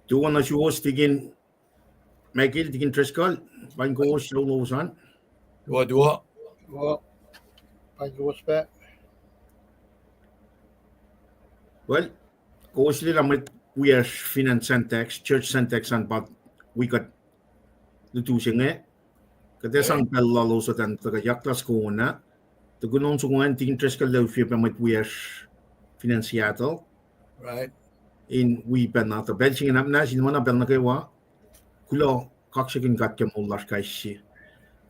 Tuwa na siwos tigin Michael, tigin Trescal. Paing ko siya lusan. Dua. Well, I go back. Well, ko sila met we are finance syntax, church syntax and but we got lutu singe. Kada sang pelalo sa tan taga yaklas ko na. Tugunon sunguan tigin Trescal daw fiya pa met we are financiato. Right. In we pen na ta benching na na sin mana pen na kaywa. Kulo kaksakin kat kem ullar kaisi.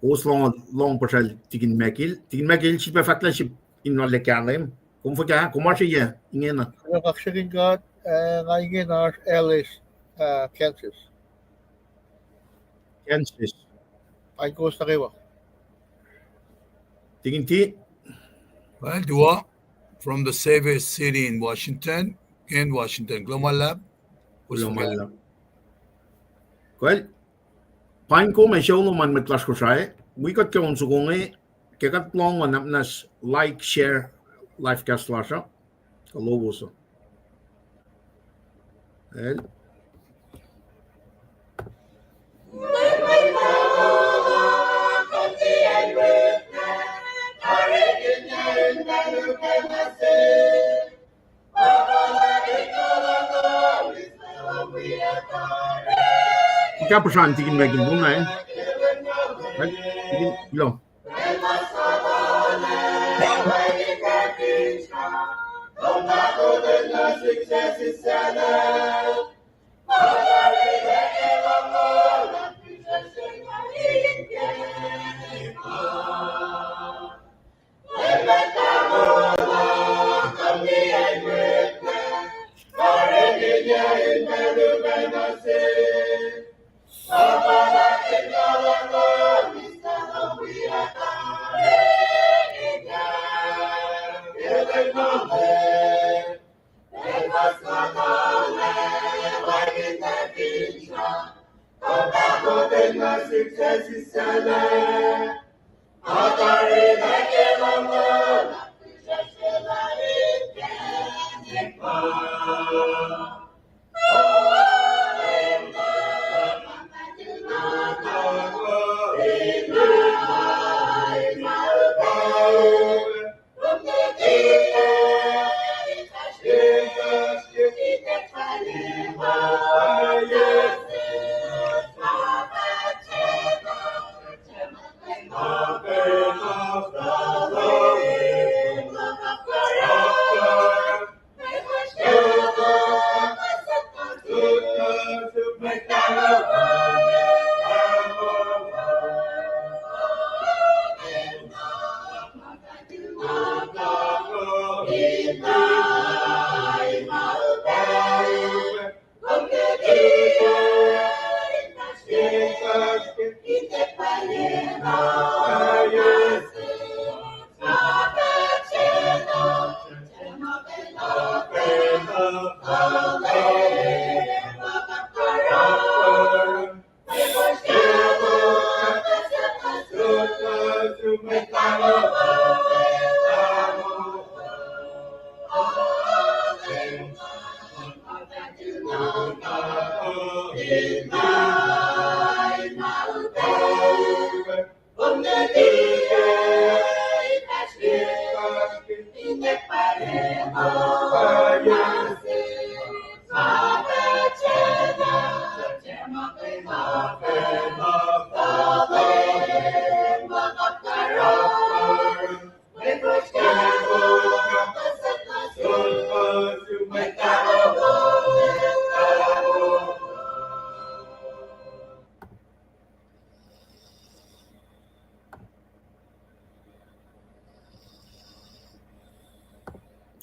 Os long portal tigin Michael si pa fatla si in le kalem. Kung fa kung marcha ya inge na. Well, kaksakin God, inge na Alice, Kansas. Kansas. I go sa kayo. Tigin ti. Well, Dua from the Savior City in Washington. In Washington, lulap. Lulap. Well, Paing ko may show naman met Kosrae. We got kaon sugungi. Kagat long on nas like, share, live cast lasr. Lowos. Well. Ika persan tigin Michael buna tigin lo.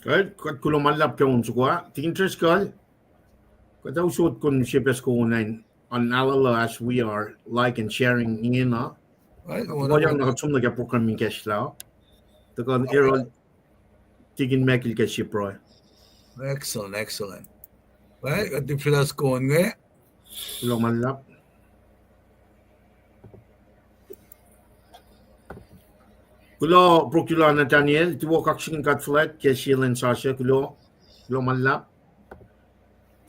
Right, kat kulumalap kaon sukwa. Tigin Trescal. Kataw suot kun shipes ko unain on akollah as we are like and sharing inge na. Right. Tokoyang nakatsum na kaya programming cash lao. Takan erol tigin Michael kay shipro. Excellent. Right, at the filas ko nge. Kulumalap. Kulo Procula Nathaniel, tuwo kaksakin kat flat, kay Sheila and Sasha, kulo malap.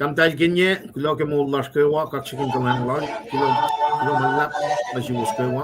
Tamtal Kenya, Kulo ke mo laskewa, kaksakin kalan lang, Kulo malap, masiwuskewa.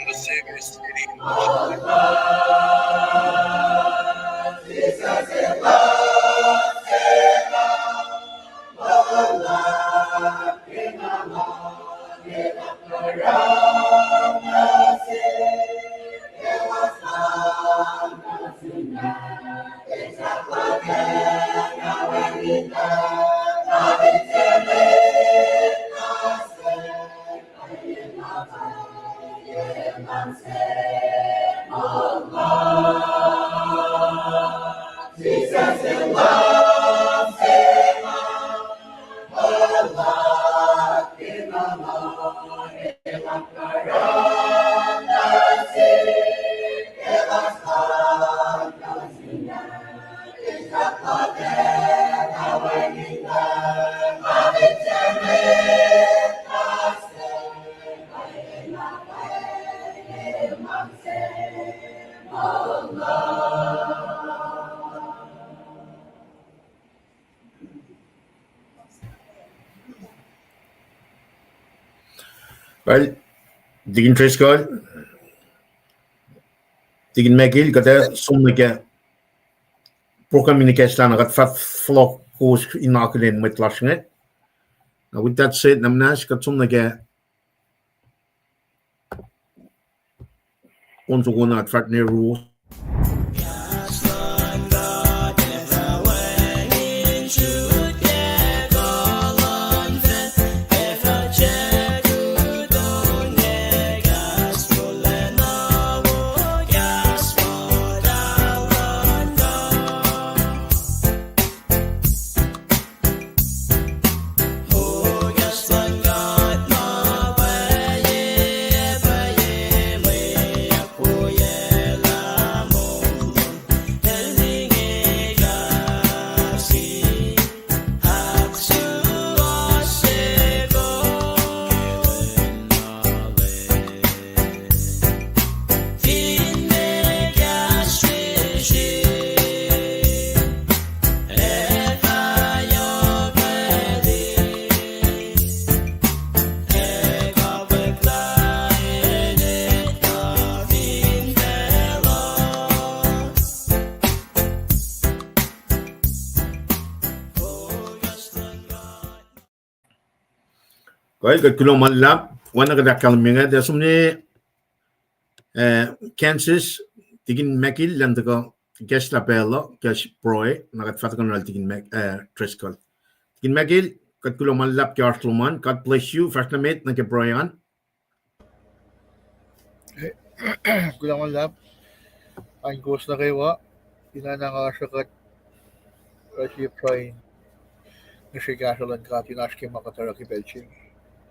The Savior city in Washington. Well, digin Triskel, digin Megil, kata somnige procommunication agat fat flok koos inakelin met lasne. Now with that said, namnas kat somnige onze gona at fat near rules. Right, got kulo malap, wana kada kalminga, there's somni Kansas, digin Megil, and the guest la bello, guest broy, nagat fatakan digin Triskel. Digin Megil, got kulo malap, Gartluman, God bless you, first na mate, nage Brian. Kulang lap. Ang goes na kaywa. Pinanangasakat. Rashi Paing. Nasigasalan ka. Tinaski makataraki belching.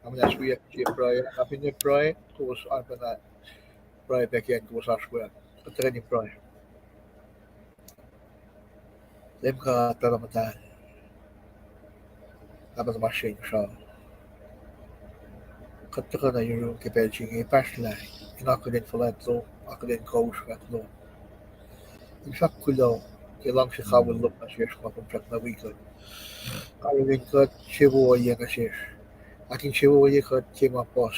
Ang naswiyak si Brian. Kapin ni Brian. Kuwas ang na. Brian Bekian kuwas aswak. Katara ni Brian. Lem ka taramatan. Dapat masying siya. Katara na yung kibelching. Ipaslang. Inako din falat lo. Ako din coach at lo. Isak kulo. ilang si kawulok na siya sa contract na wicked. Kalawin ko, sibuoye na siya. Aking sibuoye ko, kima pos.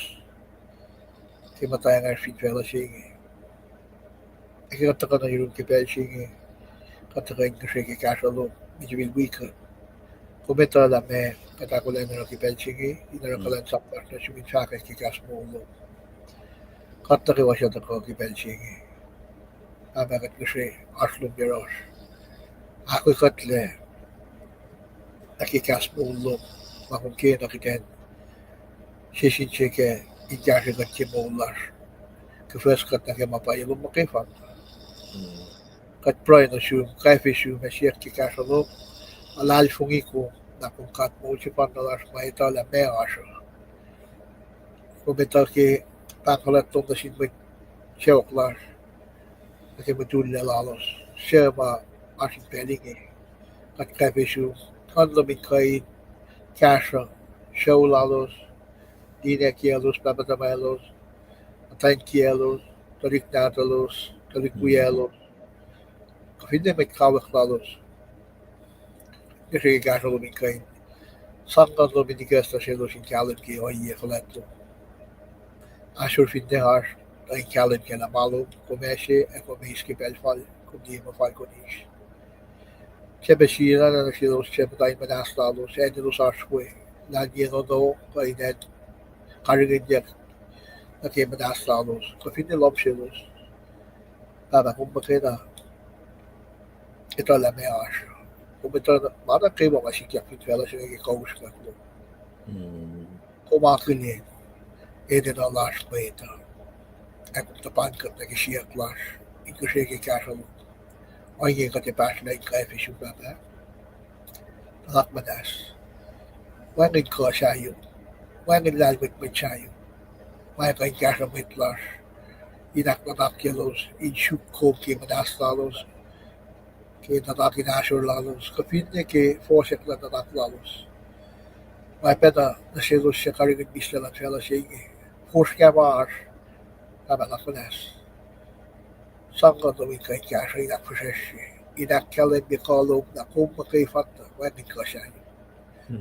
Kima tayo nga si Fela siya. Ikikata ka na yung kipel siya. Katakain ko siya kikasalo. Medyo will wicked. Kumita lang may katakulay na kipel siya. Inarakalan sa pas na siya minsakas kikas mo ulo. Katakiwa siya tako kipel siya. Abakat ko siya, aslong biros. Ako katle, nakikas mo ulo, makungkin nakiten, sisin siya ke, idyasya kat siya mo ulas. Kafes kat na kaya mapayalong makifang. Kat pray na siya, kaya siya, siya kikas alo, alal fungi ko, na kung kat mo siya pandalas, mahitala may asya. Kumita ki, pangkalat tong na siya may siya waklas. Kasi matulila lalos. Siya aking peling At kaya siya, kanlamin kain, kasha, siya lalos, dinek kielos, papatamalos, atayin kielos, tarik natalos, tarik kuyelos. Kasi hindi may kawak lalos. Kasi kasha lamin kain. Sangkan lamin ikas na siya los in kalem ki oye kalato. Asur finde har, ay kalem ki na malo, kumeshe, e kumiski pelfal, kundi mafal kunish. Sebesira na siya los tayo manaslalos, e nilos Srui. Lagi do, kainet, Kariginyak, na kaya manaslalos. Kasi nilom siya los. Para kung bakit ito lang may asya. Kung ito, marang kayo mga sikyak yung fela siya nagkikawus ka ko. Kumakilin, edi na last pa ito. Ay kung tapangkat nagkisiyak last, ito siya kikasalo. O hindi ka tipas na ikaifis yung baba. Nakakmadas. Wangin ko siya yun. Wangin lalwit mo siya yun. May kikasalo mit last. Inak kilos, insyuk ko kaya manaslalos. Kaya natakinasyor lalos. Kapinde kaya fosek na lalos. May peta na silos siya karigin bisla lang siya siya. Fos kaya maas. Tama na kunas. Sangka doon kay kasha akfwasryeyuk. Kalem bi kalem na kung makifakta. Wangin ko siya.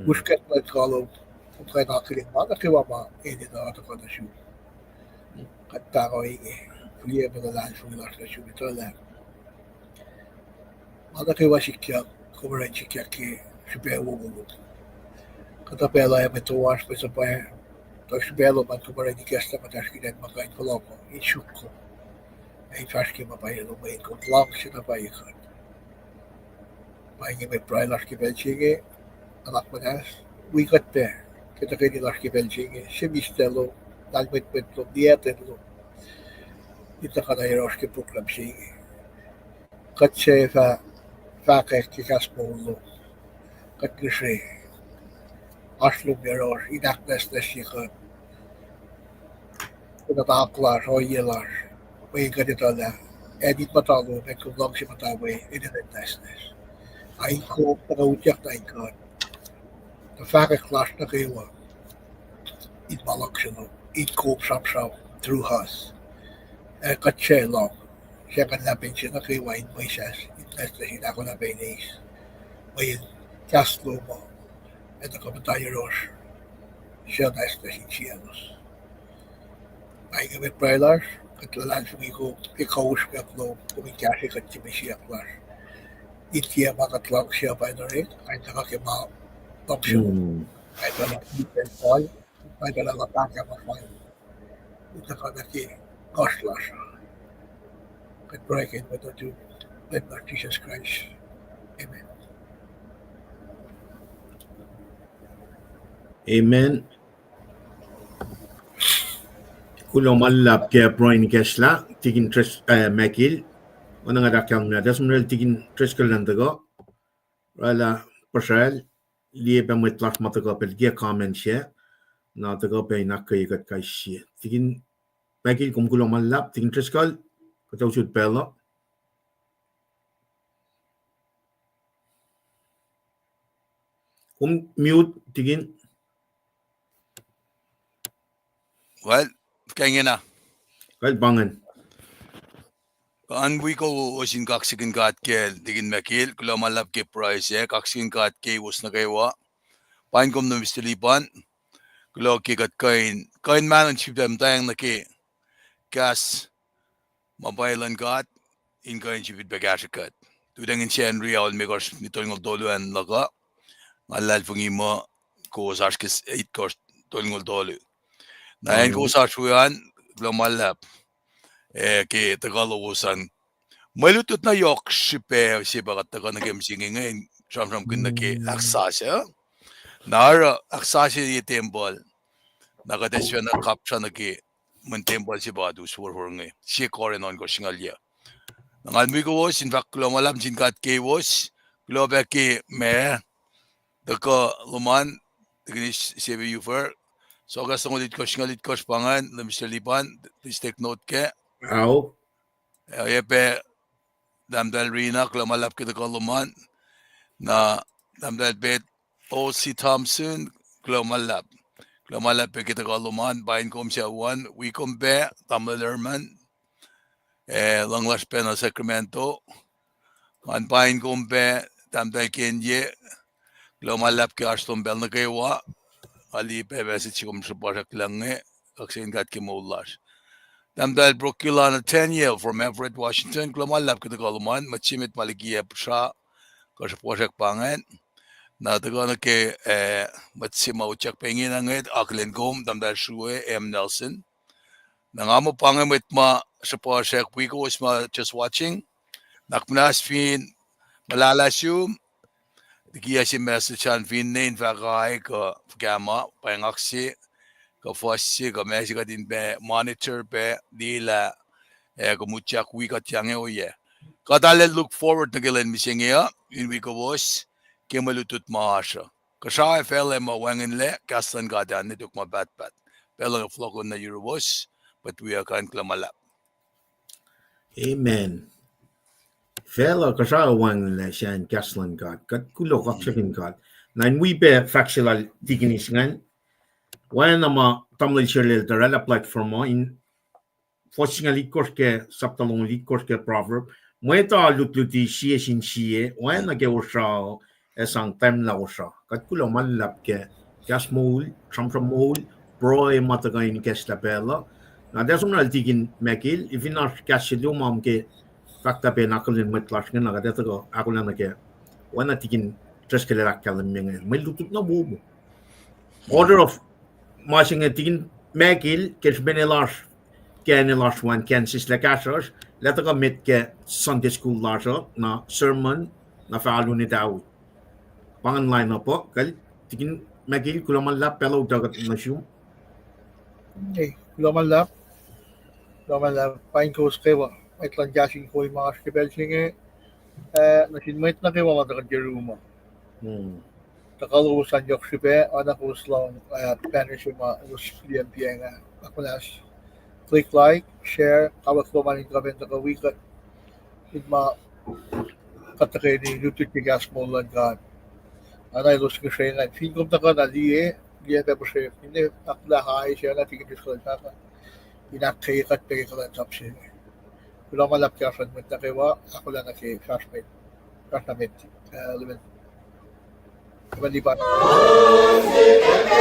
Busket na kalem. Kung kaya nakiling nakiwa ma. Hindi na ito ko na siya. Kata ko inge. Kuliya mo na lang na siya. Ito lang. Nakiwa kumaran ki Pwelung. Kata pela ay matuwas pa sa paya. Tapos belo man kumaran kesta matas kinet makain koloko. Insyuk ko. Ay faski mapayalong may kung lang siya na payikan. Paing may pray las kipelchinge. Anak manas. Wikat pe. Kita kayo ni las kipelchinge. Siya mistelo. Nagmit-mit lo. Dieten lo. Ito ka na iros ki proklam sige. Kat siya fakek kikas mo lo. Kat kasi aslong biros. Inaknas na siya kat. Pinataklas o yelas. May ganito na, edit matalo, may kumlang si mataway, inirentesnes. Ay ko, pangawutyak na ikon. Na fakaklas na kayo, itmalak sila, itkop sap-sap, through us. Katse lang, siya kanapin siya na kayo, in may sas, itnesnes, inako na benis. May kaslo mo, eto kamatayo ros, siya nesnes in cielos. Ay gamit prailars, katlalan sumigo, ikawus ka klo, kumikasi ka timisiyak var. İkiye makatlang siya pa na rin, ay nakakima option. Ay talang different call, ay talang atake mafay. Ito ka na ki, Kosrae. Kat breaking with the two, let Lord Jesus Christ. Amen. Amen. Kulong malap kaya Brian Kesla, tigin tres Mekil, o nga dakang na, das mo tigin tres kalandago, wala pasal, liye pa mo itlak matagapel, kaya comment siya, na tagapay nakayigat kay siya. Tigin Mekil, kung kulong malap, tigin tres kal, kataw sud pelo. Kung mute, tigin. Well, kaya na. Kal bangan. Kaan wiko osin kaksakin kel digin mekil kulamalap ke price kaksakin ke was na kaywa pain kom no mistilipan kulo ke kat kain man chip dem tayang na ke gas mobile gat in kain chip bagashakat tudang in chen real megos nitong dolu an laga alal fungi mo ko saskis 8 cost tolngol dolu na en ko sarsuan kulamalap ke tagalosan Malutut na yok shipe siya taga nag-emsingin ngayon siyam kinaki aksasya. Nara aksasya yung temple. Nakadesya na kapsa nagi man temple si Badu suwar ngayon. Siya kore non ko singalya. Nangalmi ko was, in fact, malam sinkat kay was, klobe ki me, daga luman, daginis siya yufer. So agas ng ulit ko singalit ko spangan, lamisalipan, please take note ke. Aw. Yepe, damdal rina klamalap kita kaluman na damdal bet O.C. Thompson klamalap kita kaluman bain kom siya one wikom be tamalerman langlas pe na Sacramento kan bain kom be damdal kenye klamalap ki Ashton bel na kaywa ali pe besit sikom sa pasak lang kaksakin ki maulas Damdal Brokila na 10 from Everett, Washington. Klamalap kita kaluman, machimit maligiya siya kasi posak pangan. Na taga na ke matsima uchak Paing ngit aklen gom damdal Srui M Nelson. Nangamo pangan ma sa posak wiko is ma just watching. Nakmnas fin malalasum. Digiya si message an fin nin vakay ka gama payangaksi. Kafwasryeyuk ka mesi ka din be monitor be dila kumutyak wika tiang oye. Katale look forward na gilan misingya in wika was kimalutut maasha. Kosrae fele ma wangin le kaslan gadan nituk ma bat. Pelang flokon na Eurobos but we are kan klamalap. Amen. Fela Kosrae wang le siya kaslan God. Kat kulo kaksakin God. Nain we be factual tiginis ngan. When ama tamlay shirlel tarala platform mo in forcing a likos ke saptalong likos ke proverb mweta luti siye sin siye when nage usha esang time la usha kat kulo malap ke gas mol mol pro e matagain kes tapela na desum na tigin mekil if ina kasilu mam ke fakta pe nakalin metlash nga na detago akollah na ke wana tigin treskele rakkalam mengen melutut na bubu order of Masing tingin mekil kes benelas ken last one ken sis lekasers letaga mit ke Sunday school laso na sermon na falo ni Etawi. Pangan line na po kal tingin mekil kulamalap pelo dagat na siyo. Okay, kulamalap Paing Kosrae may tlanjasin ko yung mga skibelsinge nasinmait na kiwa matakan jeruma. Takalosan yok sipe anak uslang panishima uslian pienga akulas click like share kawat ko maning comment ka wikat itma katakay ni luti gas molan God anay los ko siya nga fin kom taka na liye pe po siya hindi akla hay siya na tigil diskol ka inakay kat pe ka lang tap siya kula malap ka sa met nakewa ako lang na kay flashmate limit Maliban. Kosrae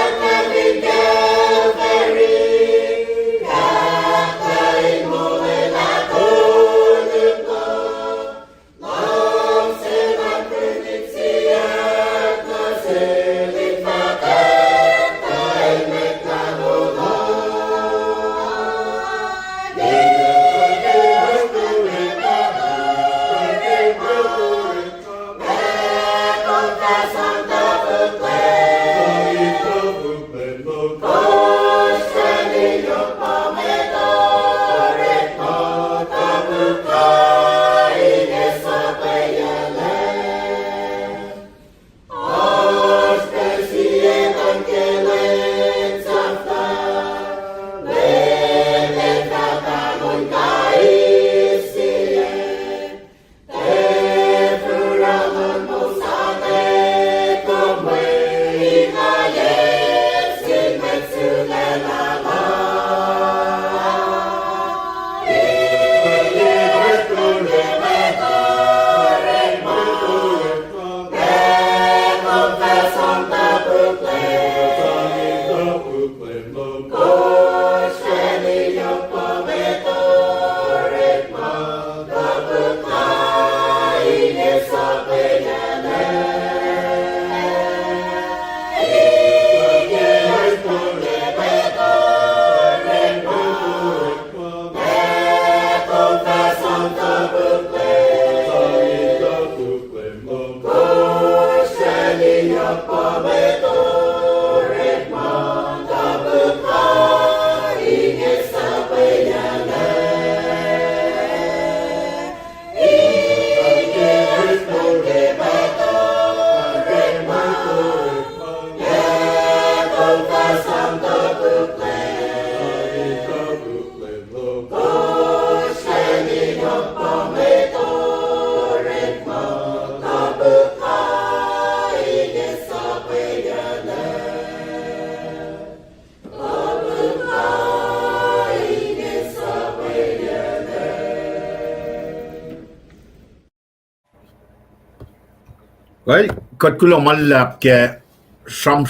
Well, kat kulo malap ke sham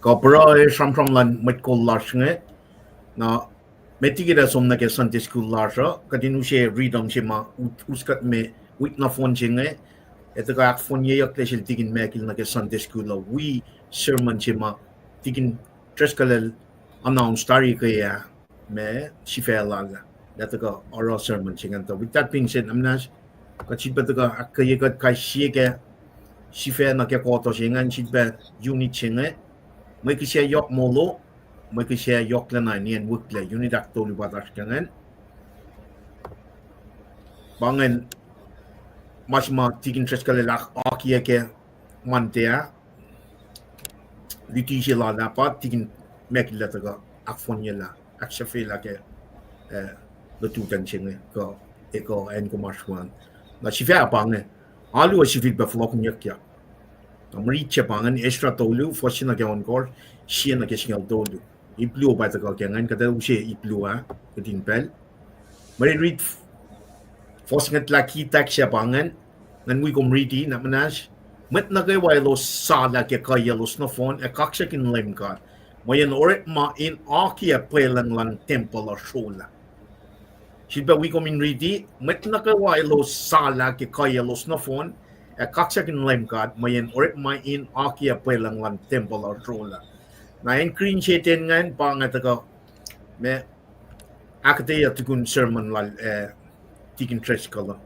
kapra sham lan met kol lasnge na metigida somna ke Sunday school lasra kadinu she readom shema uskat me wit na phone jinge etaka akfwasryeyuk lesil tigin mekil na ke Sunday school la we sermon shema tigin treskalel announce tari ke ya me shifela la etaka oral sermon jinga. With that being said, amnas kachit betaka akayekat kai shike Sife na ke koto singan sitbe unit singe mai kisia yok molo mai kisia yok lana nien wukle unit akto libatas kangen bangen masma tikin treskale lak akia ke mantea luti sila dapat tikin mekila taga akfwasryeyuk aksafela ke letutan singe ko eko en komaswan na sife abange alu Sifilpac Folokinyukyak Mwe Read Ezra tolu fosina ke onkor siena ke singal tolu iplu ba ta ka kengan kada use iplu kedin pel Mwe Read fosina tlaki tak Tiac nan wi kom readi na manas met na ke wailo sala ke kayelos na phone kaksakin LEUM GOD mayen oret ma in akia Pwelung lan temple or shola Shilba we kom in ready met na ke wailo sala ke kayelos na phone kaksakin LEUM GOD mayen oret ma in akia Pwelung lan temple or shola na en green sheten ngan pangat ka me akate ya tukun sermon lal tikin tres kala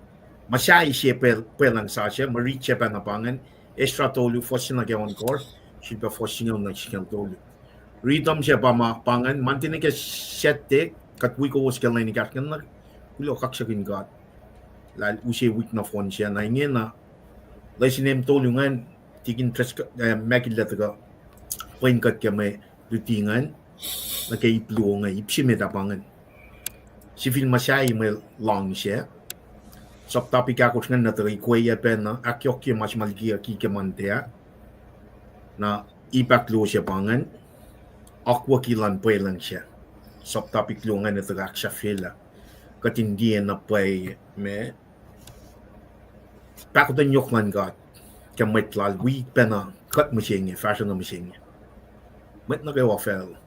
Musai she Pwelung sa she Mwe Read che na pangan Ezra tolu fosina ke onkor shilba fosina na shikal tolu readom she pa ma pangan mantine ke sette kat we ko was kelani katkan na kulo kaksakin God lal use week na phone she na inge na lesinem tolu ngan tikin tres makil ka point kat ke me luti ngan na ke iplu nga ipsime ta pangan Sifil Musai me long she Sop tapi kakos ngan na tari kwe ya pen na akyok ke mas malgia ki ke mantea na ipaklo siya pangan akwa kilan Pwelung siya sop tapi klo ngan na tari aksafela katindiyan na pway me pakutan yok man God ke met lal wi pen na kat masinge fashion na masinge met na kayo wafel.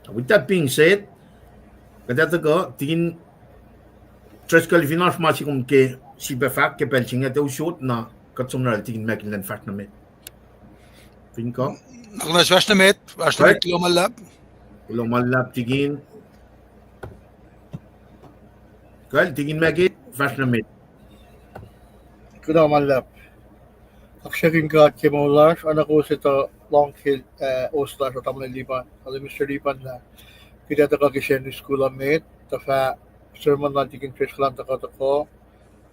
With that being said kadata ko tingin Tres kalifinas masih kum ke Sifilpac ke pelcingnya tu shoot na katsumral tingin mekilan fast na met. Finko. Nakna swashna met kilo malap. Kilo malap tingin. Kal tingin mekit fast na met. Kilo malap. Kaksakin God ke maulas anak ko sa long kill osla sa tamang liban. Alam Mr. Liban na kita taka kisyen school met tafa sermon na tikin tres kalam tako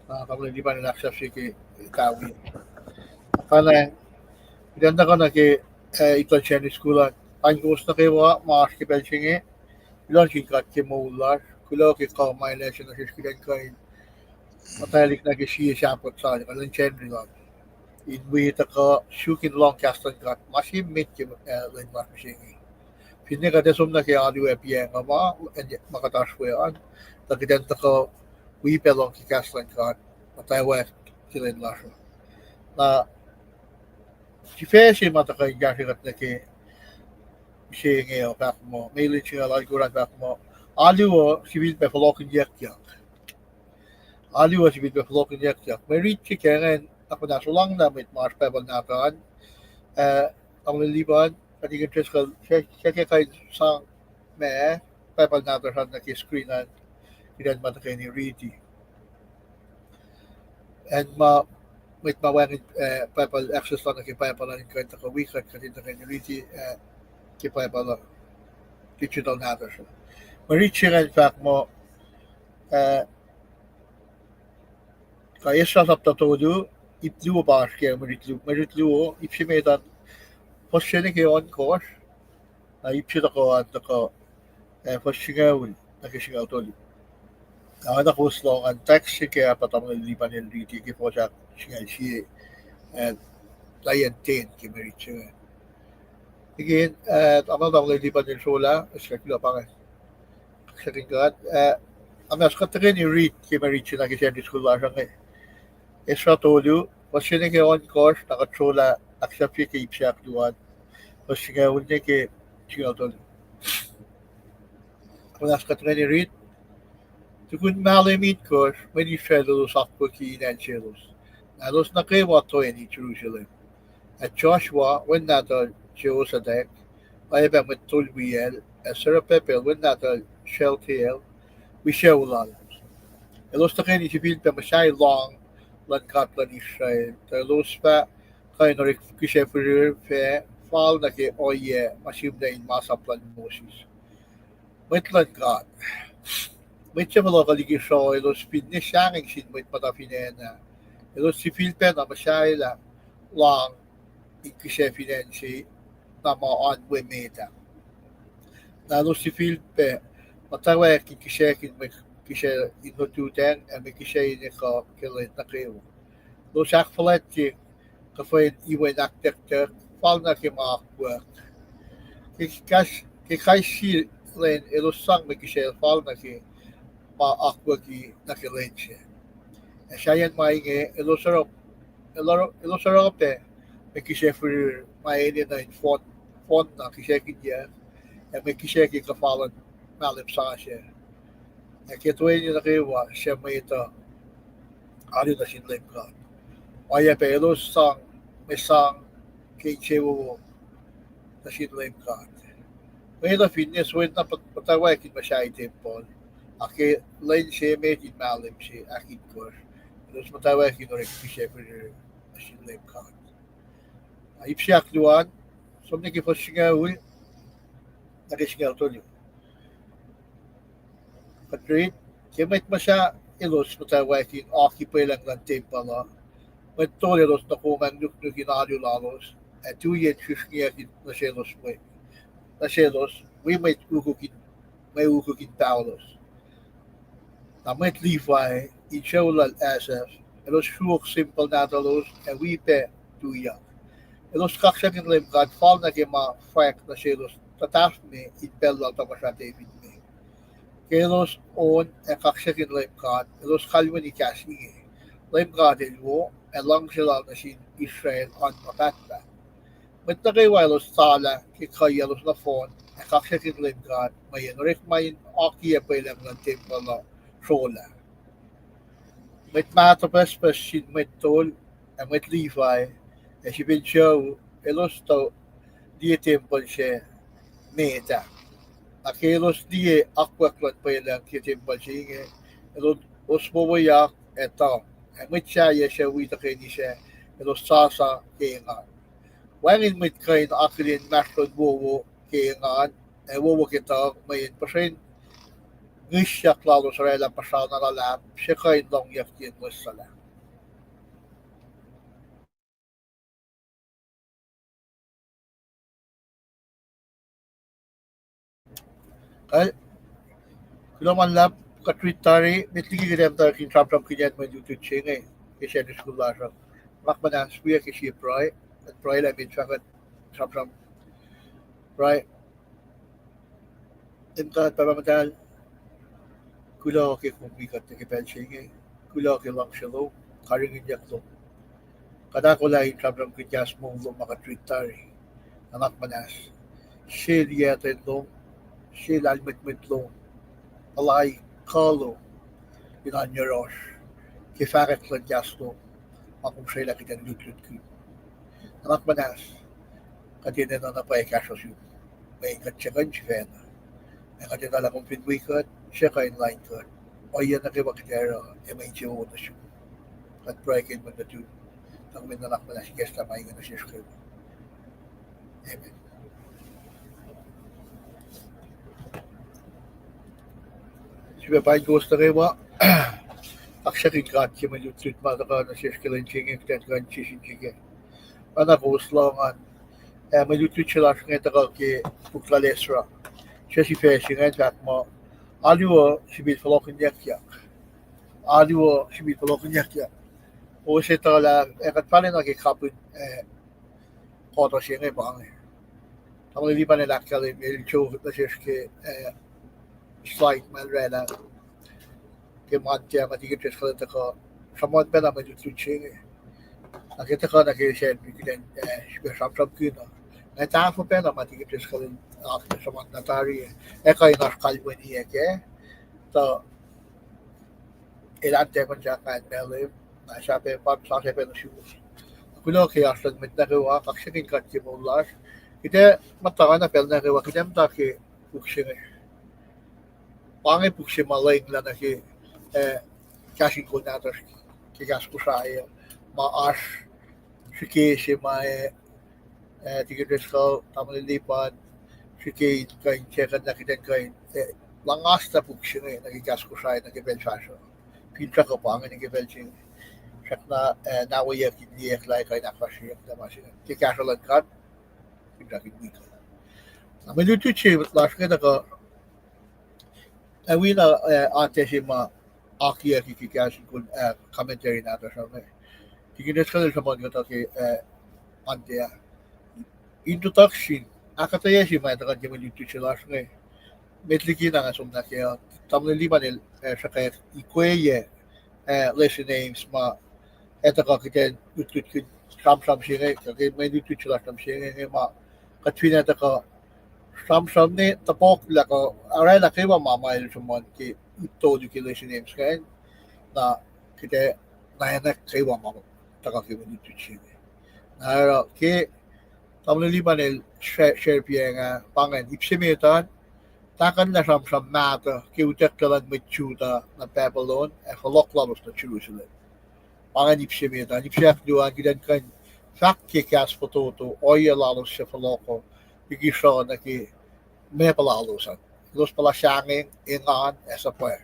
tamang liban na aksafsi ke Etawi. Kana idanda ka na ke ito kisyen school Paing na kewa maas ke pelchinge ilan kat ke maulas kulo ke kamay lesson na siskilan kay matalik na ke siya sapot sa kalan chen rilog. Inwi taka shukin long castan kat masih mit ke LEUM GOD masingi. Pinne ka desum na ke alu EPS ma makataswean takidan taka wi pelong ke castan kat mutawaek kilen lasr. Na si mata ka gasikat na ke masingi o pak mo mailin siya lalguran pak mo alu o Sifilpac Folokinyukyak. Alu o Sifilpac Folokinyukyak. Mwe Read ke kengen ako na sulang na may mas pebal na kaan ang liliban pati yung tres ka siya kay sa me pebal na kaan na screenan ilan man kayo ni Ready and may mawangin pebal access lang na kipayapal na yung kanta ka wikat kasi na kayo ni Ready kipayapal na digital na kaan siya ma-reach siya in fact mo kaya siya sa tatodo iplu ba ke meritlu ipsimetan posene ke on course na ipsita ko at ko posingawul na kisingaw toli na ko slong ang taxi ke patam liban el riti ke posa singal si and lion 10 ke meritlu again amal dam liban el sola skakilo pa sa kingat amas katrin ni read ke meritlu na kisin school la Ezra tolu Właśnie nie on kosz, na kontrola akceptuje ke ipsiak duan. Właśnie nie on nie ke chinotol. Kunas katreni rit. Tukun malimit kosz, many fellows akfwaki nanchelos. Nalos na kay wato in Jerusalem. At Joshua, when not a Jehozadak, I have met Tulbiel, a Serapepel, when not a Sheltiel, we shall love. Elos na kayo ni Sifil pa masyay long, lan katlan Israel. Elos pa kayo na rin kisheferir fe, fall na kay oye, masyib na in masaplan Moses. Met lan God. Met siya malo kaligi siya, elos pinne siyang sin met matafinena. Elos Sifil pa na masyay la, long, in kishefiren si na maan wemeta. Nalo Sifil pa, mutawaek in kishekin may kishe inotuteng and may kishe in ka kilit na kayo. No sakfalet kafain iwan aktek fal na kimakwa. Kikaishi len elosang may kishe fal na ki maakwa ki nakilenche. Siya mainge elosarap pe may kishe for maini na in font na kishe kidya and may kishe ki kafalan malim sa siya. Kituin niya na kayo siya may ito ari na sinlem ka. Waya pa elos sang may sang kay chewo na sinlem ka. May ito fitness when na patawakin ba siya temple. Aki line siya may malim siya akit ko. Elos matawakin na rin kishe for na sinlem ka. Ipsiak duan, somni ki foshinga ul, nakishinga tolyo. Katrit, kimait masya ilos matawakin occupy lang ng temple la. May toleros na kumang nukin lalos, at 2 years fishkiyakin na selos mo. Na selos, may ukukin paulos. Na may Levi, inshawlal asaf, elos shuok simple natalos, and we pe 2 years. Elos kaksakin God, fall na kima fact na selos, tataf me, itpel lang tamasya David me. Kelos on e kaksakin God, elos kalwa ni KahsInKol. LEUM GOD elwo, e lang sila na sin Israel on matatba. Met na kayo elos tala, kikaya elos na fon, e kaksakin God, may enrik mayin okiya pa ilang ng temple na shola. Met matapaspas sin met tol, e met Levi, e si Bencho, elos to, di temple siya, meta. Akelos di akwaklat pa ilang ki temple siya inge, elos osmowayak, eto, e met siya wita kayo ni siya, elos sasa kayangan. Wangin met kayo na akilin maslod wowo kayangan, e wowo kita, mayin pasin, ngishyak lalo sa rela pasal na lalap, siya kayo nang yakin mo sala. Kaya, kulaman lap, katwit tari, mitligi gidem tari kin tram kinyan mo yung tutsi nga kasi ni skula siya. Makmanan suya kasi Srui, at Srui lang min siya tram Srui. Imka at pamamadal, kula ke kung bigat na kipel siya nga, kula ke lang siya lo, karingin yak lo. Kada ko lang tram kinyas mo lo makatwit tari, anak manas. Siya liyatin lo, siya lalmitmit lo, alay kalo, inanyaros, kifaret lang jaslo, akong siya lang kitang lutlut ko. Anak manas, katinin na napayakasos yun. May katsyakan siya fena. Ang katinin lang kong pinwikat, siya ka inline ka. O yan na kiwaktera, may siya na siya. At prayakin mo na ito. Ang minanak manas, yes na may nga na siya siya. Amen. Siya Paing gusto kayo ba? Kaksakin God, siya may lutlut mataka na siya siya lang siya nga siya. Anak ko, slangan. May lutlut siya lang siya nga ki pukla Ezra. Siya si Fessi nga at mo. Aliwa si Folokinyukyak. Aliwa si Folokinyukyak. O siya tala, kat pala nagkikapin koto siya nga bang. Ang hindi pa nila kalem, yung show na siya slide malrela. Kaya matya, matigit siya kalita ko. Sa mga pa naman yung tutsi nga. Kita kan nak share kita bersama kita. Nah, tahu apa nama kita sekarang akhir sama natari. Kaya nak kalem ni ke, so ilan tahun jangan melem. Nah, siapa pun siapa pun syukur. Kuno kaya asal nukewa kaksakin kat mullah. Kita mata na pel nukewa kita mata ke buksing. Paing buksing malay lang na ke KahsInKol natas ke Kosrae. Maas Sike si may tigides ko tamang lipan Sike kain cekan na kita kain langas na buksing nagigas ko siya nagibelsasyo pintra ko pa ang nagibelsing siya na nawayak hindi lai kain akfwasryeyuk na masina kikasalan kat pintra kinwika na may luti siya lasr ko awi na ate si ma akia KahsInKol commentary nato siya tigides ko sa mga ke antea introduction akataya si may taga di luti siya lasr metliki na nga sumna kaya tamang liban sa kaya ikweye lesson names ma etaka kita luti sam siya kaya may luti siya lasr siya ma katwina taka sam ne tapok la ko aray na kaya mama yung sumon ki ito yung lesson names kaya na kita nayanak kaya mama taka kaya luti siya na ke tamang liban share piya nga pangan ipsimitan takan na sam Matu kiutek kalan Matu na Babylon Folokinyukyak na Jerusalem pangan ipsimitan ipsiak duan gidan kan fakki kas pototo oya lalos sa Folokinyukyak bigisa na ki may palalosan los palasangin ingan esa per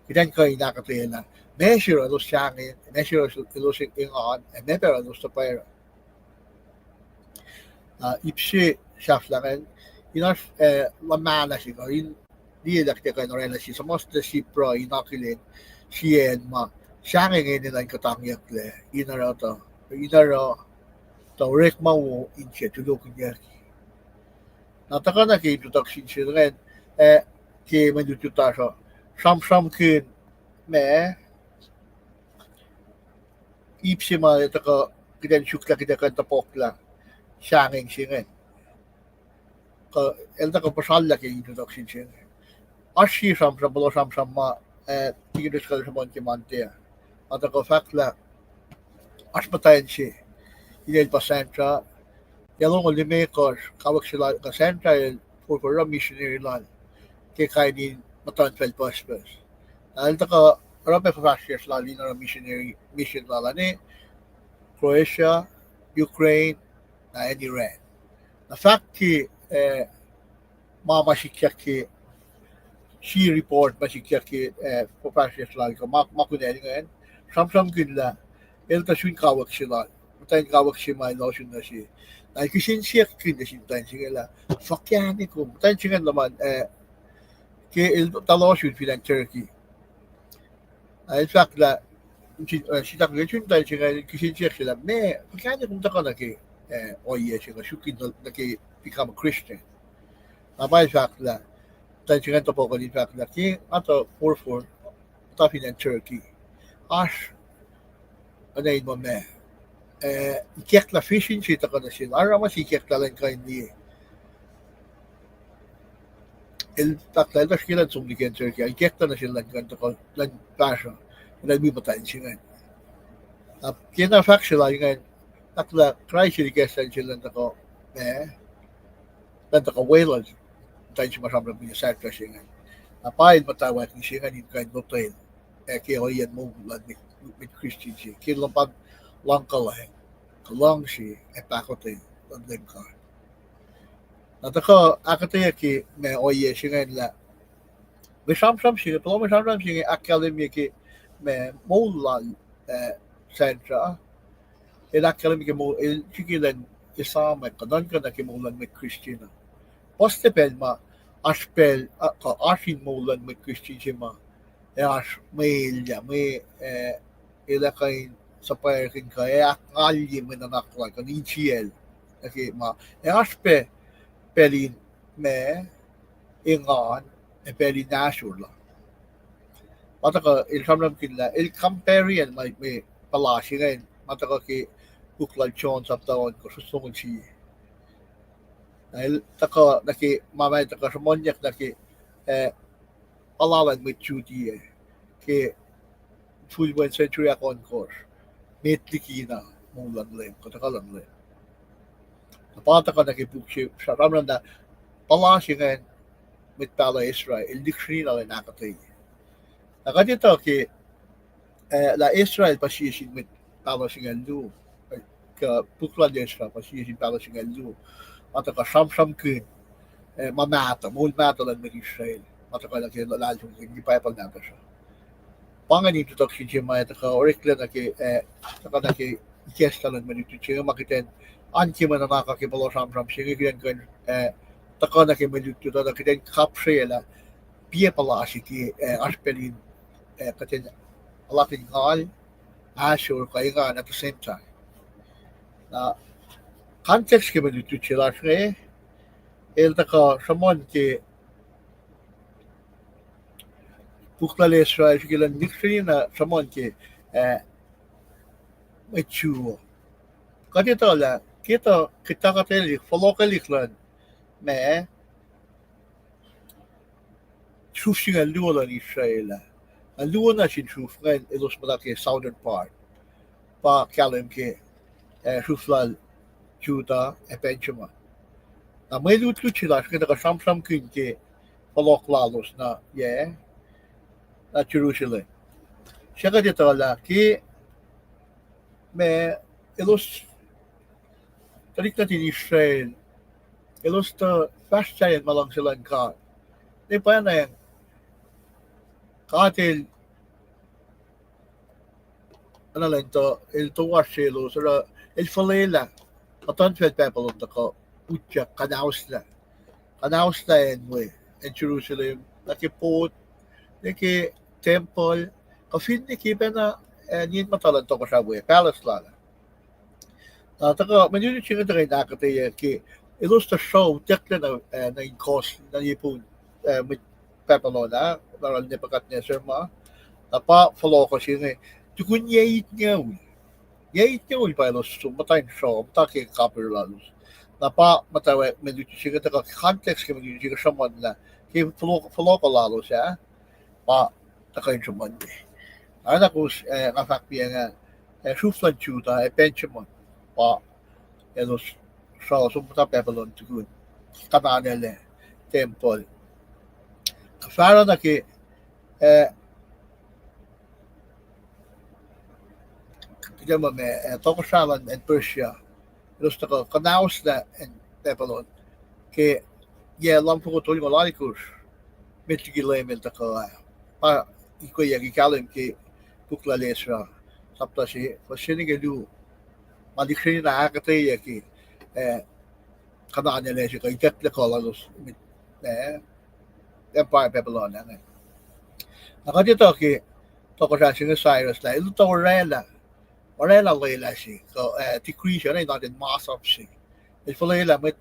gidan kan nakatena measure los sangin measure los ingan may pero los per ipsi shaflangan inas lamana siya in di dakte kan orela si somos de si pro inakilin sien ma sangin nila katangyak le inara to rek mau inche Tokoyang nataka na ke introduction siya ke madututa so sam kin me ipsi ma taka kidan shukla kita kan tapokla sangin siya elda ko pasalla ke introduction siya ashi sam ma tigides ko sa monte mantea at ko fakla aspatayan siya ilel pasentra yalong limekos kawak sila ka sentra for a missionary land ke kainin matan 12 paspas elda ko rape fascias la lina missionary mission la ni Croatia Ukraine na Iran na fact ki mama sikyak ki she report masikyak ki professional lal ko makuneli ngayon sam gilla elta shun kawak sila mutayin kawak siya may lotion na siya na kisin siya kin na siya mutayin siya la fakyani ko mutayin siya naman ke elta lotion filan Turkey in fact la siya takin tayo siya kisin siya sila me fakyani kung taka na ki oye siya shukin na ki become a Christian Abay fakla tayo siya to po ko din fakla ki ato 4 tapin ng Turkey ash anay mo me ikek la fishing siya ka na siya arama si ikek la lang kain ni el takla el skila sumliken Turkey ikek na siya lang kan to ko lang passion nagbibatayin siya kina fact sila yung takla try siya ikesa siya lang ko dan taka wailan tayo siya masamang pinasarta siya nga napain mutawaek ni siya nga din kain hotel kaya yan mo with Christian siya kaya lampag lang kalang siya pakote ang lingkar nataka akataya ki may oye siya nga nila may samsam siya pero may samsam siya nga akademya ki may maulan sentra akademya ki mo sikilan isama kanan ka na kimulan may Christian Postepel ma aspel ka asin mulan may Christian siya ma as mail ya may ilakay sa payakin ka akalye may nanakla ka ni chiel okay ma aspe pelin me ingan pelin nasur la mataka il samlam kinla il comparian may palasi ngayon mataka ki buklan chon saptawan ko susungol si dahil taka naki mamay taka samonyak naki alawan mit chudi ke full 1 century akon course metliki na mulang lem katakalang lem napata ka naki bukshi sa ramran na palasingan mit pala Israel dictionary na nakatay nakadito ke la Israel pasisin mit palasingan lu ka buklan Ezra pasisin palasingan lu mata ka sam kun mamata mul mata lang mit Israel mata ka lagi lalong hindi pa pagnaga siya panganin to tak si maya ta ka orikla na ke taka na ke ikesta lang mit tu makiten anki man nakakibalo sam sige gan kan taka na ke mit tu ta kiten kapsela pie pala asiki aspelin katen alatin kal ashur kaigan at the same time na context ke mit tu chila shre el taka samon ke bukla Israel gilan dictionary na samon ke mechu kadito la kita kateli Folokinyukyak me shushinga luola ni Israel a luona shin shufren elos ke southern part pa kalem ke shuflal Juda e Benjamin na may lutu chila kita ka sam kun ke Foloklalos na na Jerusalem siya kadito la ki me elos tarik natin Israel elos to fast giant malang silang ka di pa na yan katil ano lang to el tuwa silo sila el falela atan fet people of the ko Tiac kanaus na en Mwe in Jerusalem nakipot naki temple kafin niki na nyin matalan to ko sa Mwe palace lala taka manjuni chinga tayo nakataya ki ilos ta show tekla na in cost na yipun mit pepalona naral ne pakat ne serma apa follow ko singa tukun yait niya pa ilos sumatay show taki copper lalos napa matawe manjuni chinga taka context ke manjuni chinga saman na ki follow ko lalos ya pa taka yung saman ana kus kafakpiya nga shuflan Juda e Benjamin pa elos so sumta pepalon tukun kananele temple kafara na ki kigama me Tokoyang and Persia elos taka kanaus na en pepalon ke lampu ko tuloy malalikus metigilem el taka pa ikoyagi kalem ke bukla Ezra sapta si fasinigelu madikshini na akataya ki kananya lesyo kay tekla kolalos empire Babylon na nakadito ki Tokoyang singa Cyrus na ilo to warela layla si ko decree siya na natin mass up si il falela mit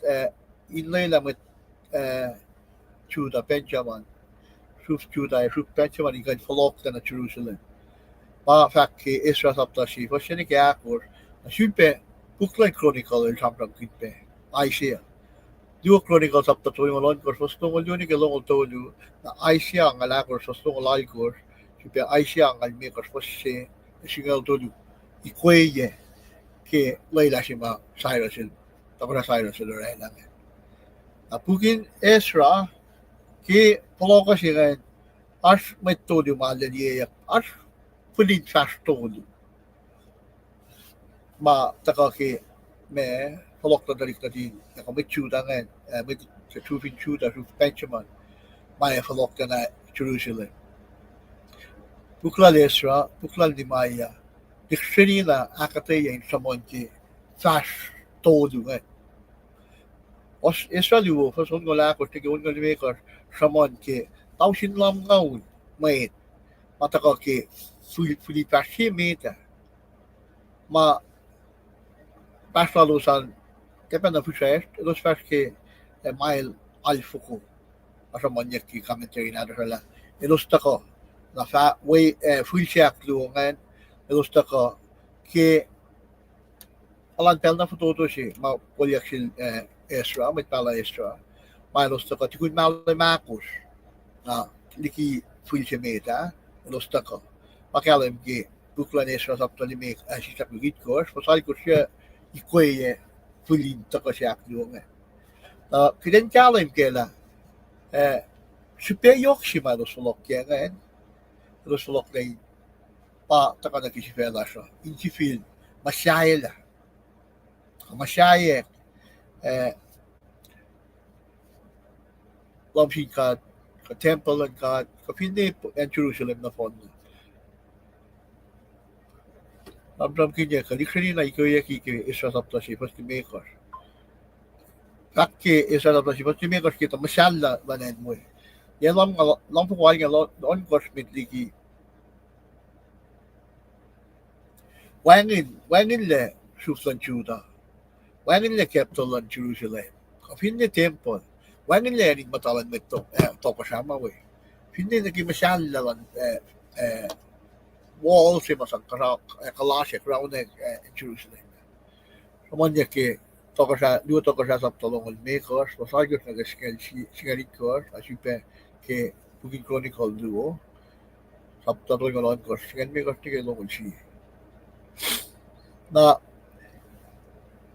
inlayla mit Juda Benjamin Juda Benjamin ikay Folokinyukyak na Jerusalem pa fact ki Ezra sapta si fasinigyak or Super buklan chronicle el samram kitpe Asia duo chronicle sapta tuloy malon ko sostong uluni ke long tolu na Asia ang ala ko sostong alay ko super Asia ang almi ko fosse singal tolu ikweye ke layla sima Cyrus tapos Cyrus rela apukin Ezra ke poloka siya as may tolu malaliya as pulit fast tolu ma taka ki me Folokinyukyak dalik natin ako may Juda ngayon may trufin Juda truf Benjamin may Folokinyukyak na Jerusalem bukla Ezra bukla ni Maya dictionary na akataya in samon ki fast todo ngayon os Ezra liwo fason ko lako tigiyon ko limekar samon ki tausin lam ngayon may mataka ki Filipac meta ma Passalusan kepen na fusest elos fast ke mail alfuko asa manyak ki commentary na dala elos tako na fa way full check luongan elos tako ke palantel na foto si ma polyakshin Ezra, may pala Ezra. Malos to ka tikun malay makus. Liki full si meta, los to ka. Makalem ki buklan Ezra sa ptalimek si sa kugit ko, pasal ko siya ikoy fullin to ka siya akluong. Kiden kalem kela Sipeyok si malos Folokinyukyak, los Folokinyukyak pa taka na kisifela siya. Inkifil masyayela. Masyaye lamsin ka temple ka kapindi en Jerusalem na fond. Abram kinya ka dikshani na ikoy ki Ezra sapta si pas ki makers. Kakki Ezra sapta si pas ki makers kita masyalla banen mo. Yan lang po kwa nga on course mitliki. Wangin le shuflan Juda. Wangin le capital in Jerusalem. Kapindi temple. Wangin le aning matalan met Tokoyang we. Hindi naging masyalla lang walls si masang kalasya crown in Jerusalem. Samanya ki dua Tokoyang sa talong makers, masagos na singalikos, asipe ke bugin chronicle duo. Sa talong alon ko, singalikos tigay long si. Na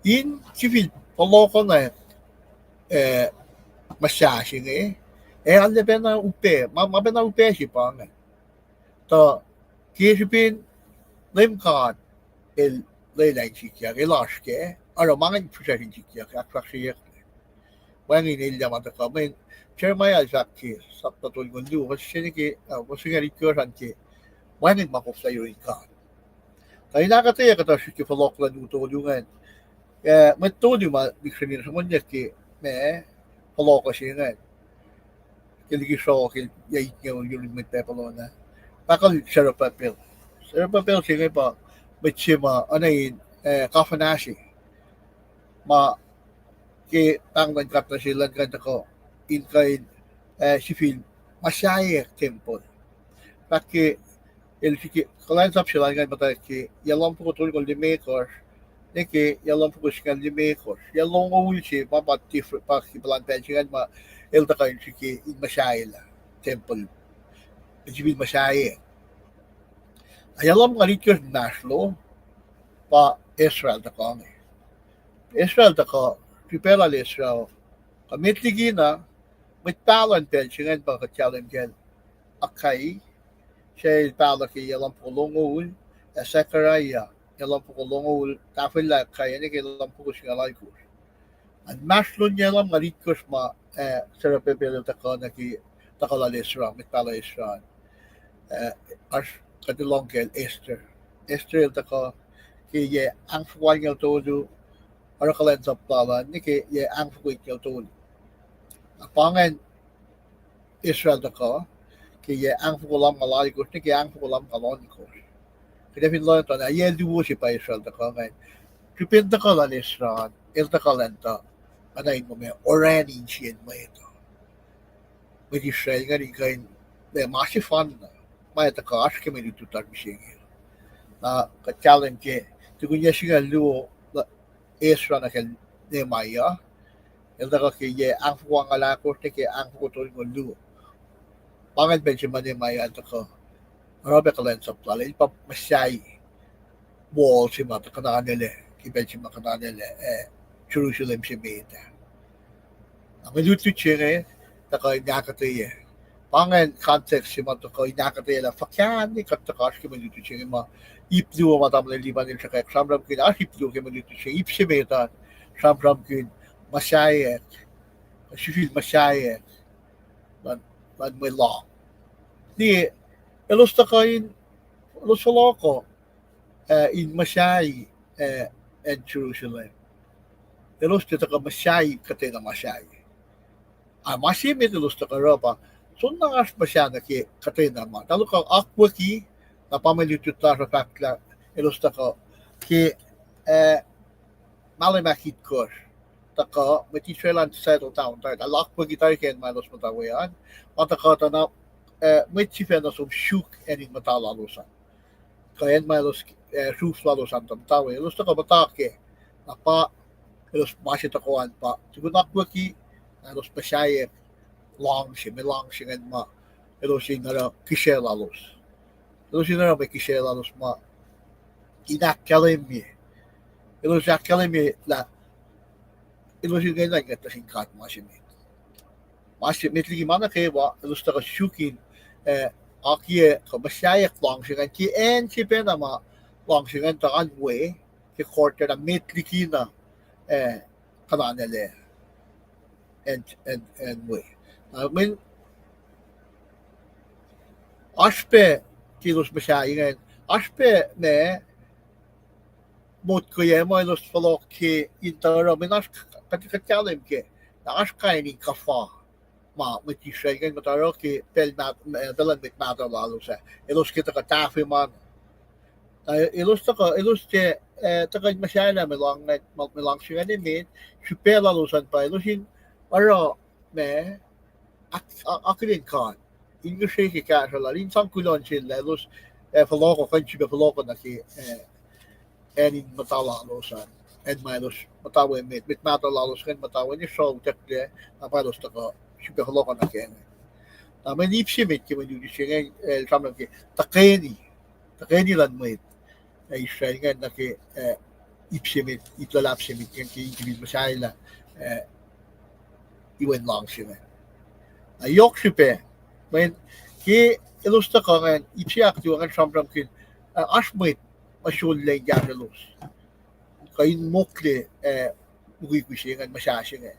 in civil Folokinyukyak na masyasing alle bena upe, mabena upe si Paing. Ta kisipin LEUM GOD lulap lasr ara mangan Kosrae akfwasryeyuk. Wangin ilya mataka men Jeremiah zakki sapta tulgundu wasiniki wasingalikos anki wangin makofsayurika. Kaya nakataya kata si Folokinyukyak utulungan. Metode ma dikshani samanya ki me Folokinyukyak. Kiligi so kil yait yung met pepalona. Bakal serapapel. Serapapel sige pa mechima anayin kafanashi. Ma ki tangman kapta silan kanta ko in kain sifil Musai temple. Paki elfiki kalan sap silan kan bata ki yalam po tul kol makers. Niki yalam po sikan makers. Yalong ulsi papati pa ki palantan sikan ma el takain siki in Musai temple. Sifil Musai. Ayalam ngalikos naslo pa Ezra takang. Ezra taka pipela Ezra. Kamitligi na may talan pensingan pa kalem akay siya pala ki yalam po longol Zechariah yalam po longol tafila kaya ni yalam po singalikos. At maslon yalam ngalikos ma serapepel taka na ki takala Ezra may pala Ezra. As katilong kel Esther taka ki ye ang fwanyal todo arakalan sa pala ni ki ye ang fwanyal todo. Apangan Israel taka ki ye ang fwalam malalikos ni ki ang fwalam kalonikos. Kaya pinloy to na ye duwo si pa Israel taka ngayon. Tripin taka lan Israel il taka lenta anayin mo may oranin siyan mo ito. With Israel nga rin kain masifan na may taka aske may lututar misingil. Na kalem ki tugunya siya luo Ezra na kel Nehemiah. El taka ki ye ang fuwang alakos ni ki ang fukutol ng luo. Pangal Benjamin Nehemiah taka marabi kalan sa plala. Ilpa masyay wall si mata kananile ki Benjamin kananile Jerusalem si meta. Ang luti siya taka inyakataye. Pangan context si mata ko inyakataye la fakyan ni katakash ki maluti siya ma iplu matamle liban il siya samram kin iplu ki maluti siya ipsi meta samram kin Musai sifil Musai man may law. Di elos takain elos Folokinyukyak in Musai and Jerusalem. Elos taka Musai katena Musai. Masimit elos taka ropa. So nangas masya na ki katena ma. Talo ka akwaki na pamalyutut sa fakla elos taka ki malamakit kos. Taka mati Israel settle down tayo. Alak pa gitar ken malos mutawayan. Mataka ta na mati fena som shuk ening matalalusan. Kayan malos shuk lalosan tam tawe. Elos taka matake apa los masih takuan pa siguro nakwaki los pasayek long ngan ma los inara kishelalos los inara may kishelalos ma inakalemi los akalemi la los inara nga tasingkat masih ligi mana kewa los taka shukin akie ka pasayek long ngan ki en si penama long ngan ta anwe ki korte na metliki na kananele and Mwe. When Ashpe kilos beshaingen, Ashpe ne mot kuyemo los Foloki intero minas katikalim ke Ashkaini kafa ma with you shaking but Aroki pel mat dalan mit matter lalusa. Elos kita katafi man. Elos ke takay masyala melang siya ni mit supela lusan pa elosin aro me akolin kan inge shake kasala rin sang kulon sila elos faloko kanchi be faloko na ki enin matala lusan and malos matawa mit matala lusan matawa ni show tekle apalos taka super faloko na ki na may ipsi mit ki manu siya samlang ki takeni lan mit ay siya nga na ki ipsimit itlolap simit yan ki individ masyala iwan lang siya ayok siya when ki ilusta ka nga ipsiyak diwa nga samram kin asmit masyul lang yarelos kain mokle mugui siya nga masyasya nga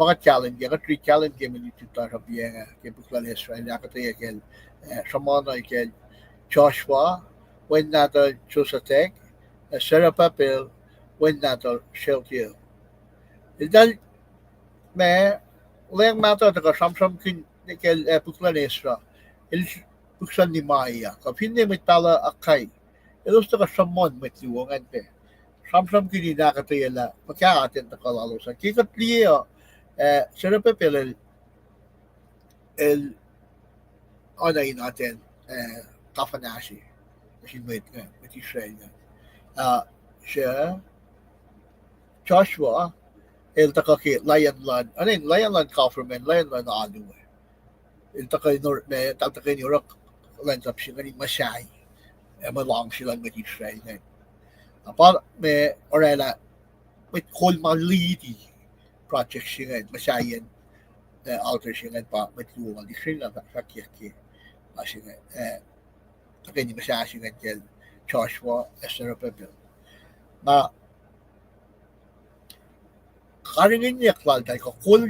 mga challenge nga 3 challenge nga manituta sabiya nga kaya buklal Ezra nakataya kel samana kel Joshua when nato Josatek Sarah papel when nato shelter dal me leng mato ta samsam kin kel buklal Ezra il buksan ni Maya kapinne mitala akay ilos ta samon met liwangan pe samsam kin nakataya la magkakatin ta kalalo sa kikatliya Sarah papel el onay natin kafanashi with Israel siya Joshua el takaki Lionland Lionland government Lionland anu el takay nor me takay ni rak lands up siya ni Musai malong sila with Israel apart me orela with kol maliti project siya Musai alter siya pa with luwal di siya sakiyaki siya takay ni Musai siya kel Joshua Ezra papel na karingin niya klal tayo ko cool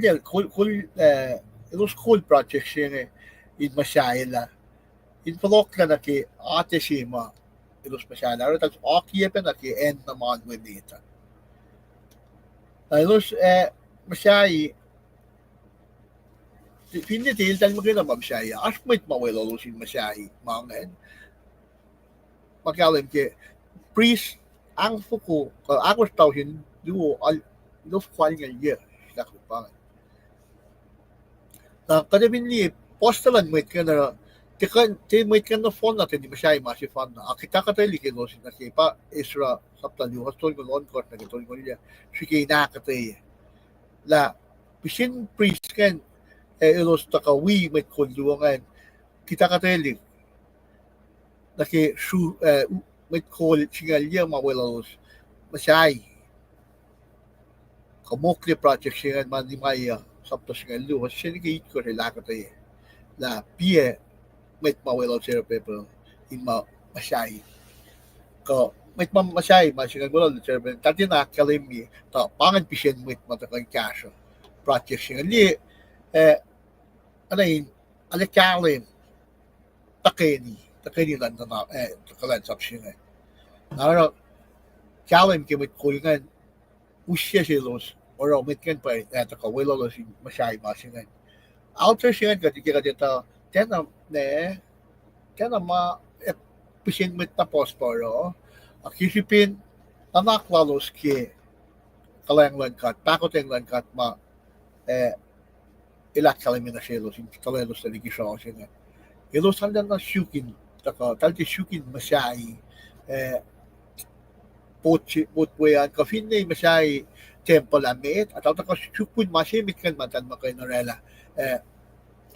ilos cool project siya in Masyala in Wolacna na ki ate sima ilos Masyala aro tayo akiye pa na ki end naman wenita na ilos Masyai hindi tayo magkita Masyai asmit mawelo lusin Masyai mangan magkalim ke priest ang fuko agos tawhin duo al los kwal nga ye pa na kadabin ni postalan met ka na te met ka na phone natin di Musai masi phone na kita ka tayo likin los na pa Ezra saptan yung hastol ko on court na gitol ko niya sige na ka tayo la bisin priest kan elos takawi met konduangan kita ka tayo naki shu met kol singalya mawelos Musai kamokli project singal man ni Maya sapto singalu siya ni ko relaka tayo la pie met mawelos zero people in Musai ko met Musai masingal mo lang zero tati na kalem ta pangan pisyen met matakang kasha project singali anayin alakalem takeni lan na takalan sapshinga nara kalem ke mit kulngan usya silos oro mit kan pa takawelo los Musai masingan outer singan ka dita tena ma pising mit tapos paro akisipin anaklalos ke kalenglan kat pakotenglan kat ma ilat kalemina silos kalelos sa ligisyon singan ilos handan na shukin talti shukin Musai putpuyan kafinne masay temple amit at taka chukpun masimit kan matan makay norela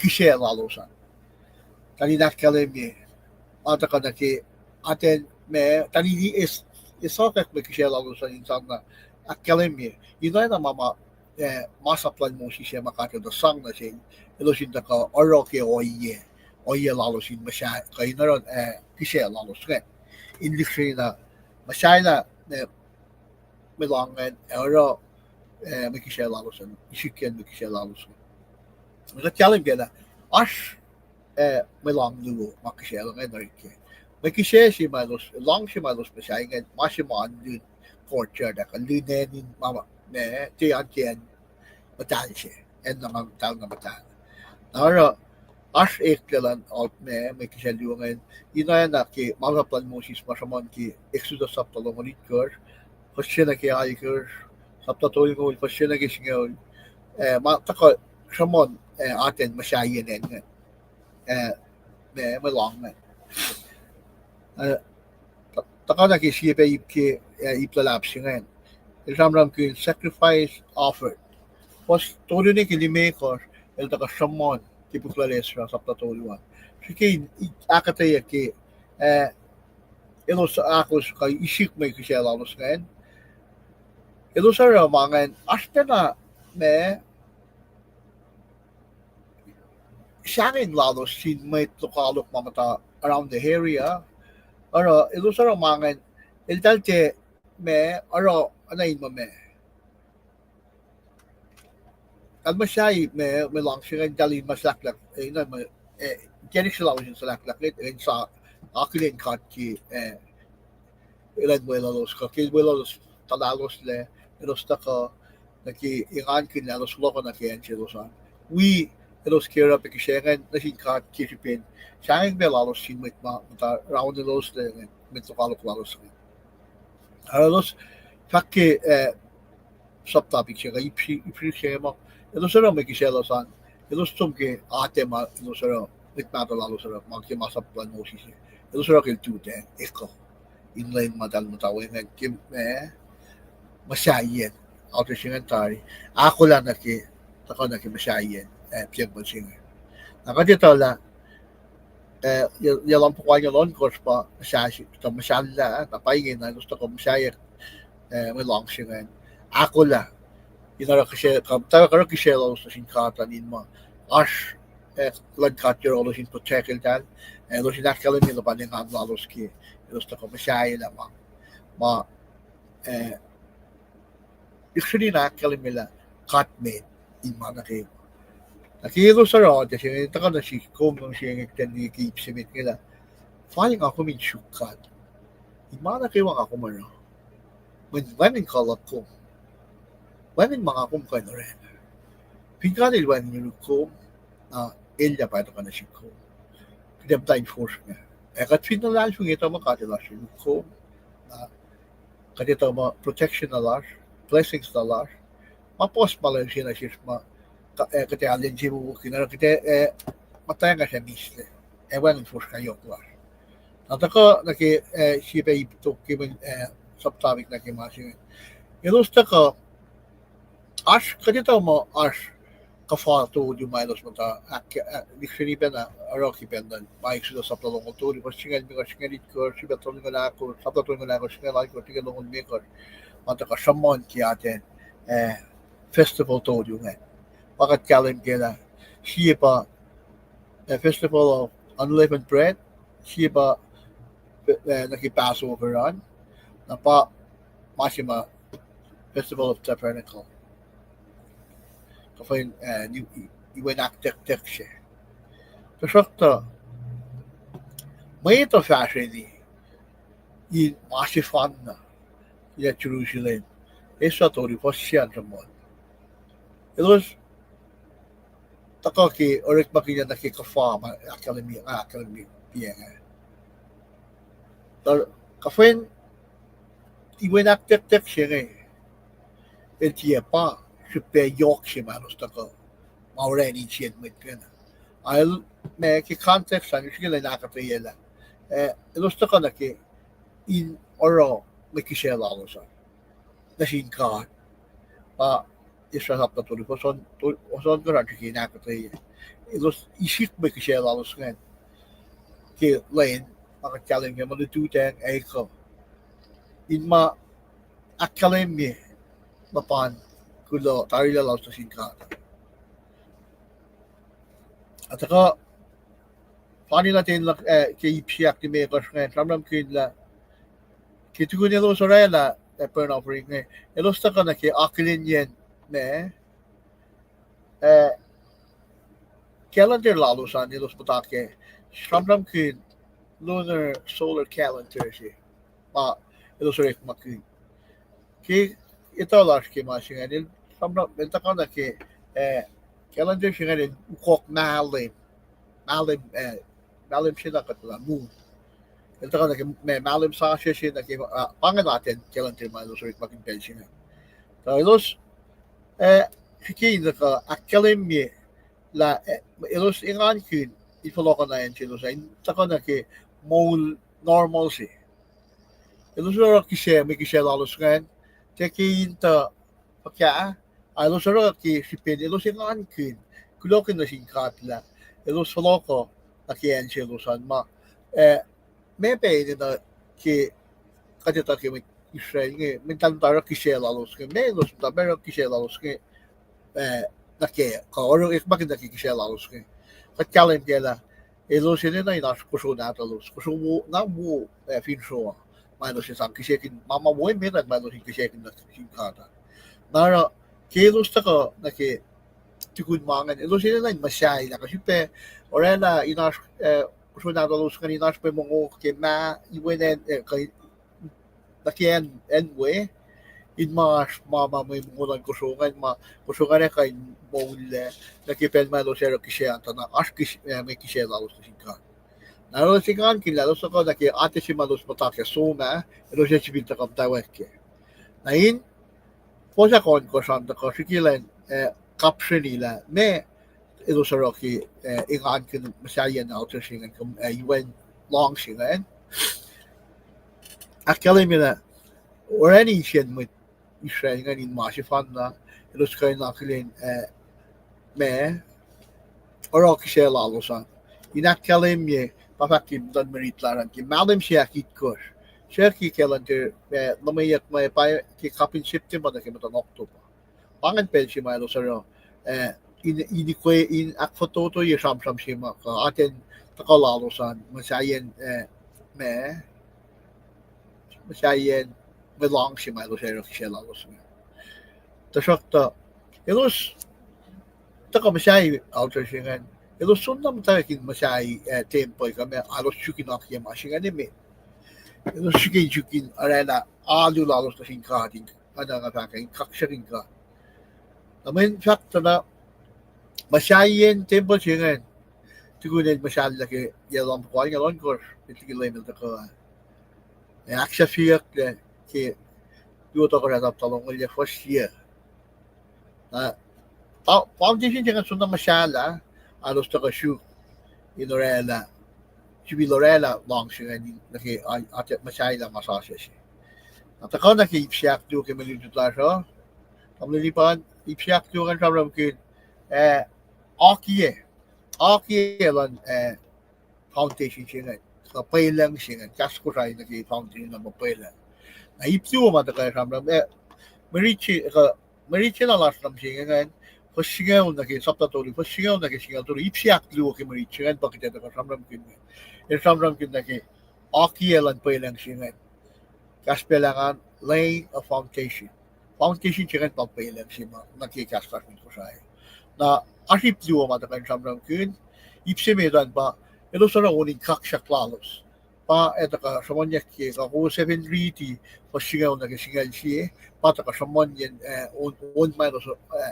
kishe lalosan tani nakalemi ataka naki aten me tani is isokak me kishe lalosan insan na akalemi inoy na mama masaplan mo siya makata do sang na siya ilosin taka oroke oye lalosin masay kay naron kishe lalosan industry na masay na melangen ero mikishe lalosan ishiken mikishe lalosan nakachalim gena ash melang nuo makishe lang enerke mikishe si malos long si malos masay ngen masiman dun torture da kalunenin mama ne tiyan matan siya en namang tao na matan nara ash eklelan alt me mikishe luongen inaya na ki malaplan mosis masaman ki exodus up talongonit kurs Kosrae ki ayker sapta toyngol Kosrae ki singol taka shamon aten masayenen me malong taka na ki siya ki iplalap singen ramram ki sacrifice offered was todo ni ki limakor el taka shamon ki Ezra sapta toywan siki akataya ki elos akos kay isik may kisya lalos ngayon elos ara mangan ashta na me sangin lalos sin may tukalok mamata around the area ara elos ara mangan el talte me ara anayin mo me al masyay me lang siya dalin maslaklak ina me genik sila lalos salaklak sa akollah kat ki ilan lalos ka ki lalos talalos le elos taka naki ingan kin lalos loko na kiyan silosan we elos kira pikishengan nasin kat kisipin sanging be lalos sin mit mata round the los le mit tukalok lalos alos fakki subtopic siya ipri siya mo elos ara may kiselosan elos tumke atema elos ara mit mata lalos ara magki masaplan mo siya elos ara kil tute eko inline madal mutawaek kim masyayen auto singan tari akollah na ki taka na ki masyayen piyag singan nakadito la yalang pukwan yalon kors pa masyala na Paing na gusto ko masyayen may long singan akollah inara kasi tawa karo kasi lalos na sinkatan inma ash lagkat your olos in potekil dan los inakalan nila pa ng lalos ki gusto ko masyayen lamang ma actually nakakalim nila cutmate in mga kayo. Nakikilo sa rod, kasi taka na si Kom nung siya ngagtan ni Keep Simit nila. Fayang ako min syukat. In mga kayo ang ako mara. When call ko. When mga akong ka na rin. Pinkanil when yung Kom, Ilya pa ito ka na si Kom. Kidam time force nga. Kat pinalan yung ito makatila si Kom. Kadito mga protection na lash. Blessings na lash. Mapos malang siya na siya kati alin siya mo kinara kati mataya nga siya misle. Ewan ang force kayo lash. Nataka naki siya pa ipito kimin subtopic na kimasing. Ilusta ka ash kadito mo ash kafato yung milos mo ta dictionary pa na aroki pendan maik sila sa talong ko pas singal mi ko singalit ko siya tulong na ako sa tulong na ako singal ko tiga long mi ko mata ka shamon ki aten festival to yung pakat kalem kena siya pa festival of unleavened bread siya pa naki-Passover on na pa masima festival of tabernacle kafayin iwanaktek siya kasakta may ito fashion ni in masifan na ya Jerusalem esa tori posyan ramon elos taka ki orek makinya nakikafama akademi piya tar kafen iwanaktek siya el tiapa super yok siya manos taka maureni siya mit kana al me ki context ang siya nakatayela elos taka na ki in oro may kisya lalosan. Nasin ka. Isa sa patuloy. Wason ka rin kinakatay. Ilos isik may kisya lalosan. Kaya lain, makakaling ka malututang ay ko. Inma akalem niya mapan kulo tayo lalaw sa singkata. At saka, paano natin kay Tiac ni Mekos ngayon, ramram kinla, kituko nilo sa rela, burn offering ngayon, ilusta ka na kay akilin yan, calendar lalo sa nilos patake, ramram kin, lunar solar calendar siya, ilos rin makin. Kaya, ito lahat kay Masi ngayon, ramram, benta ka na kay, calendar siya ngayon, ukok malim siya na katula, moon. Ito ka na may malim sa siya na pangan natin, calendar malos rin makin pension nga. So, ilos, hikin na ka, akalem niya, ilos ingan kin, Folokinyukyak na yan siya, ilos, ito ka na kay, normal siya. Ilos rin kisya, may kisya lalos ngayon, tekin ta, pakya, ilos rin kisipin, ilos ingan kin, kulokin na singkatla, ilos Folokinyukyak, nakiyan siya ilosan, may pain na ki, kadita ki may Israel nga, may tantara kisya lalos nga, may ilos na, pero kisya lalos nga, nakiya, kaorong ikmakin na kisya lalos nga, katkalem kaya ilos yun na inas kuso na talos, kuso mo, na mo, finsyo, may ilos isang kisyakin, mamamuin minag, may ilos yung kisyakin na singkata. Nara, kilos na ka, tikun mangan, ilos yun na Musai na, kasi orela inas kuso na talos kan inas pe mongo ke ma iwenen kay nakian Mwe mama may mungulan kusungan kay mole nakipen malo sero kisya na askis may kisya lalos singka. Naro singan kilalo sa ko naki ate si malos patakya suma ero siya sibita kam Mutawaek. Nain po sa kon ko santa ko sikilan kapsyon nila me ito sa Rocky, ingaan ka masaya na auto siya nga, UN long siya nga. At kalem na, orani siya mo Israel nga nin masifan na, ito sa kayo nakilin, Rocky siya lalo sa. Inak kalem niya, papakim dan meritlaran, ki malam siya kitkos. Siya kikalantir, namayak may pa, kikapin September na kimatan October. Pangan pen siya may ito sa in akfwasryeyuk ye sam shima ka aten takalalosan masayen belong shima lo sero kishelalos. Tashakta ilos takamasay alter shingan ilos sundam takin masay tempo kami alos shukinak ye mashingan me ilos shukin arena alu lalos ta shinkatin ada nga paking kaksakin ka. Namen fakta na Masayin temple singan. Tigunin masyal laki yalang po ang yalang kors. Itigilay na tako. Akfwasryeyuk ki yuto ko ratap talong ulit first year. Foundation singan sunda masyala alos tako shu inorela. Sibilorela long singan laki at masyala masasya siya. At ako naki-ipsyak do kay malututla siya. Kamlilipan ipsyak do kan sabram kin Aki lan foundation siya nga Pwelung siya nga Kosrae na kay foundation na Pwelung. Na ipsiyo man ta kay samram marichi na last nam siya nga Kosrae na kay saptatori Kosrae na kay siya to ipsiyak lu kay marichi nga pakita ta samram kin. Samram kin na kay Aki lan Pwelung siya nga Kaspelangan laying a foundation. Foundation siya nga Pwelung siya na kay Kosrae na asip liwa matakan samram kun ipsimedan pa ito sa uning kaksak lalos pa etaka samonyak ki ka ko 7 riti pasingaw na kasingal siya pataka samonyan on minus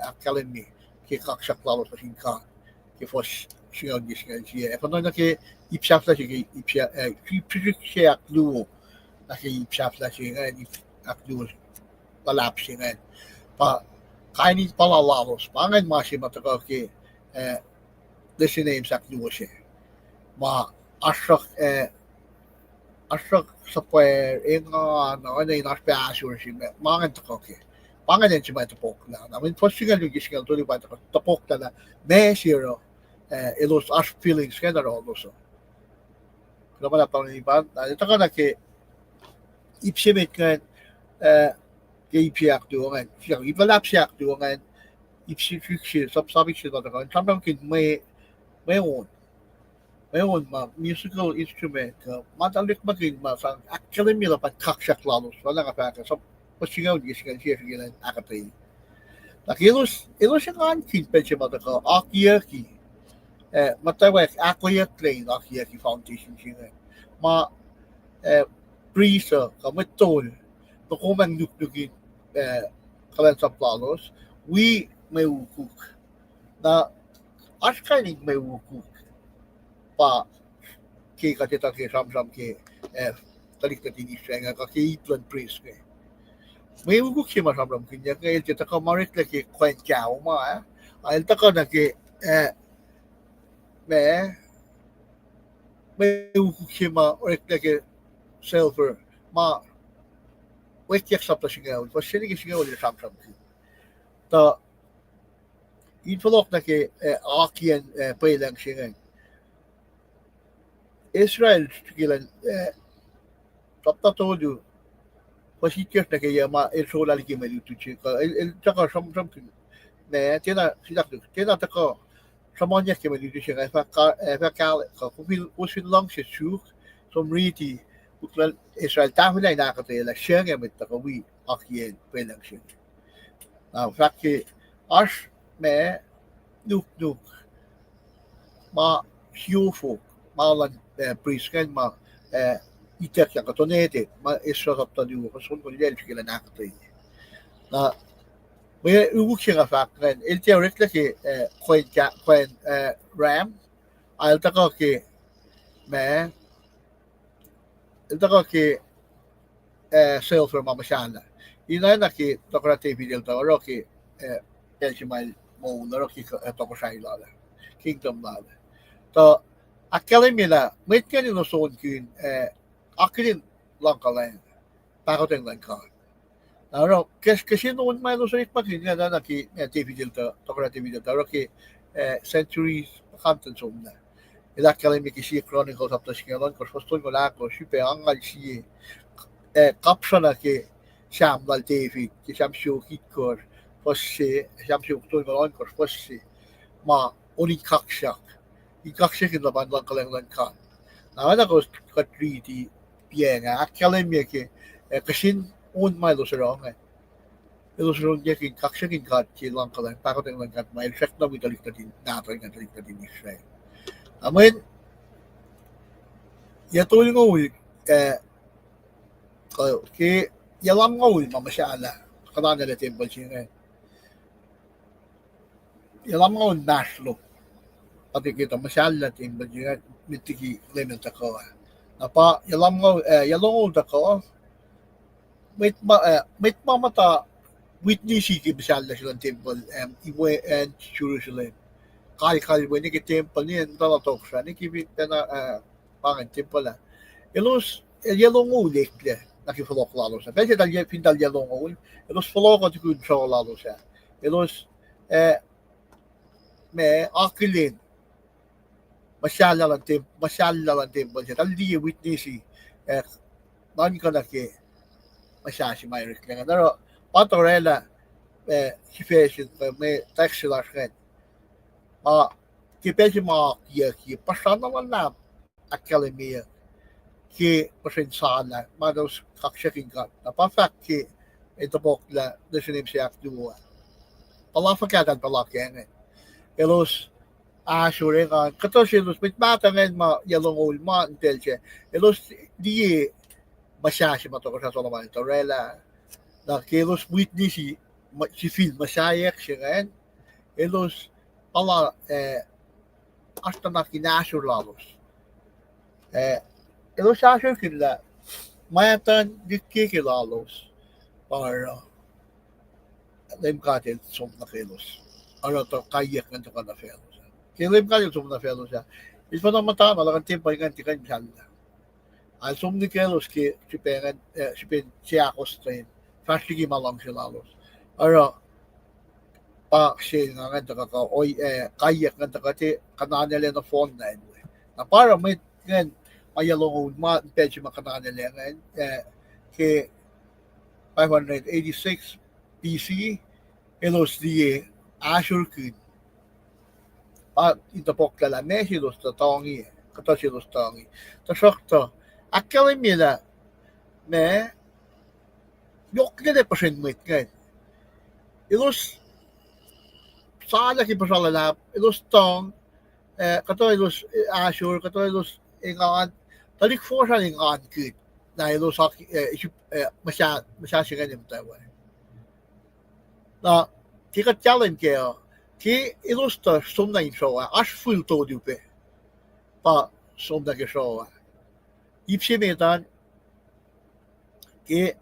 akalem ki kaksak lalos pasingka ki fos singaw ni singal siya pa na ki ipsafla siya siya aklu na ki ipsafla siya aklu palap siya pa kainin pala lalos pangan masih matakaw ki desi name sak luwa siya ma asrak Asrak sa puwer, ano inas pe asur si me, mangan to koke. Mangan din si may tapok na. Namin po singal yung gisgal tuloy ba tapok na me zero. Ilos as feelings kaya na also. Kaya pala pa ni ba? Ito ka na ke ipsimit kan ke ipiak duangan. Siya ipalap siya duangan. Ipsifiksi sabi siya na kan. Sampai kin may ma musical instrument matalik magin ma sang actually mila pa kaksak lalos wala nga pa sa pasingaw gisgan siya gilan akatay nakilos siya kan kin peche mata ka akiyaki mutawaek akollah train akiyaki foundation siya ma prisa ka metol no kumang nuknugin kalan sa lalos we may wukuk na askaning may wukuk pa ke katita ke sam ke talik tati ni senga ka ke plan pris ke may ugu ke ma sam ke nya ke ta ka marik le ke kwen chao ma ai ta ka na ke may ugu ke ma orek le ke silver ma wek yak sa ta singa pa sini ke singa le sam ke ta inflok na ke akian Pwelung singa Israel gilan tapta todo positif na kaya ma el sola li kema lutu chika el taka sam ne tena taka samanya kema lutu chika fa kal ka fil lang se suk som riti uklan Israel ta hula na ka tela shenga mit taka wi akien Pwelung shin na fa ke as me nuk ma hiufo malan prisken ma Tiac yang katonete ma Ezra tapta diu kasun ko lel chikila nakatay na may uwuk siya nga fakren el teorik la ke kwen ram al taka ke silver ma masyana ina na ke tokrate video ta ro ke el chimal mo na ro ke Tokoyang la kingdom la ta akollah mila met kan no son kun aklin lang kalem pakoteng lang ka na kasi noon may no sa ipakin na ki TV delta tokra TV delta ro ki centuries kanton somna ila kalem ki si chronicles of the skelon ko postol ko la ko super angal si kapsana ke sham dal TV ki sham show hit ko posse sham show to ko posse ma oni kaksak kaksakin na bandang kalenglan ka. Na ko katriti pienga akademia ke kasin on mai lo serong lo serong je ki kaksakin ka ki lang kaleng pa ko teng lang kat mai check na with talik tatin na try talik tatin Israel. Amen. Ya to ngo ke yalam ngo ma mashallah kana na temple chinga. Yalam ngo nashlo pati kita masyala ting bagiga mitiki lemon tako apa yalong tako mit mata witness ki masyala silang temple Mwe and Jerusalem kali when ki temple ni ndala toksa ni ki na pangan temple la yalong lekle nakifulok lalo sa pwede dalye pindal yalong elos folok at kun so lalo sa elos me akilin masyala lang temple siya. Tali witnessi man ka na ke masyashi may reklengan. Pero patorela si fashion may textile ken. Ki pesi ma ki pasana wala akademia ki pasensala mados kaksakin ka. Napafak ki ito pokla desinim siya aktuwa. Palafakatan palakyan. Elos sure nga kato silos mit mata ngayon ma yalong ul ma intelche elos di masyashi mato ko sa solaman torela na kelos witness si film masyayek siya ngayon elos pala hasta na kinasur lalos elos asur kila mayatan dikiki lalos para LEUM GOD som na kelos ano to kayak ng to kana fel LEUM GOD som na fel siya iso na mata malakan tempo kan tikan sala Som nukelos ki sipengan sipin Tiac Kosrae fastligi malang silalos. Ara pa siya nga taka oy kayak nga taka ti kananele na phone na anyway. Na para may ngan mayalong ma pwede makananele nga ke 586 BC elos di Ashur kud pa itapok kala mesilos ta tongi katasilos tongi ta shokto akalimila me yok gede pasin mwet gan elos sala ki pasala elos tong kato elos Ashur kato elos ingan talik forsa ingan kud na elos masya siya ganyan tayo na kika challenge kaya ki ilusta somna in show ash full to dupe pa somna ke show ipse metan ke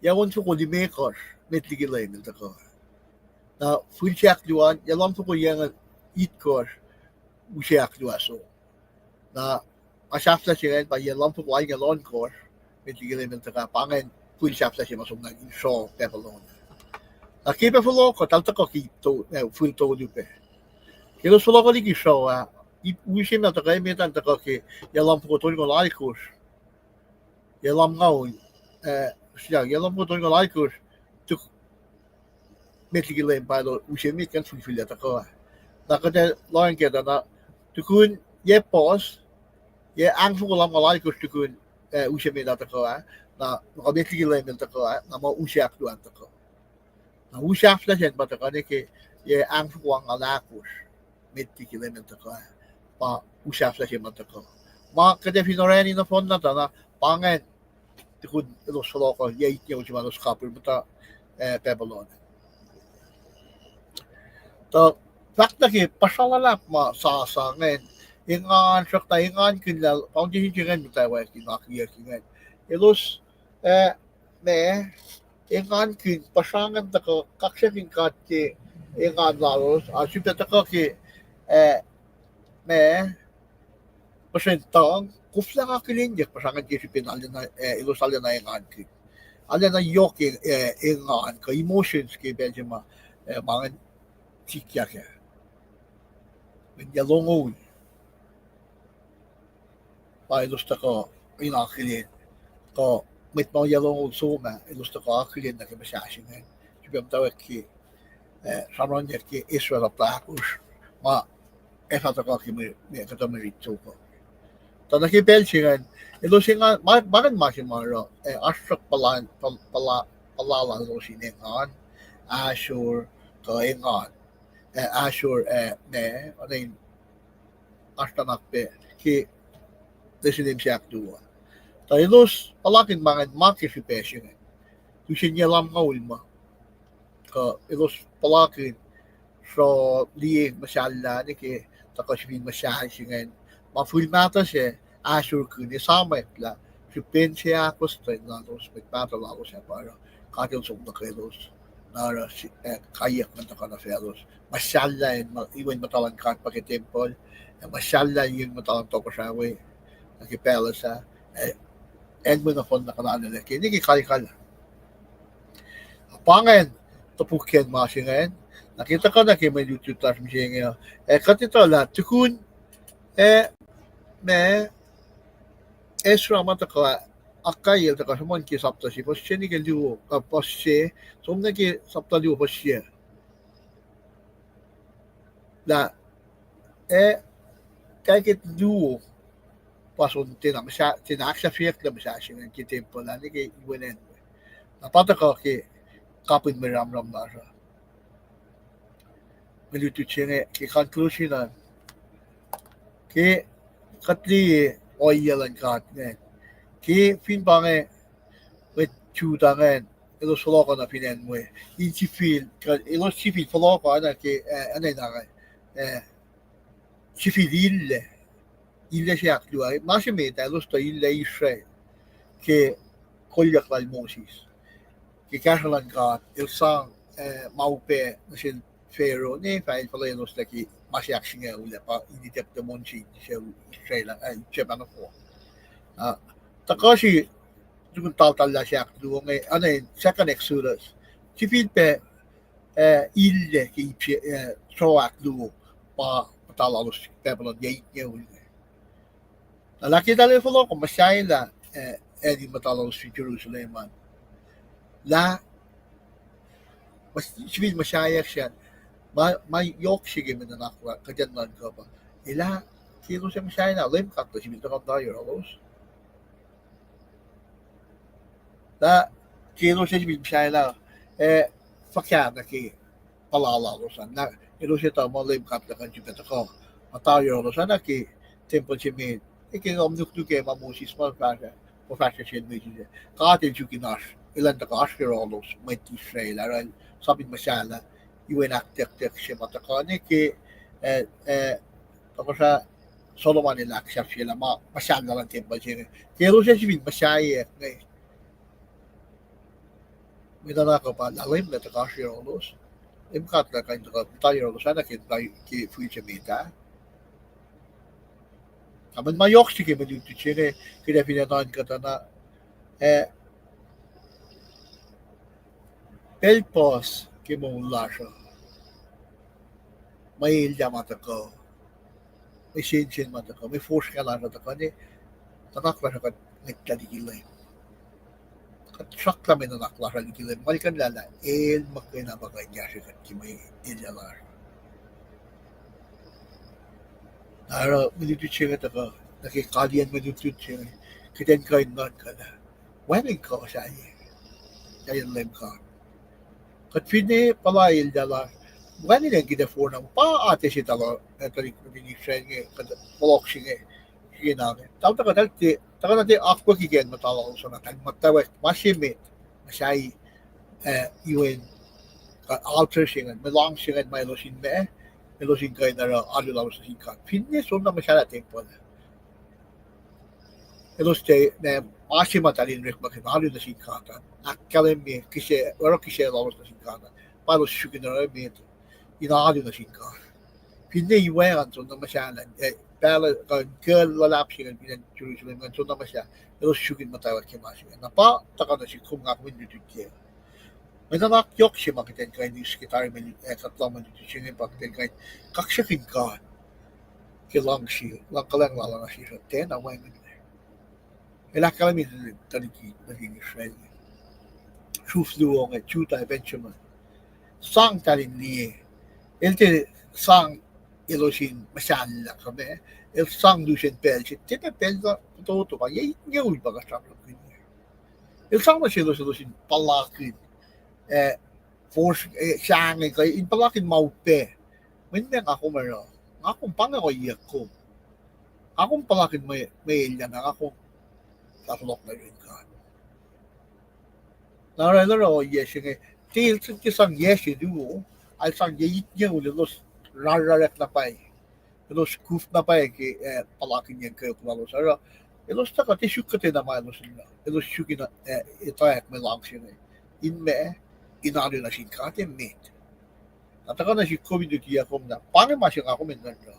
yawon su ko di makers metli gilay nil tako na full check duan yalam su ko yang eat course usiak duan so na asafla siya pa yalam su ko ay galon course metli gilay nil taka pangen full check siya masomna in show pepalon Aqui para Foloco, tanto que to full to dupe. Que los Foloco ligi show e o chama ta kai metan ta que yalam po to ngol aikos. Yalam ngau sia yalam po to ngol aikos. Tu metli lem pa lo o chama kan fulfilla ta ko. Na ka de loin ke da na tu kun ye pos ye ang fu ngol aikos tu kun o chama da ta ko na ka metli lem ta ko na mo o sia duan ta ko. Na usiak na siya bata ke ye ang fuang alakos metti kilometer ko pa usiak na siya bata ko ma kada finoreni na fon na ta na pangen tikud los Foloco ye ityo siya los kapur bata Babylon to fakta ke pasalalap ma sa ngen ingan sakta ingan kinal foundation jingan mutawaek kinakiya kingan elos me ingan kin pasangan tako kaksakin ke ingan lalos asipta tako ke me pasentang kufla ka kilinjek pasangan ke sipin alina ilos alina ingan kin alina yok ingan ka emotions ke benjama mga Tiac yalongol pa ilos tako inakilin ko met mau yalong soma ilusta ko akollah na kemasyasingan juga mutawaek ki saronyer ki Ezra plakos ma efata ko ki me kata me soko ta ki belsingan ilusingan magan masimaro asrak palala lo sinengan Ashur ko ingan Ashur ne onin astanak pe ki desidim siak dua Tailos palakin mga makisipesyon. Tusin niya lang ulma. Ka ilos palakin so liye masyala ni ke takasmin masyasingen. Mafulmata siya Ashur kuni sama itla. Sipin siya Kosrae lalos mitmata lalos siya para katil sumda kelos. Nara kayak na takana felos. Masyala iwan matalang kat pakitempol. Masyala yung matalang Tokoyang nakipela sa and mo na fon na kanala ke ni kikal pangen topuken masingen nakita ka na ke may YouTube tas mising katito la tukun me Ezra mata ka akayel ta ka mon ki sapta si posche ni ke duo posche somna ke sapta duo posche la kay ke duo pasun tinaksa fiyak na masyasyon ang kitempo na ni kay iwanen. Napata ko ki kapit may ramram na siya. Maluto siya nga ki conclusion na ki katli oyalan kat nga ki fin pa nga with chuta nga ilos Foloco na pinen mo in sifil ilos sifil Foloco na ki anay na nga sifil ille siya akluay masimeta ilos to ille Israel ke kolyak lal Moses ke kasalan kat ilsang maupe na siya Pharaoh ne fail pala ilos laki masyak siya ula pa initip the monsi siya Israel siya pa na po Takashi yung tal siya doon ngay second Exodus. Sifilpac ilde ki troak doon pa talalos Babylon yait niya uli. Lalaki dali follow kung masyay la edi matalos fi Jerusalem man. La sifil masyayak siya may yok sige man nakwa kadyan man ka pa. Ila kilo siya masyay na LEUM GOD sifil takam tayo alos. Da kilo siya sifil masyay na fakya na ki palalalusan na ilo siya tamo LEUM GOD na kan jipeta ko matayo alos na ki temple siya may ikin nuke mamusis man fasya o fasya siya may siya katin siya kinash ilan na ka-asker alos may tisray laran sabi masyala iwen aktek siya matakani ki tapos sa Solomon nila aksya siya masyala lang temple siya kilo siya sifil masyaya ngay may nanakaw pa lalim na taka-asker alos LEUM GOD na kain tayo alos na ki future meta Aman mayok sige maluti siya kaya pinatahan ka na pelpos ki mong lasr may ilya mata ko may sin mata ko may force ka lang mata ko ni tanakla siya ka nagtaligilay katsak namin nanakla siya ligilay malikan lala makinabagay niya siya ki may ilya lasr Nara maluti siya ka nakikalian maluti siya kitan kain non ka na waning ko siya kaya LEUM GOD kat pine palayil dala waning ang ginafor ng paate siya talo natalik na binisya nga kad molok siya sige namin tawag ka dati taka natin akwa kigen matalaw sa natin mutawaek masimit masay iwen alter siya malong siya may losin me Elosin kayo na alulaw sa sikat. Pinneson na masyala tempo na. Elos tayo na masima talin rin makinalo na sikatan. Kalem kishe, wala kishe lawas na sikatan. Palos syukin na rin ito. Inalo na sikat. Pinne iwayan so na masyala. Pala girl lulap siya ng Jerusalem so na masya. Elos syukin matawa kimasiya. Napa taka na siya kung nga kumindututya. May nanakyok siya makiten kayo ni sekretary katlaman dito siya ngayon pakiten kayo kaksakin kilang siya lang kalang lalanga siya ten away nga nila ilang kalamin taliki naging Israel shufluo nga chuta Benjamin sang talin niye ilte sang ilosin masyala kami sang dusin pel siya tita pel ka toto ka yun ba ka saklo kanya sang na siya ilosin palakin force siyang kay in palakin maupe minne ako maro akong pangaw iyak ko akong palakin may ilya na ako tatlok na rin ka naralo yes nga til kisang yes du ay sang yit niya ulos rararek na pay ulos kuf na pay ki palakin niya kayo kumalo sara ulos taka tisuk kate na malos nila ulos syukin Etawi may lang siya inme inalo na siya kate met. Nataka na siya community ako na paano masya ako mengan na.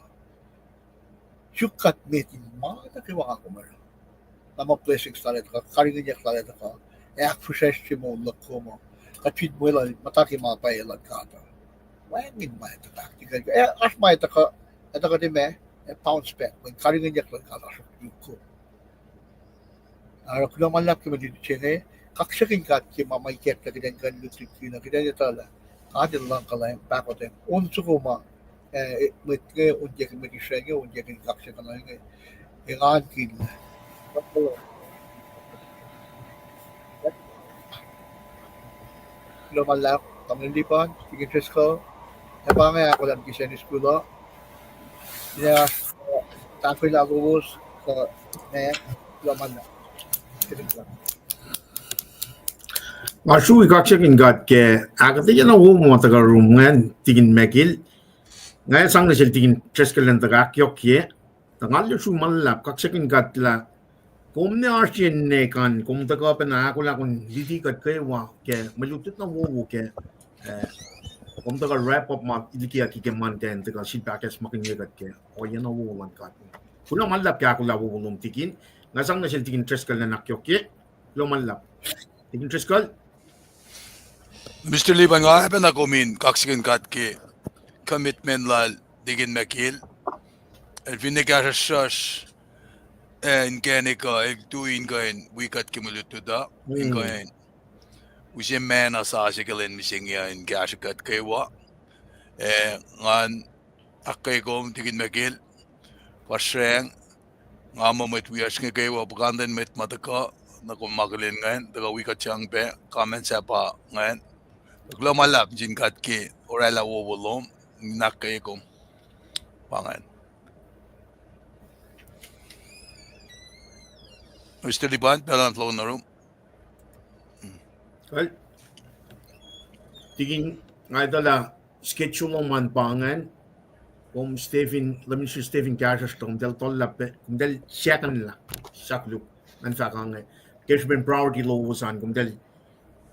Syukat metin mga kiwa ako mara. Nama blessings talit ka, karinganyak talit ka, akfwasryeyuk mo lako mo. Katwid mo lang mataki mga payalan kata. Wangin may tataktikan ka. As may taka di me pounce back. May karinganyak lang kata sa yuko. Ara ko naman lang kima dito siya kaksakin ka ki mamay ket ka kidan kan luti na kidan tala adil lang kalem pakote unsu ko ma mit ke unje ke mit shege unje ke kaksakan lang an kin lo malak tamen di pan tigin ko pa nga ako lang kisya ni skulo ya takoy lagos ko lo malak Srui kaksakin gat ke agate yana wo mo taga room ngan tigin megil ngay sang na sil tigin cheskelen taga kyok ye tangal yo su malap kaksakin gat la komne arsien ne kan kom taga pena ako la kun liti kat ke wa ke malutut na wo ke kom taga wrap up ma iliki aki ke manten taga silpac makin ye gat ke o yana wo lan kat kuna malap ke ako la wo tigin Ngasang na siya tigin triskal na nakyokye. Lumalap. Tigin triskal. Mr. Liban nga happen ako min kaksakin katke commitment lal digin makil. Elfinekashash ingenika tuin kain wikat kimulut da inkain. Usi mena sa asikalin misingya in gashakat kaywa. Ngan akay kom tigin makil. Pasreng nga mwet wiyash nga kaywa bagandan met mataka na kumakalin ngayon daga wikat siyang be comment sa pa ngayon. Lumalap jin katke orala wowolom nakay kom pangan. Mr. Liban, pelan flow na room. Well, tiging nga dala schedule man pangan om Stephen Casas tom del tollape del second la saklu man fakang kesh ben priority lowos an del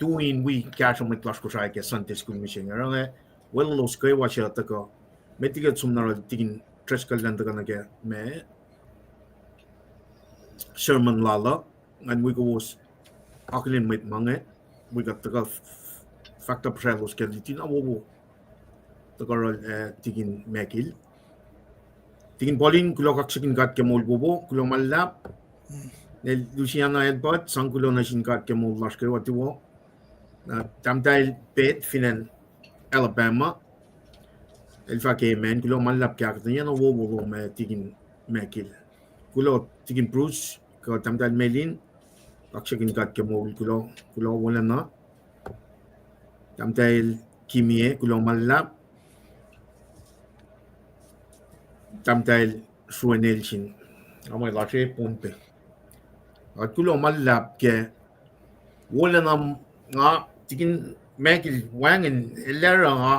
doing we cash on mit Kosrae ke Sunday school mission nga well los kay wa siya ta ko metiget sumnar tigin treskal land ka nage me sermon lala and we go was akolin mit mange we got the factor prelos ke ditin awo the girl tigin mekil tigin bolin kulo kaksakin gat ke mol bobo kulo malap ne Luciana Edbot sangkulo na sin gat ke mol lasker watiwo na tamdal pet finan Alabama el fa ke men kulo malap kya katanya no bobo me tigin mekil kulo tigin Bruce ko tamdal melin kaksakin gat ke mol kulo wolacna tamdal kimie kulo malap tamdal Srui sin amay lasr pompe at kulo malap ke wolacna nga tigin mekil wangin elera nga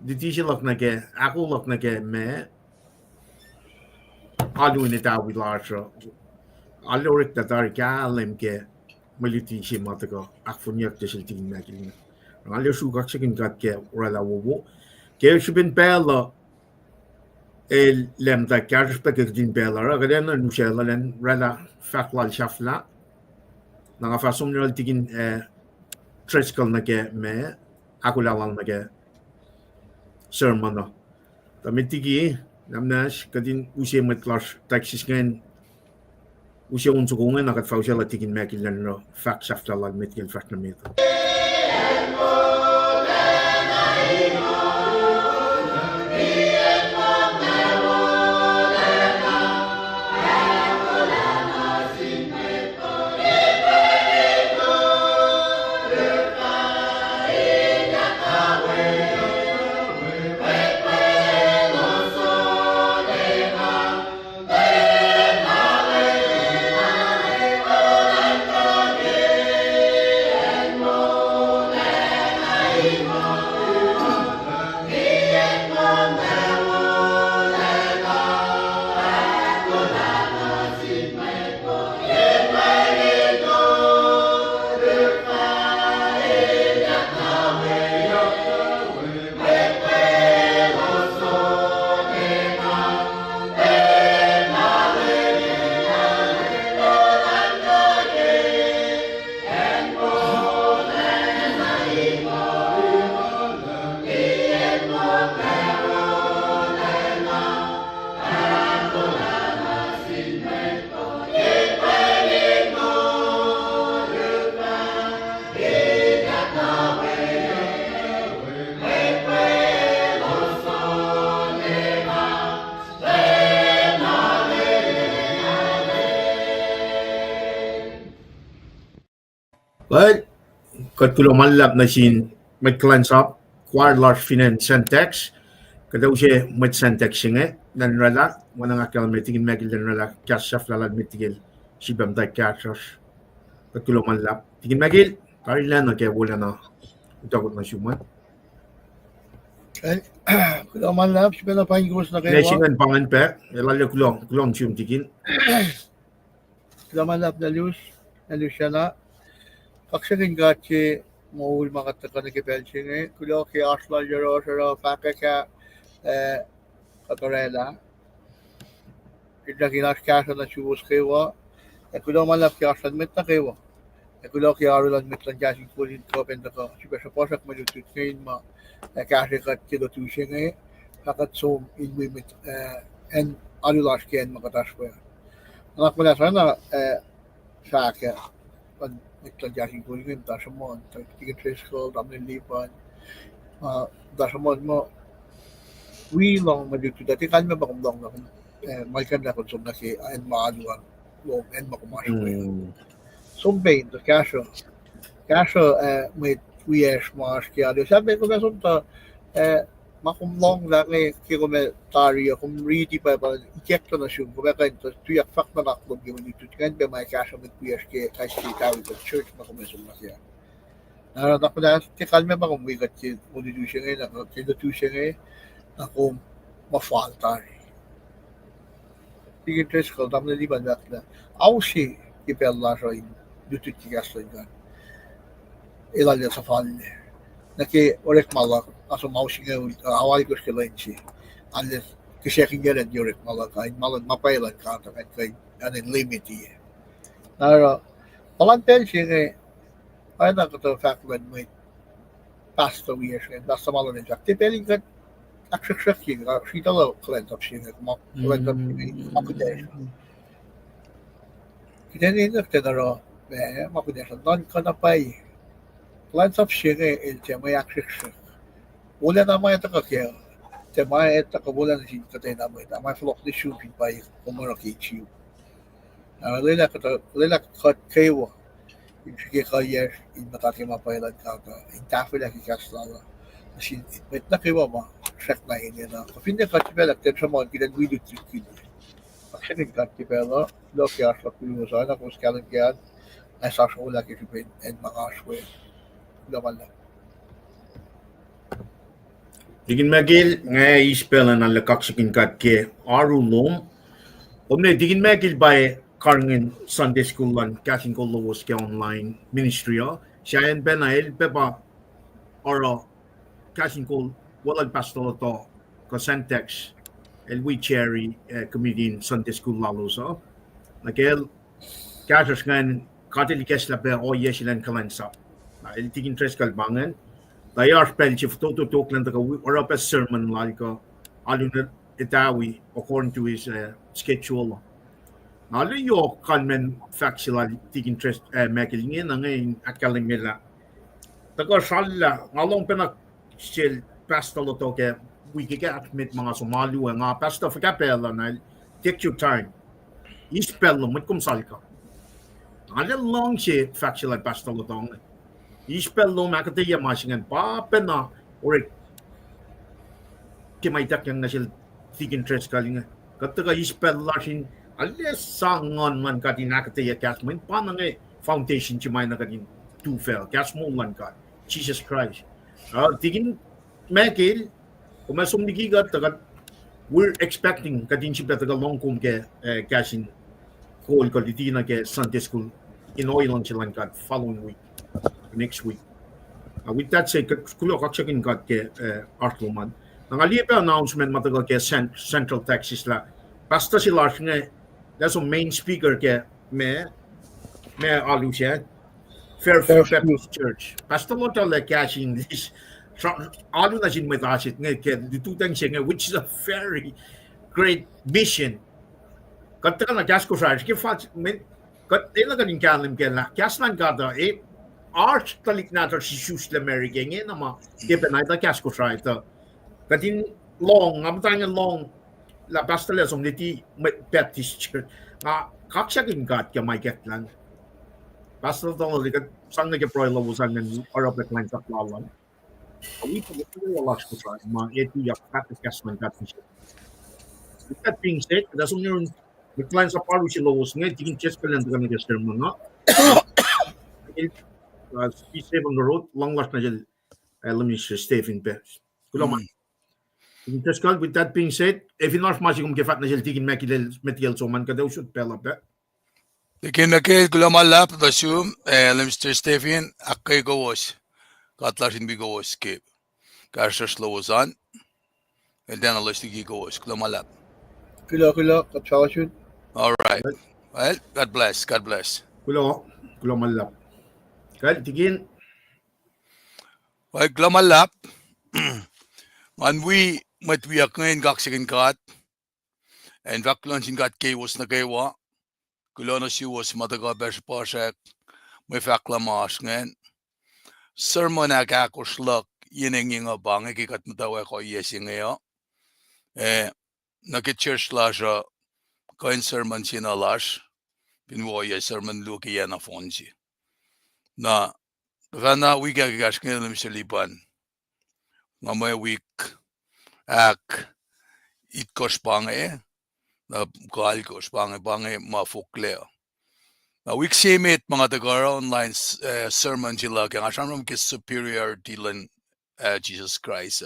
ditishalak na ke akollah na ke me aluin Etawi lasr alorik na tar kalem ke luti si matako akfwasryeyuk desil tigin mekil alo su kaksakin gat ke orala wobo ke shibin pela el lem da karsh pek din pela agaden no shela len rala faklal shafla na fasom nol tigin triskal na ke me akollah na ke sermon no tamitigi namnash kadin usi met klas taxis ngen usi unsukungan nakat fausela tigin mekil no fak shafla lal metkil fak na meto But kat kulo malap na sin met cleanse up quite large finan syntax kada usi met syntax singe dan rala wana nga kal metigin megil dan rala kasaf lala metigil sibam da kasas kat kulo malap tigin megil karila na ke wolacna utakot na suman kulo malap sibela Paing na kaywa nesingan pangan pe elala kulo sum tigin kulo malap na Luciana kaksakin katke mol makataka na kipelching kulo ki asla jaro sara fakaka kakarela Itlakinas casa na chubos kewa. Kulo malap kasan met na kewa. Kulo kiarulan met lang KahsInKol in kopen na ka. Siya sa posak malutut ngayon ma. Kasi kat kilo tusya ngayon. Kakat som inwe met en alulas kaya makatas ko yan. Anak mo na sana sa akin. Pag met lang KahsInKol ngayon. Tasamon. Tigit risko. Daming lipan. Tasamon mo. Long malutut. Dati kan mo bakumdong na kung malkan na konsum na si en maaluan. Long en makumas ko yan. Som Paing, kaso may wies mas kaya sabi ko na sunta makumlong lang kiko may tari kung ready pa check to na siya kung kaya to Tiac fak na naklog yung dito kan ba may kaso may wies kaya kasi Etawi sa church makumisum na siya narata ko na kalme ba kung wigat si muli siya ngayon kaya siya ngayon ako mafalta tigil tres ko dam na liban na ausi ipella rin luti kan ilalya sa falle naki orek malak aso mausi nga awali ko sa lenchi unless kasi kingeran yorek malak ay malak mapailan ka kay anin limit ye nara palan pensi nga ay na ko to fact when may pasta years and that's the malak exact peling ka akfwasryeyuk si talo klent of siya mo klent of akfwasryeyuk kita ni nak tedaro makudesan don kana pay klent of siya el may akfwasryeyuk wala na may takakya may takabulan na sin katay na may Folokinyukyak pay kumarakichiu lela kat kayo yung sige kaya in matakimapailan ka in tafel aki kaslala Sin met na kayo ma check na ini na kapin na katipela sa mga ginagwilo trikin actually katipela lo kaya sa Musa na kung kalem kaya ay sa wala kay pin and makaswe laman na Digin magil nga ispelan ang kaksakin ke arulom. Omne digin magil by karngin Sunday school lan KahsInKol lowos ke online ministry siya en benail pepa oro KahsInKol walang pastor to Kosentex el we cherry comedian Sunday school lalos nakel kasas ngan katelikes la be o yesilan kalansa el tigin tres kalbangan dayar spell chief to lan to or a sermon like alun Etawi according to his schedule Nalu yo kanmen factual tigin tres mekelingin ngayon akaling nila tago sala ngalong penak still pastor to ke we get mit mga Somalu nga pastor for kapela na take your time ispell mo kum salka ala long si factual pastor to ispell mo makati ya masingan pa pena or kimay tak yang nasil tigin tres kalinga kataga ispell lasin ala sangon man kati nakati ya kasmin pa nga foundation ti may nakadin two fell kasmo lan ka Jesus Christ tigin mekil kumasong digigat tagat we're expecting kadin siya tagal long kum ke KahsInKol kaliti na ke Sunday school in oil on silang kat following week next week with that said kulo kaksakin kat ke artluman nangali pa announcement matagal ke Central Texas la basta sila nga that's a main speaker ke me alu siya Fairfield Baptist Church. Pastor mo talaga kasi English. Alu na sin may tasit nga kaya ditutang siya nga which is a very great mission. Kata ka na Kosrae kaya kaya ka rin kalem kaya na kaya saan ka da arch talik na si Jesus America nga naman kaya na ito Kosrae ito. Katin long, ngamatang long la pastor la som luti Baptist Church. Kaksakin kaya may lang. Pastor to likat sang nagproylo usan ng Arabic line sa lawan. We can relax ko sa mga Etiac kasman katis. With that being said, that's only the clients sa paru si lowos nga tingin chest pa lang kami ng sermon na. Speed save on the road, long last na dyan Mr. Stephen Pers. Kulaman. With that being said, if not much kung kifat na dyan tingin material so man ka daw should pela pa. Ikinake kulamalap dasum Mr. Stephen akkay gawos katlarin bi gawos ke karşış lowozan elden alıştı ki gawos kulamalap kilo katsalasyon All right. Well, God bless. God bless. Kulo malap. Kal tigin Well, glamalap. Man we matwiyak ngayon kaksakin kat. And vaklon sin kat kay was na kaywa. Kulo na si was mataga besh pasek. May faklamas ngayon. Sermon na kakoslak. Yineng yung abang. Ikikat mutawaek ko yesi ngayon. Naki-church lasha. Kain sermon sinalash. Pinwoya sermon luki yan na fonzi. Na, kana wika kikash ngayon na misalipan. Nga may week ak itkos pange na kos pange mafukle. Na week simit mga taga online sermon sila kaya asam ram kis superior tilan Jesus Christ.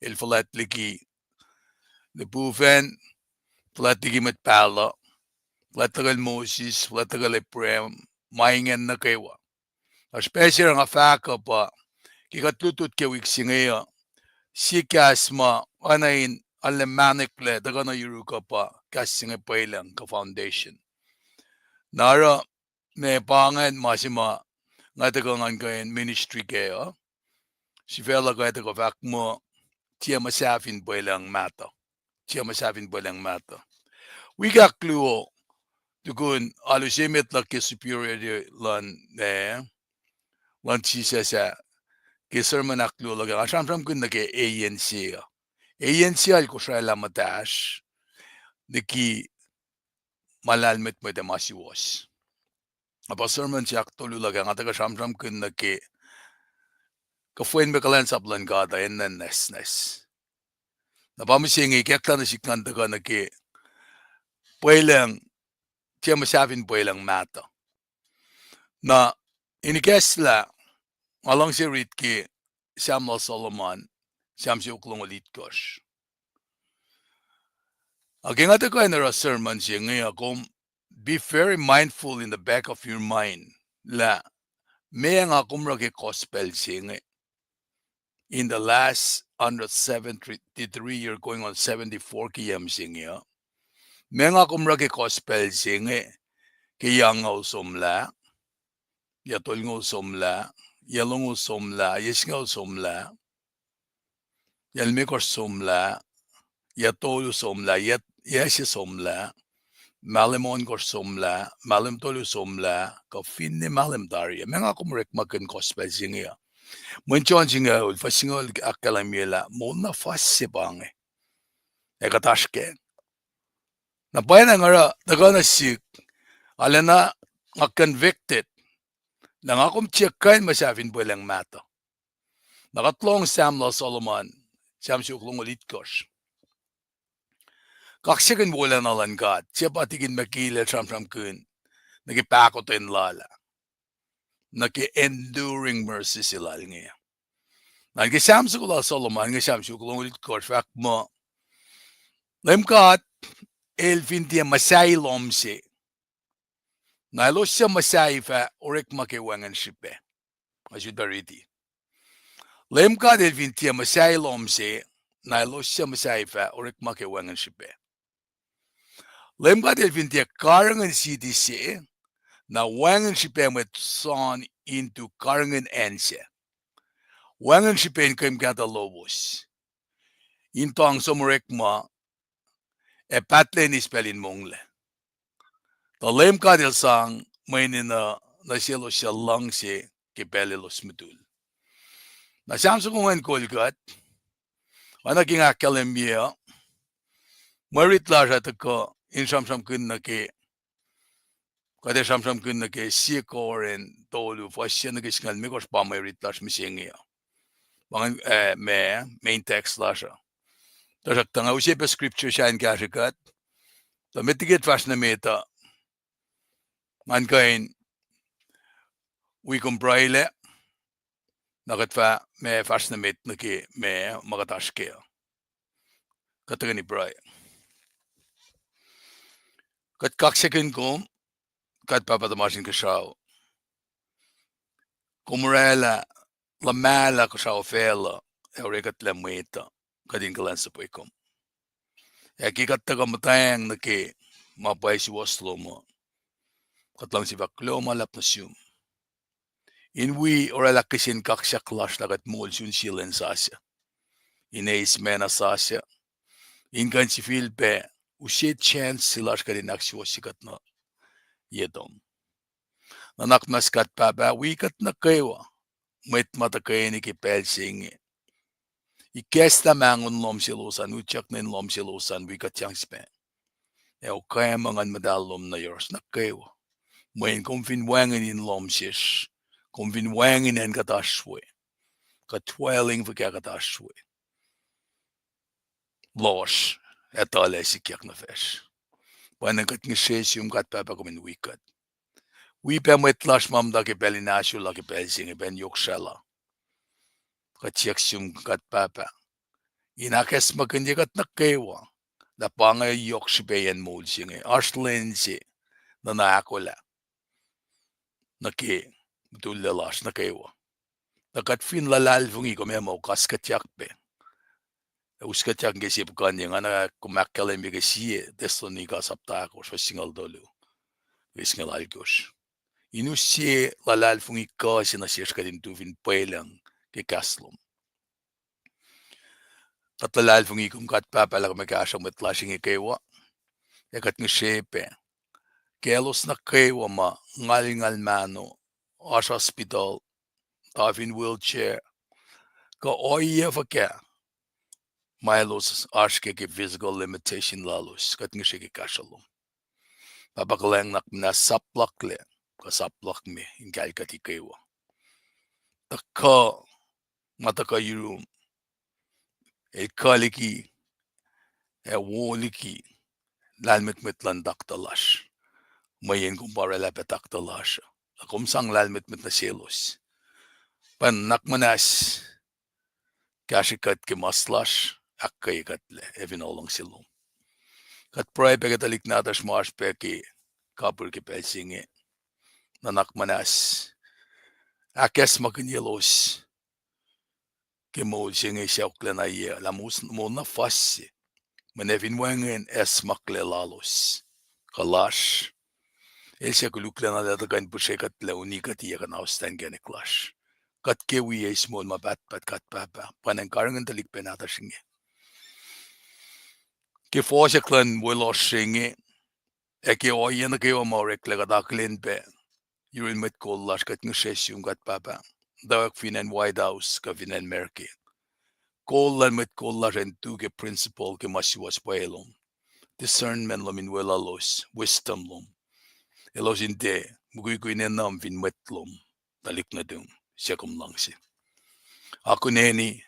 Il falat ligi the buven falat ligi met pala falat tagal Moses falat tagal Ephraim maingen na kaywa. Especially ang afaka pa kikatlutut ke week singaya sikas ma anain alemanikle daga na yuruka pa kasing Pwelung ka foundation. Nara ne pangan masima nga daga ngan kain ministry kaya. Si fela kaya daga fak mo tiya masafin Pwelung mata. Tiya masafin Pwelung mata. We got clue tukun alusimit la ke superior lan lan chisa sa ke sermon aklu laga asam kun nake ANC. ANC al Kosrae la matash niki malalmet mo de masiwas. Apa sermon si aktulu laga nga taga sam kun nake kafuen me kalan sablan gada en nes. Na pamisingi kekta na siklan taga nake Pwelung tiya masafin Pwelung mata. Na inikesla along si Ritki Samuel Solomon siyam si uklong ulit kosh. Again, at the sermon siya be very mindful in the back of your mind la may ang akumra ke gospel siya in the last 173 year going on 74 kiyam siya may ang akumra ke gospel siya kiyang usomla yatol ng usomla yalong usomla yesnga usomla yalmikor somla yatol usomla yes somla malimon kor somla malim tolu somla ka finne malim daria menga kumrek makin gospel singa munchon singa ul fasingol akalamela mona fasse bange ekatashke na bayana ngara dagana sik alena nga convicted na nga kum chekain masafin Pwelung mata nakatlong Samuel Solomon Samsi uklong ulit kosh kaksakin wala na lang God. Siya patigin makila sam kun. Nagipakot in lala. Nagi-enduring mercy sila nga. Nagi-samsa ko lang Solomon. Nagi-samsa ko lang ulit ko. Fak mo. LEUM GOD. Elfin tiya masay lomsi. Nailos siya masay fa. Orek makiwangan sipe. Asyudariti. LEUM GOD elfin tiya masay lomsi. Nailos siya masay fa. Orek makiwangan sipe. LEUM GOD elfin tiya karangan CDC na wangan sipe met son into karangan ense. Wangan sipe in kem kata lowos. Into ang sumurek ma patle ni spelin mongle. The LEUM GOD el sang may na silo siya lang si kipelilos metul. Na samso kong en kolgat. Anaking kalem niya. Mwe Read lasha ko in samsam kun na ke kada samsam kun na ke soko and tolu fasya na kisngal mikos pa Mwe Read lash misingi. Bangan main text lasha. Tasak tanga usipa scripture siya in kashikat. Ta mitiget fas na meta. Man kain we kumbraile nakatfa me fas na met na ke me magatashke. Katagani bray. Kat kaksakin ko kat papatamasin ka siya. Kumurela la mala ko siya ofela eurekat la mueta kadin kalan sa puikom. Kikat taga matayang na ke mapaisi waslo mo. Katlang si baklo malap na siyum. Inwi orala kisin kaksaklash lagat mol sun silen sasya. Ineis mena sasya. Ingan Sifilpac usit chance silash ka din akswasikat na yedom. Nanak naskat paba wikat na kewa. Mwet matakayani ki pelsingi. Ikesta mangun lom silusan utyak nin lom silusan wikat yang spe. Eo kaya mangan madalom na yours na kewa. Mwen konfinwangin in lom sis. Konfinwangin en katashwe. Katweling vika katashwe. Lowos. Etawi sikyak na fesh. Panakat ng sesium kat papa kumin wikat. Wipa mwetlash mamda ki pelinasyo la ki pelsingi ben yokshala. Katsiaksum kat papa. Inakes makandikat na kewa. Da pangay yokshibayan mulsingi. Ashlensi na akollah. Naki mutulalash na kewa. Nakat fin lalalfungi kumemo kaskatyak pe. Uskatyak ngesip kanyang ana kumakkalem bigasiye destoni ka saptako sa singal dolu. Visngal algos. Inusie lalalfungi ka sinasyesh ka din tuvin Pwelung ke kaslom. Tatlalalfungi kum kat papala kumakasang metlashing ikewa. Yakat ngesepe. Kelos na kewa ma ngalingal mano. As hospital. Tavin wheelchair. Ka oye vaka. Milos ashke ke physical limitation lalos. Kat ngeseke kasalom. Papakalang nak na saplak le. Kasaplak me. Ingkal kat ikewa. Taka mataka yurum. Kaliki. Woliki. Lalmet metlan daktalash. Mayen kumpara lapetak talasha. Akum sang lalmet met na selos. Pan nakmanas. Kashikat ke maslash. Akkay katle. Evin olang silom. Kat pray pegatalik natas mars peki. Kapur ke pelsingi. Na nakmanas. Akes makinyelos. Ke mol singi siyaukle na iya. Lamus mo na fasi. Manevin wangen es makle lalos. Kalash. Elsa kulukla na datagan pushekat launikat iya kan austan geneklash. Kat kewi ay small mabat kat papa. Panang karangan talik penata singe. Ke foseklan wolos singe. Eke oyen na kewa morek lagadaklin pe. Yurin met kolash kat ngesesyum kat papa. Dawak finan White House ka finan merke. Kolan met kolash en tuge principle ke masiwas Pwelung. Discernment lom in welalos. Wisdom lom. Elos inte, mugui nenam vin metlom, talik na dum, siyakum lang si. Ako neni,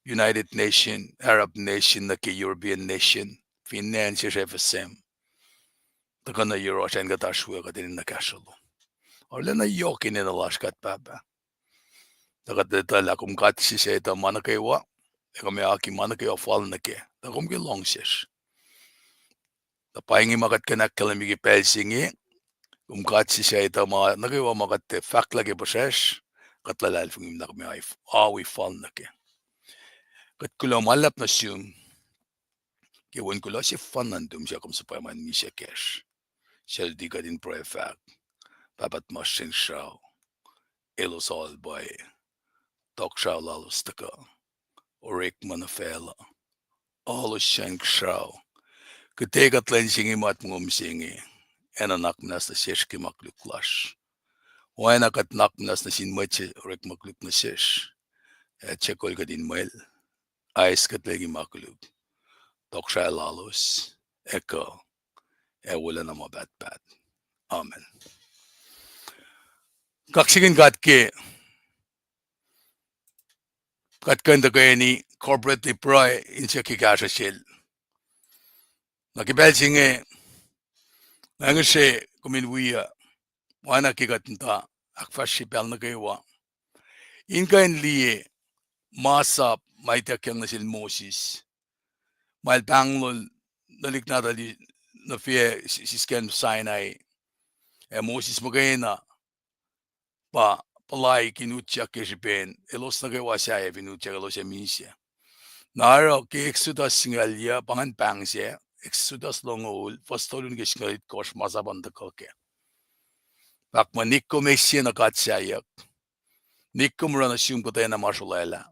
United Nation, Arab Nation, naki European Nation, finance FSM. Taka na Euro siya nga tashuwa ka din nakasalo. Orla na yoki ni nalash kat papa. Taka detala kum kati si siya ito manakaywa, eka may aki manakaywa fal na ke, takum ki long siya. Paing makat ka nakalamigi pelsingi, katsi siya ito mga nagawa makat fact lagi boses katlalal fungim na kami awi fall na ke kat kulo malap na siyum kiwan kulo si fan nandum siya kum sa paman ni siya cash siya di ka din pro fact papat masin siya elos all boy tok siya lalos taka orik manafela alos siyang siya kategat lang singi mat mong singi enanak nas na sesh ki makluklash. Why nakat nas na sin mache rek makluk na sesh. Chekol ka din mail. Ais kat lagi makluk. Toksha lalos. Eko. Wala na mabat-bat. Amen. Kaksakin kat ke. Kat kanda kaya ni corporate pry insya kikasha shil. Nakibel singe. Nangashe kuminwiya. Wana kikatnta. Akfwasryeyuk na kayo. Inkain liye. Masap maitakyang na sil Moses. Mahal panglol nalik na dali na fiye sisken Sinai. Moses magayana pa palay kinutyak kesipen. Elos na gawa siya vinutyak elos siya misya. Naro ki Exodus singalya pangan pang siya. Exodus longol fastolun gishkalit kosh mazabanda koke. Bakma nikko messi na KahsInKol. Nikko murana shum kotena mashulela.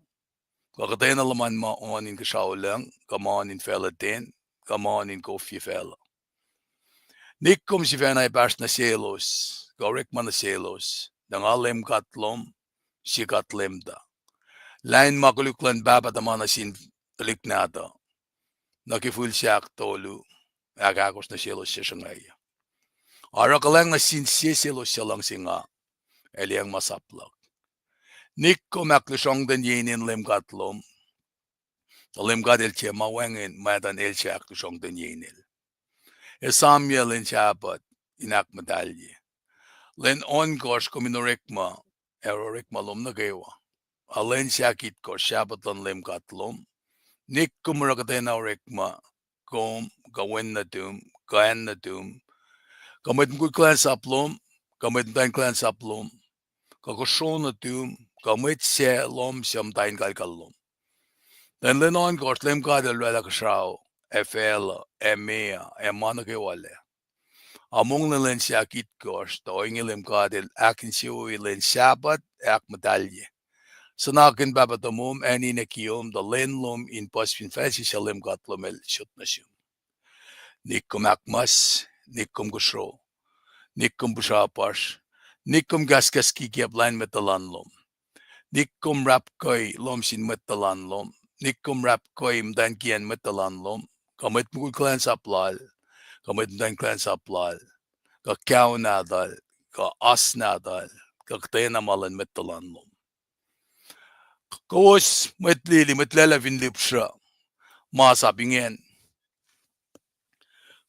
Kakatena laman ma on in kashaulang, kaman in felatin, kaman in kofi fela. Nikkom si venay bash na selos, gorek man na selos, dangalem katlom, si katlem da. Lain makuluklan baba da mana sin liknada. Nakiful siyak tolu, agakos na selos siya ngaya. Arakalang na sin siya selos siya lang singa, eliang masaplak. Nikkom aklusong den yenin lem katlom, lem kadel siya mawengin, madan el siya aklusong den yenil. Samuel in chapat inak medalye. Len on gosh kominorikma, erorikma lom nukewa. Alen siakit ko shabaton lem katlom. Nik kumrakatena rikma, kom, gawin na dum, kaen na dum. Kamit mkul klan saplom, kamit tain klan saplom. Kakosyon na dum, kamit siya lom siyam tain kalkalom. Den len on gosh lem kadel rela kashaw, efela, emea, emanukewale. Among len siakit gosh, toing lem kadel akin siyo len sabat ak medalye. Sanakin babatamum ani nekiyom the len lom in pospin fasi siya lem katlomel shut na siyum. Nikum akmas, nikum gusro, nikum bushapash, nikum gaskas kikiap line metalan lom. Nikum rap koy lom sin metalan lom. Nikum rap koy mdan kian metalan lom. Kamit mukul klan saplal. Kamit mdan klan saplal. Ka kyaw nadal. Ka as nadal. Ka ktena malan metalan lom. Kos metlili metlelavin lipsha. Masapingen.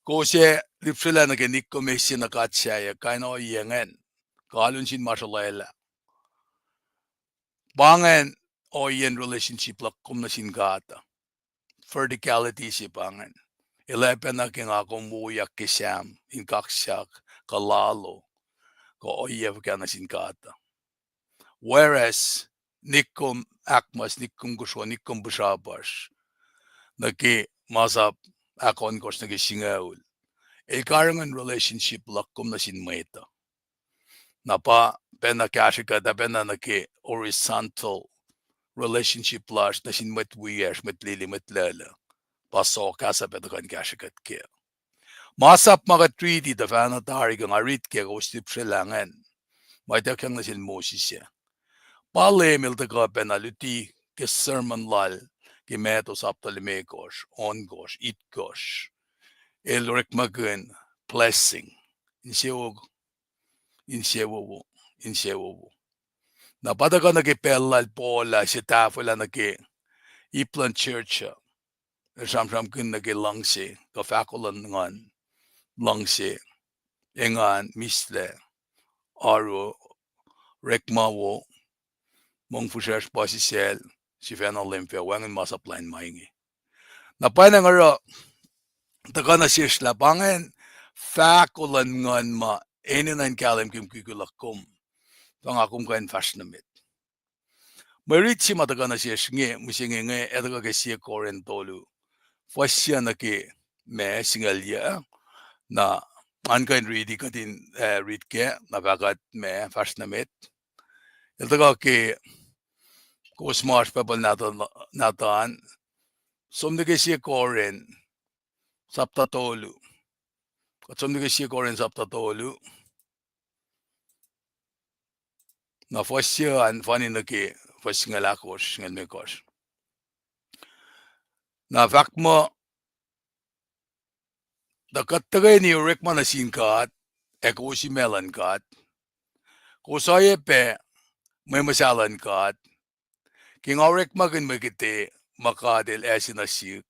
Kose lipsila na nikum messi na KahsInKol. Kaino yengen. Kalun sin mashalayla. Bangan o yen relationship lakum na sin gata. Verticality si bangan. Ilepen na king akong muyak kisam in kaksak kalalo ko oyev ka na sin gata. Whereas nikum akmas nikum guswa nikum bushabash naki masap akon kos naki singaul. Karangan relationship lakum na sin meta. Napa pena kashika da pena naki horizontal relationship lash na sin met wiyash met lili met lala. Paso kasa pedakan kashikat ke. Masap mga treaty da fana tari kang arit ke gostip silangan. May dakang na sin Moses siya. Palemil da ka pena luti ke sermon lal ke meto saptalimekos, ongos, itkos. Elrik magun blessing. Insewo. Na padakan nagipelal pola si tafula iplan church. Samsam kun langse ka fakulan ngan langse engan misle aro rekmawo mong fushers pasisel si fena lempe wangan masapline maingi. Na paina ngara takana sisla bangen fakulan ngan ma eninan kalem kim kikulakum pangakum kain fashnamit. Mwe Read si matakana sis nge musinge edaga ke siya koren tolu. Fasya na ki me singalya na ankain ready ka din read ke na bagat me fashnamit. Edaga ki kusmash pebal natan somde ke siya koren saptatolu. At somde ke siya koren saptatolu. Na fasya an fanin na ki fasngalakos ngalmekos. Na vakmo da kattagay ni rekma na sinkat ekosi melan kat kosaye pe may masalan kat king rekma kin magite makadel esinasik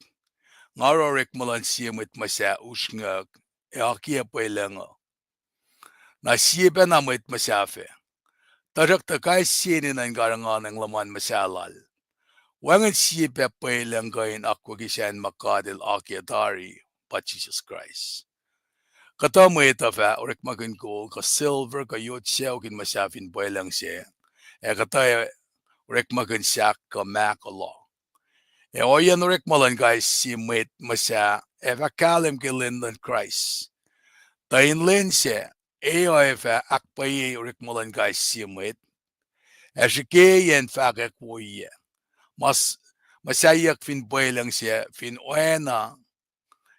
ngaro rekma lan siyemit masa usngak akia Pwelung na siyepe na mit masafe tarak takay sinin ang garangan ng laman masalal wangan siyepe Pwelung kain akwagisan makadel akia tari but Jesus Christ. Kata mo ito fa, orik magkakol ka silver ka yotsew kin masafin Pwelung siya. Kata orik magkaksak ka akollah. Oyan orik malan guys si mwet masya eva kalem gilin Christ. Tain lense eva akpaye rikmolan guys simwet. Ashikeyen fagak woye. Masayak fin Pwelung siya fin oena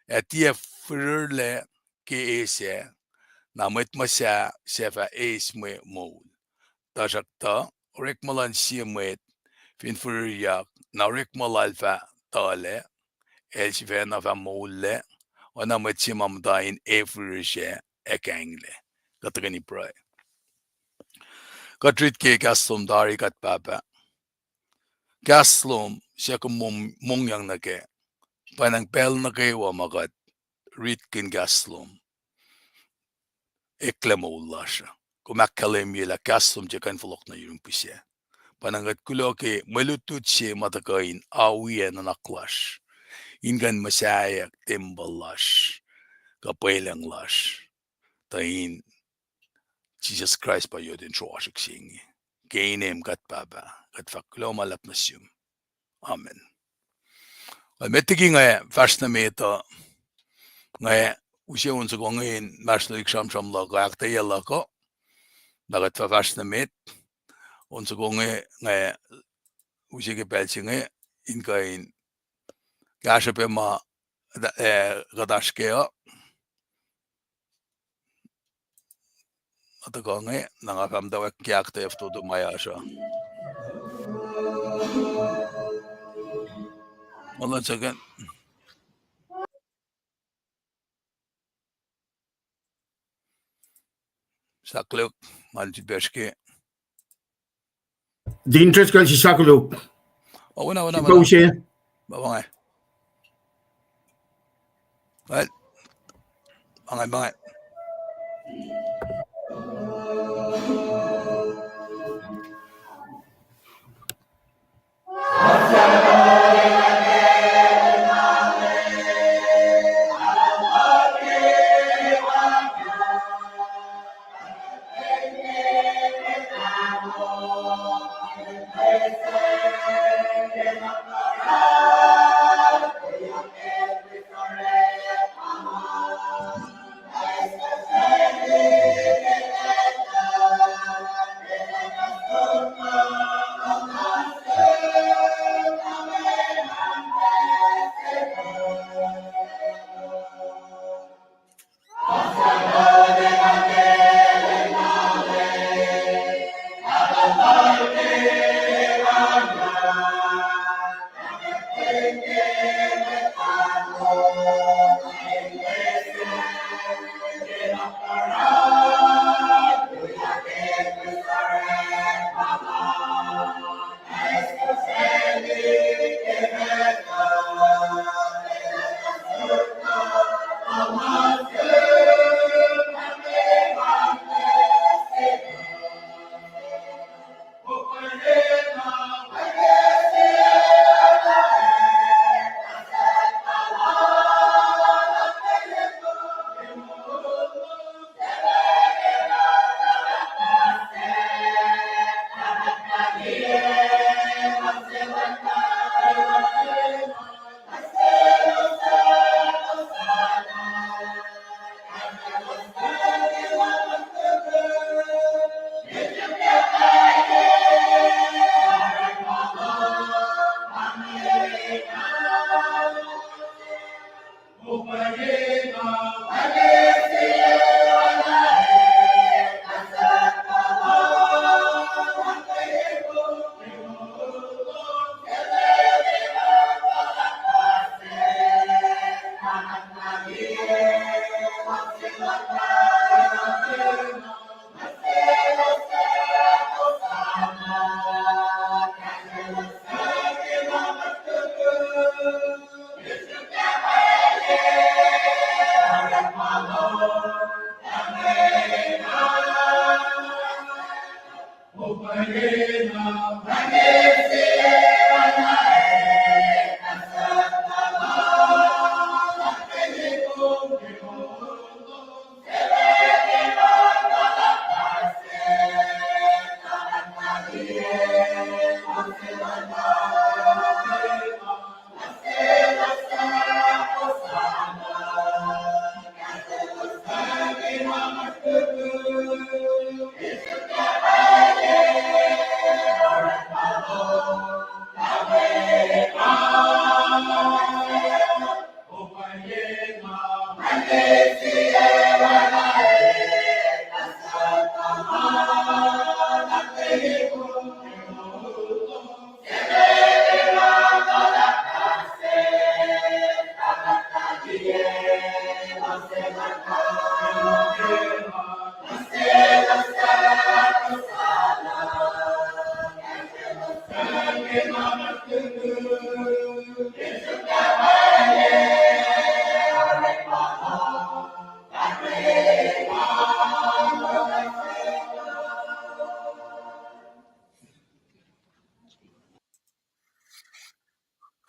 etia furle ke ese namit masya sefa esme mol. Tajakta rikmolan simwet fin furyak na rikmolalfa tale el sifena fa mole ona matsimam dain efurje ekangle. Katagani pray. Katrit ke kaslum dari kat papa. Kaslum siya kumongyang nake. Panang pel nake wa magat. Ritkin kaslum. Eklemolla siya. Kumakkalem yela kaslum siya kan Folokinyukyak na yurumpisya. Panangat kuloke malutut siya matakain awiya na naklash. Ingan Musai timballash. Kapwelung lash. Tain Jesus Christ pa yun troashik singi. Kainem kat baba. Kat faklo malap na siyum. Amen. Metigi nga vers na meta nga usya unsa ko ngayon vers na iksham la kakta yala ko. Nagat fa vers na met. Unsa ko nga usya ke pelsi nga inkain kasha pe ma gadashkeo. Ata ko nga nangapamdawak kiyakta efto do maya siya. One second. Sakluk, maljibeske. The interest kal si Sakuluk. Oh, wala. Siya. Babangay. Well, bangay.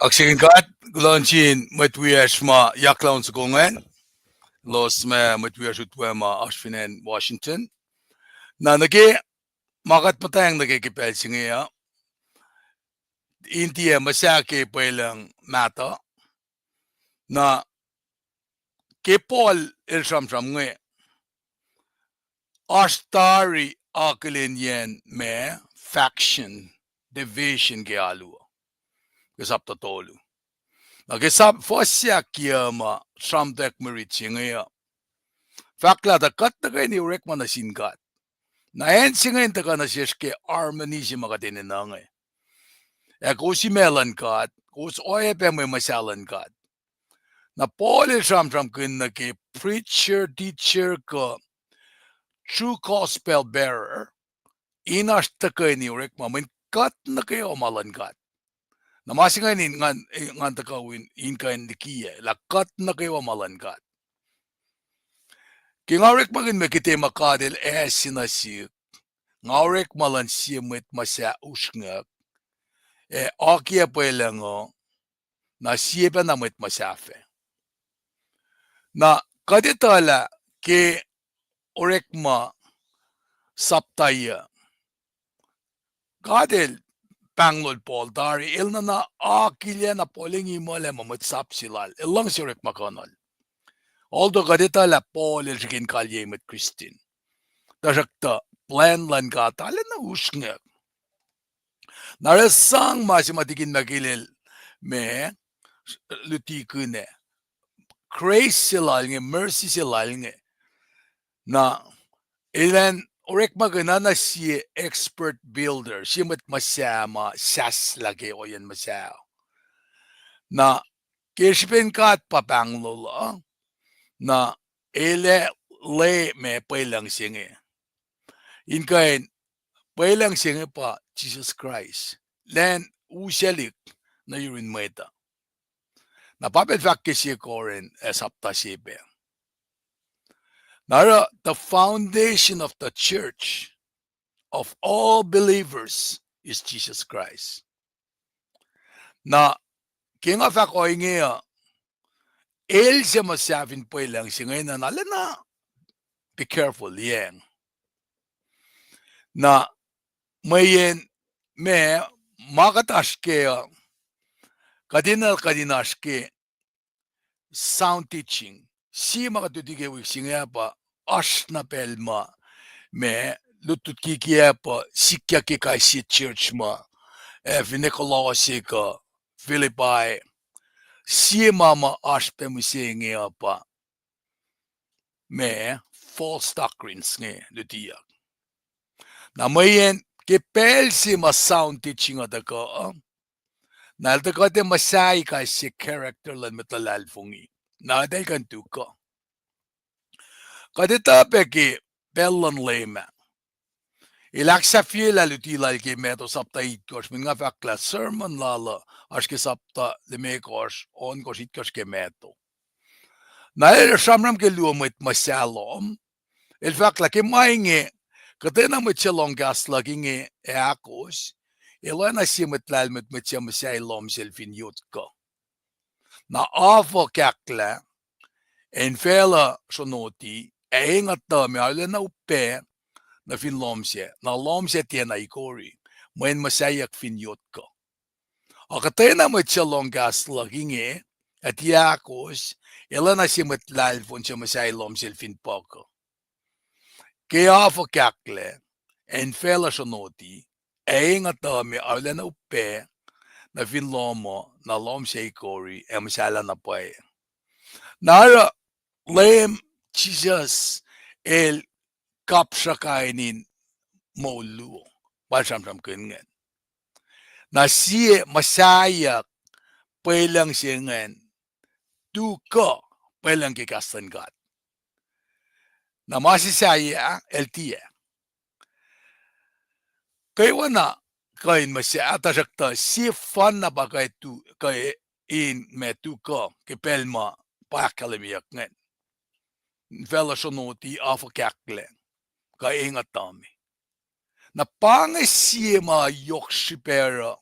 kaksakin kat gulanchin metwiashma yaklaun sukongen los me metwiashutwema ashfinen Washington na nage makat patayang nagkikipel singiya intiya masake Pwelung mata na kepol ilsham nge ashtari akolin yen me faction division ke alu kesap tolu na kesap fosya kiyama shamdek meritsingiya fakla da kat na kay ni rekman na singat na en singin ta kana siske harmony si makatinin na nga kusi melan kat kus oye pe mo masalan kat na pole sham kun na ke preacher teacher ka true gospel bearer inas ta kay ni rekman min kat na kayo malan kat na masingan ngan ta kawin in kain dikiye la kat na kayo malan kat kingarek magin me kite makadel sinasik ngawrek malan simet masa usngak akia Pwelung na siapa na met masafe na kaditala ke orekma saptaya kadel panglol Paul dari ilna na akilya na polingi mo le mamet sapsilal ilang si orekma kanal although kaditala Paul ilsikin kalye met Christine dajakta plan lan katala na usngak narasang masimatikin magilil me luti kune grace silal nge mercy silal nge na ilan orek magana na si expert builder si mat masama sas lagi o yan masao na kishpin kat papanglola na ele le me Pwelung singe in kain Pwelung singe pa Jesus Christ len uselik na yurin meta na papel fakisi koren esapta sibe nara the foundation of the church of all believers is Jesus Christ na kinga fak inge el siya masavin Pwelung singe na nalana be careful yang na mayen me makataske kadinaske sound teaching si makatutige wiksinga pa as na pelma me lutut kikia pa sikya ki si church ma vinekolawasi ka Filipai si mama as pe musinga pa me false doctrines nge luti na mayen kepel si ma sound teaching ada ka nalta ka te Musai ka si character lan metalal fungi na dahil kan tuka kadita peki pellan lema ilaksa fiela luti lal ki meto sapta itkos min nga fakla sermon lala aske sapta lemekos on kos itkos ke meto na samram ke luomit masalom el fakla ke mainge katena mo chelong gas laging akos ilana simet lalmet met Musai lom selfin ko na afo kakla en fela sonoti ingat me ale na upe na finlomse na lomse tiena ikori mwen Musayak finyot ko akatena mo chelong gas laging Tiacos ilana simet lalfon sa Musai lom selfin ko kaya afo kakle en fela sonoti ingat me ale na upe na finlomo na lomse ikori masala na pae nara lem Jesus el kapsakainin molu balsam kungen na sie Musayak Pwelung singen tu ko Pwelung ke KahsInKol na masisaya el Tiac kay wana kain masya atajakta si fan na ba kay tu kay in me tu ko ke pelma pa kalemiyak ngen vela sonoti afo kakle ka ingatami na pangesima yoksipera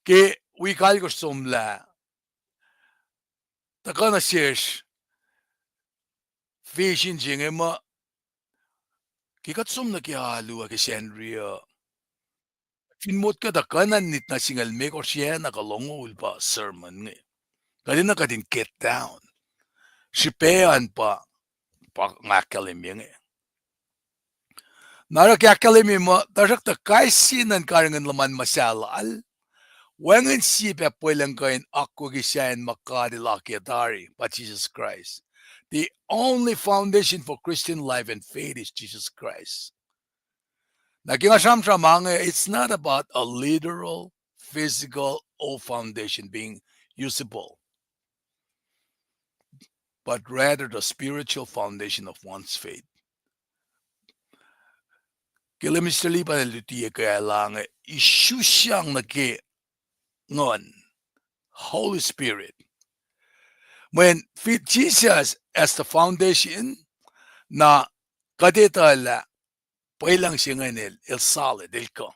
ke we kalko somla. Takana shesh fishing jingema kikat somna ki halu ke shenria. Finmot ka dakanan nit na singal make or siya nakalongol pa sermon nge. Kali na kadin get down. Sipean pa ngakalim yung Nara kakalim mo, tarak ta kaisinan karangan laman masalal. Wangan sipe Pwelung kain ako gisayan makadilaki atari by Jesus Christ. The only foundation for Christian life and faith is Jesus Christ. It's not about a literal, physical, or foundation being usable, but rather the spiritual foundation of one's faith. Kilimistali pa luti kaya lang isyusyang naki ngon Holy Spirit. When fit Jesus as the foundation na kadetala Pwelung singanil el solid ilko.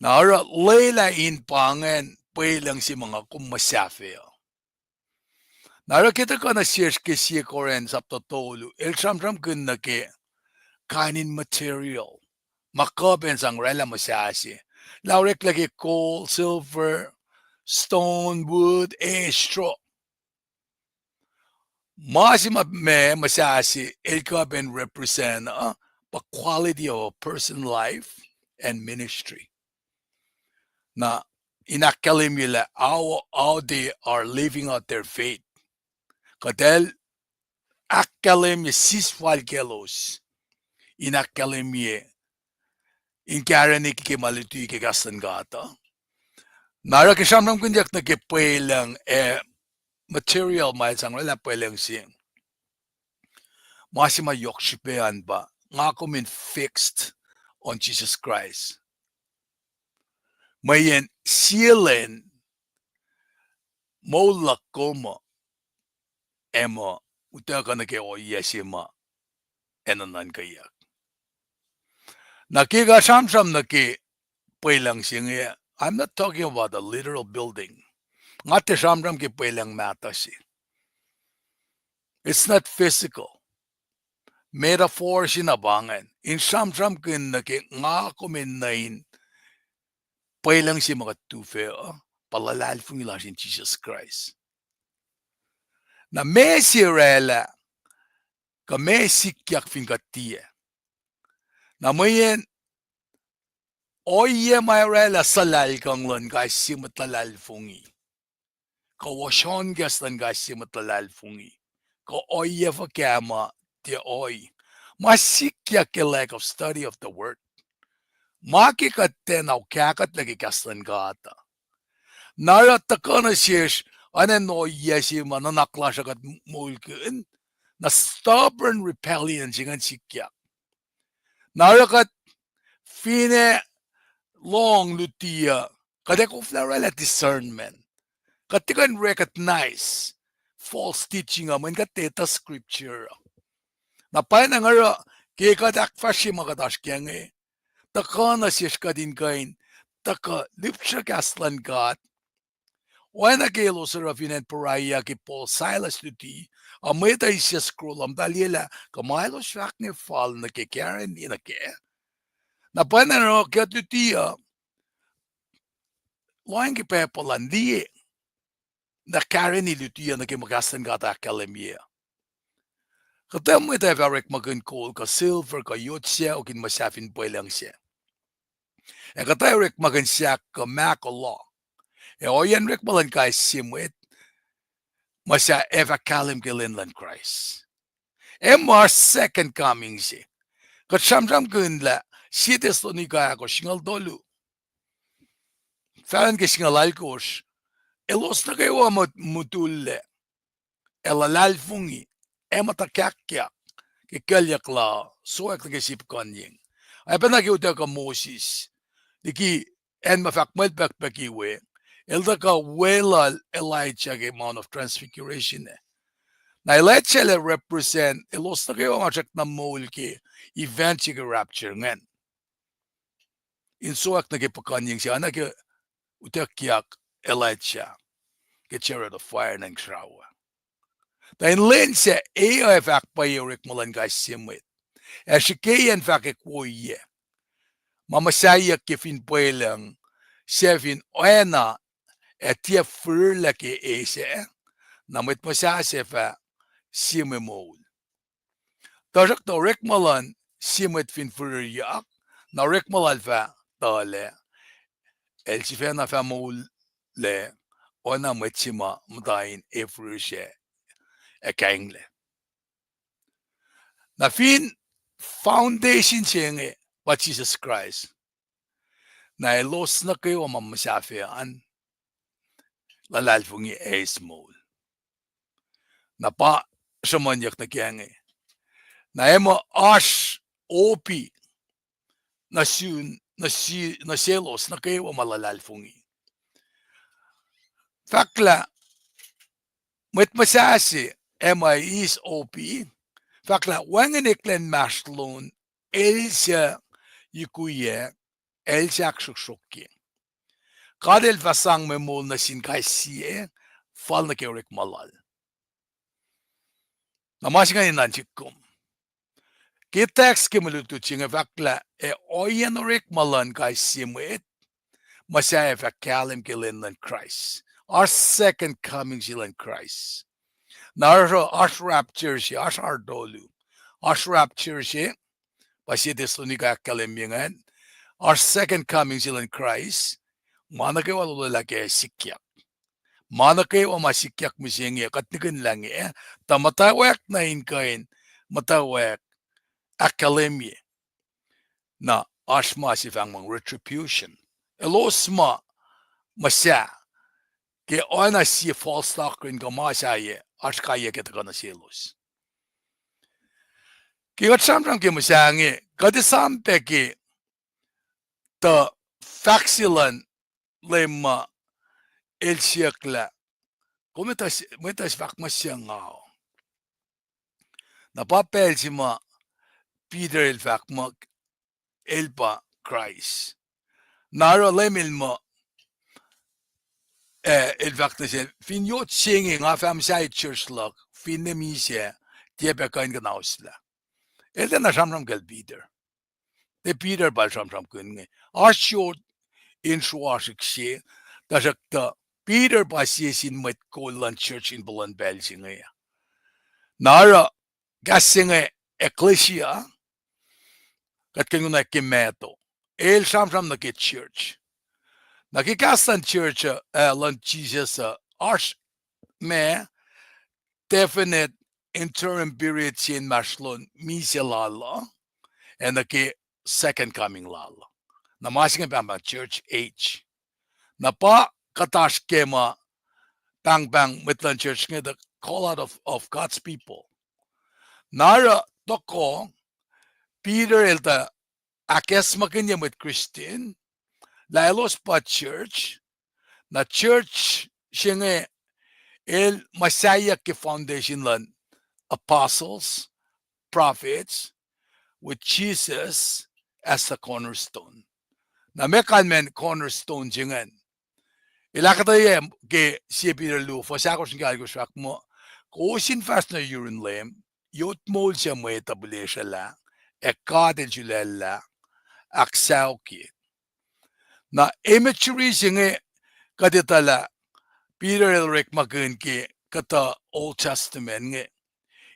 Na ara layla in pangan Pwelung si mga kumasafeo. Na ara kita ka na siyers kisiya koren sa totolu el samsam kun na ke kanin material makaben sang rela masasi. Laurek lagi coal, silver, stone, wood, straw. Masima me masasi ilkaben represent the quality of a person's life and ministry. Na inakalim nila how they are living out their faith. Kadel akalim siswal kelos inakalim inkaranik ke maluti ke gastan gata. Nara ke samram kunjak na ke Pwelung material may sang rela Pwelung sing. Masima yokshipean ba ngako min fixed on Jesus Christ. Mayen silen mo lakoma emo utaka na ke o yesima enanan kayak. Nakiga samsam na ke Pwelung singe. I'm not talking about a literal building. Ngate samsam ke Pwelung matasi. It's not physical. Metaphor sinabangan. In samsam kin na ke ngako min nain Pwelung si mga tufe palalal fungila sin Jesus Christ. Na mesi rela ka mesi kyak fingatia. Na mayen oye may rela salal kang lon ka si matalal fungi. Ka washon gastan ka si matalal fungi. Ka oye fa kama ti oy. Masikya ke lack of study of the word. Makikaten au kakat lagi gastan gata. Nara takana shesh anen no yesi mananakla shakat mulkin na stubborn rebellion jingan sikya. Nara kat fine long lutia kadeko florela discernment. Katikan recognize false teaching aman kateta scripture. Na paina ngara kekat akfashi makatash kyange. Takana shesh kadin kain taka lipsha kaslan gat. Wena ke losar afinan paraya ke Paul Silas luti ameta isya scroll am dalela kamailo shakne fall na ke karen ina ke. Na paina no ke lutia loang ke pepolandi na karen ni lutia na ke magastan gata kalemia. Katem mo ita varek KahsInKol ka silver ka yotsya o kin masafin Pwelung siya. E katay rek magansiyak ka akollah. E oyan rek malan kay simwet masya eva kalem kelinlan Christ. E mar second coming si. Kat samsam kunla sites to ni kaya ko singal dolu. Falan ke singal alkos. Elos na kayo mutulle. Elalal fungi. E matakakyak. Ke kalyak la. Soak na kesip kanyeng. Ay pa nakiuta ka Moses. Diki en mafakmal pakpakiwe. Elda ka welal Elijah ke Mount of Transfiguration. Na Elijah le represent elos na kayo ang na mole ke event ke rapture ngan. Insuak na kipakanyeng siya na ke utekyak Elijah get rid of fire ng shrawa. Then lense AFak payorik mulan guys simwit. Ashikayan fakik woye. Mamasaya kifin Pwelung Sevin oena etia furlake ese namit masasefa simemol. Tajak to rekmalan simwit fin furyak na rekmalalfa tale. El sifena fa mol le ona metsima mdain efrushe ekangle. Na fin foundation chenge what Jesus Christ. Na elos na kayo mamasafean lalalfungi esmol. Na pa samanyak na kyange. Na emo ash opi na selos na kayo malalalfungi. Fakla met masasi ema is opi. Fakla wangeniklen mashlon elsa yikuye elsa akshukshokki. Kadel vasang memol na sinkaisiye fal na keurik malal. Namasika ni nanchikum. Tiac kimalutu chinga fakla oyenorik malan kaisimuit Musai fa kalem kilin lan Christ. Our second coming silan Christ. Naro ash rapture si ash ardolu. Ash rapture si pasitis lunika kalem yangan. Our second coming silan Christ. Manake walulake sikyak. Manake o masikyak misingi katnikin lang mutawaek na inkain mutawaek akalem na ashma si fang mang retribution. Elosma Musa ke ona si false doctrine ko Musai ashkaya ke takana selos. Ki gatsamram ke Musa nge kadisampe ke ta faxilan lema elsiakla kometas fakmasyangao. Na papel si ma Peter el fakmak elpa Christ. Naro lemil mo el faktasel fin yot singing nga fam side church log fin nemise tiebe kain gnausla. El den shamram gel Peter. De Peter bal shamram kunge. Ashot in shwashik she da Peter ba sin met kolan church in Bolan Belsinge. Nara gasinge ecclesia kat kenguna kimeto. El shamram na ke church. Nakikastan church lan Jesus arch me definite interim period sin mashlon miselala and the second coming lala. Namasing bang church age. Napa katash kema bang mitlan church the call out of God's people. Nara toko Peter elta akesmakin with Christian. Laelos pa church, na church shinge el Messiah ke foundation lan apostles, prophets, with Jesus as the cornerstone. Na mekan men cornerstone jingan. Ilakataye ke si Peter Lu for sakos ng shak mo kosin fast na urine lem yot mol siya mo etablesha la ekade julella aksauki. Na imagery singe kaditala Peter Elric magun ki kata Old Testament nge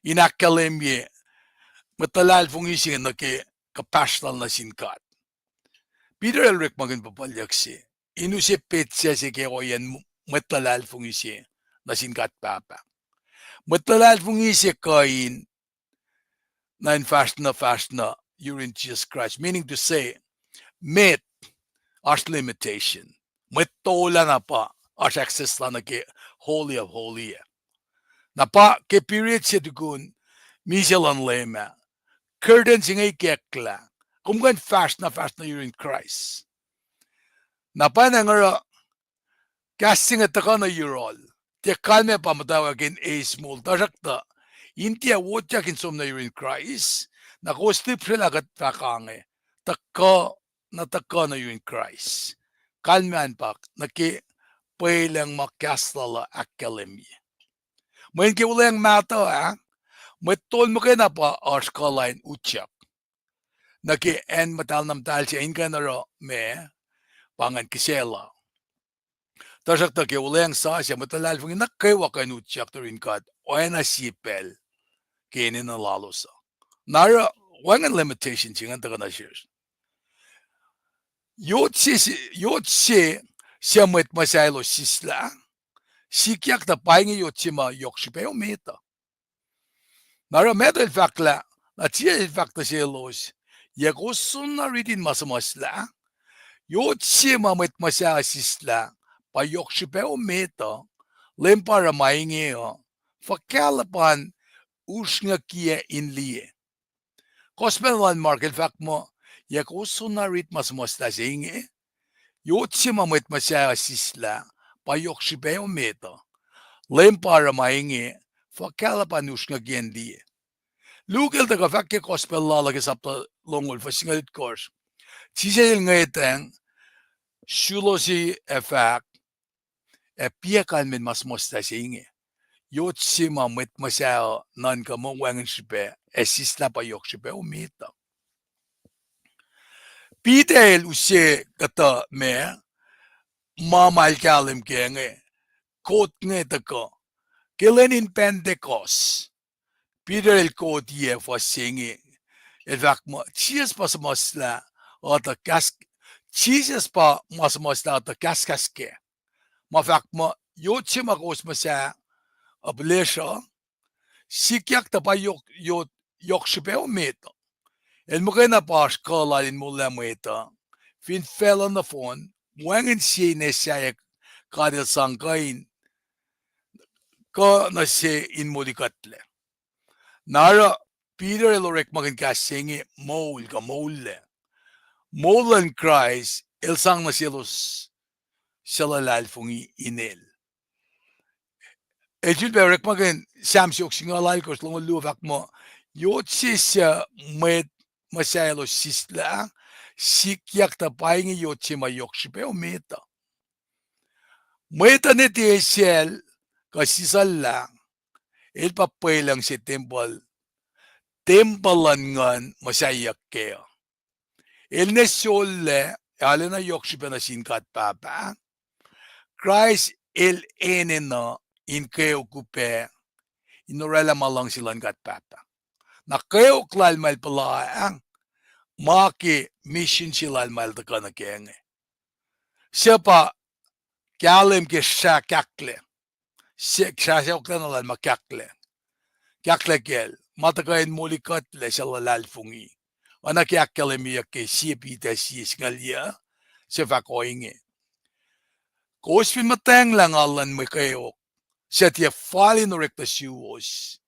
inakalem ye matalal fungi singe na ke kapastal na sinkat. Peter Elric magun papalyak si inusip petsa si ke oyan matalal fungi si na sinkat papa. Matalal fungi si kain na in fast na you're in Jesus Christ, meaning to say met as limitation. Metola na pa as access na ke holy of holy. Na pa ke period siya dugun misalan lema. Curtain singay kekla. Kumgan fast na you're in Christ. Na pa na nga casting at ka na you're Te kalme pa mutawag in a small tarakta. Intia wotyak in som na you're in Christ. Na kostip sila kat pakange. Taka na you're in Christ. kalman pak naki Pwelung makastala akalem. Mwen ki uleng mato Metol mo kena pa arskalain Tiac. Naki en matal nam tal si inge naro me pangan kisela. Tasak ta ki uleng sa siya matalal fungin nakewa kan Tiac tarin kad oena sipel kini na lalosa. Nara wangan limitation singan taga na siya. Yotsi siya met masaylo sisla. Sikyak ta Paing yotsi ma yokshipeo meta. Nara medel fakla na tia fakta siya los. Yagosun na ridin masamasla. Yotsi ma met masaya sisla. Pa yokshipeo meta. Lempara mainge fakalapan usnga kia inlie. Kosmelan market fact mo. Yagosun na rit masamasla siya inge. Yotsi ma met masaya sisla. Pa yokshipeo meta. Lempara mainge. Fakalapan usnga kia inlie. Lugel da fakke gospel lala sapta longol for singalit course. Tisel ngaitang shulosi effect e piakan min mas mosta singe. Yotsi ma met masao nan ka mo wangen shipe e sisla pa yok shipe umita. Pidel usse kata me mamal kalem kenge kot nge tako kelenin Pentecost. Pidel kot ye for singe. El vaak mo cheese pas masla ata kas cheese pa mas masla ata kaske. Ma vaak mo yotse ma kos masa ablesha sikyak ta pa yok shipeo meta. El mo kena pa skala in mulla meta. Fin fell on the phone wangen si ne saya kadel sangkain ka na se in modikatle. Nara Peter elorek magin kasingi mol ka mole. Molen Christ el sang na silos salalal fungi inel. El jul berek magin samsyok singalal kos longo luwak mo. Yotsi met masayalo sisla sikyak ta Paing yotsi ma yokshipe o meta. Meta ne tiesel kasisal lang el Pwelung si temple tempelan ngan masayak kaya. El nesole alena yokshipe na sinkat papa. Christ el enena in kaya kupe inorela malang silang kat papa. Na kaya klal mal pala maki mission silal mal ta kana kenge. Siapa kalem ke sha kakle. Sha oklan alal makakle. Kakle kel. Matakain mulikat le salalal fungi. Anak yakalemiya ke sipita singalia sa fakoinge. Kosfin matang lang alan mo kayo. Sa tiya falin orek ta siwos.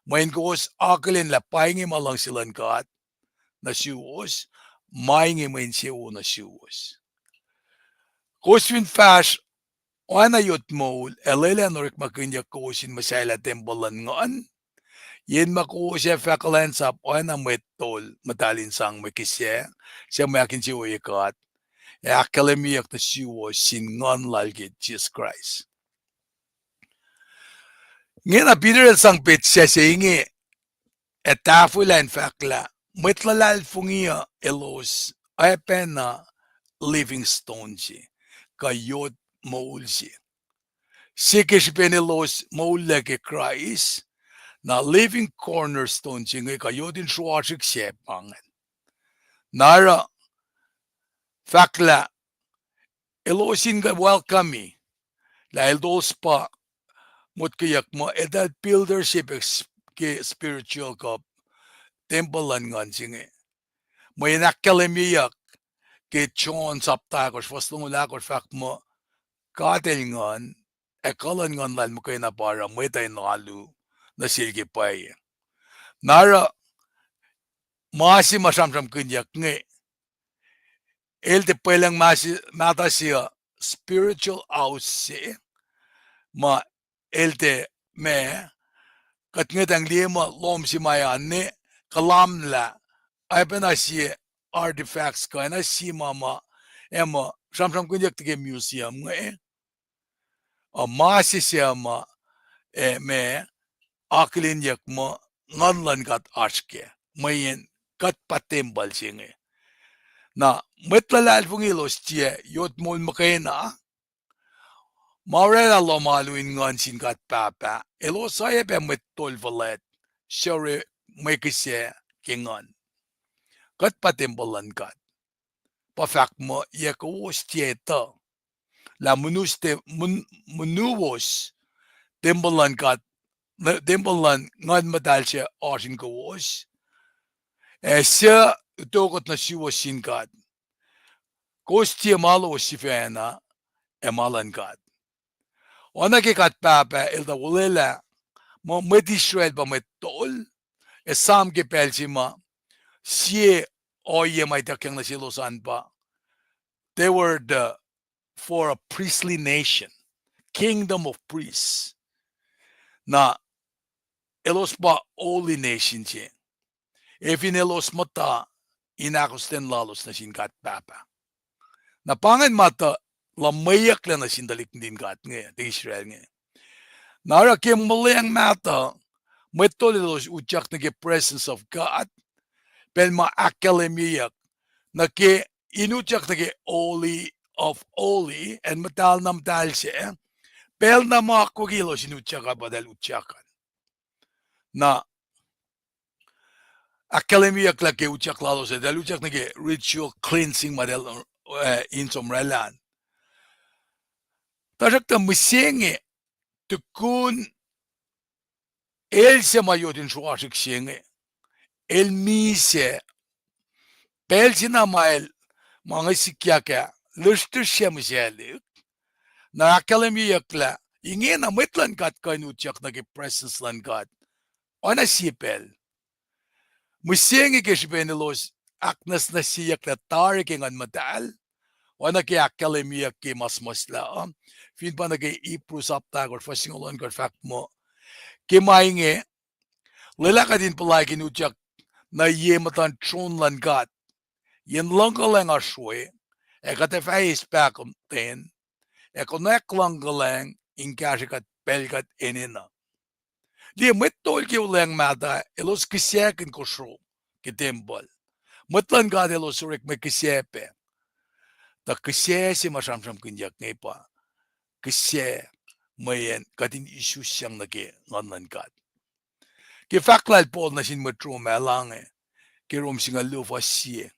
Main kos akalin la Paing malang silang kat na siwos. Mainge main siwo na siwos. Kosfin fash ana yot mol elela norek makinya kosin masayla tembalan ngan. Yen mako siya fakalan sa ana metol matalin sang makisya siya makin siwo ikat. E akalemiyak na siwo sin ngan lalgit Jesus Christ. Ngayon na Peter sang pit siya inge Etawi lan fakla metlalal fungia elos ay pena living stone si kayot maul si. Sikish penelos maul ke Christ na living cornerstone si ngay kayotin suwasik siya pangan. Nara fakla elosin ka welcome me dahil dos pa mutkayak mo edad buildership ke spiritual ka tempelan ngan singe. May nakalemiyak ke John saptakos waslungulakos fak mo katel ngan ekalan ngan lan mo kayo na para metay nalu na silgi pay. Nara masi masamsam kunyak nge el te Pwelung masi mata siya spiritual house ma el te me kat ngetang lima lom si mayan ne kalam la ay pa na siya artifacts ka na si mama ema Samsam kunyak tige museum nga masisiyama me aklinyak mo nganlan kat arske mayen kat patembal singe na metlalal fungilos tie yot mol makena Maurela lo maluin ngan sin kat papa elo saya pe metol valet sure mekise kingan kat patembalan kat pafak mo yakos tieta la menuwos tembalan kat tembalan ngan madalse asin kawos siya utokot na siwas sin kat kos tie malo sifena emalan kat ona ke kat papa elda wulela mo medisrael ba metol esam ke pelsima siye oye may takyang na silosan pa they were the for a priestly nation kingdom of priests na elos pa holy nation siya Efin elos mata inakosten lalos na sin kat papa na pangan mata lamayak lang na sindalik din kat nga de Israel nga nara ke mulayang mata metolilos utyak na ke presence of God pel ma akalemiyak na ke inutyak na ke holy of holy and matal nam tal siya pel na mga kugilos inutyak ka badal utyakan na akademiyak la ke utyak lalo sa dal utyak na ke ritual cleansing madal insom relan tasak ta misenge tukun el se mayotin shuashik sienge el mise pel sinamael mga sikyaka lustur siya misyalik na akademiyak la inge na mitlan kat kanutyak na ke presence lan kat ona sipel Musenge ke shbenelos aknas na siyak na tarik ngan madal wana ke akademia ke mas la fin pa nage iprusap tagor fasingolon kor fact mo ke mainge lela ka din pala kinutyak na yematan tron lan gat yen langgalang a Srui e kate face back ten e konek langgalang in kashikat pelgat enina Li metol ke ulang mata elos kisyakin Kosrae ke tembol. Matlan ka elos urek me kisyepe. Ta kisye si masamsam kinyak ngepa. Kisye mayen katin isu siyang nage nganlan kat. Ke faklal pol na sin matro melange. Ke rom singa lufa siye.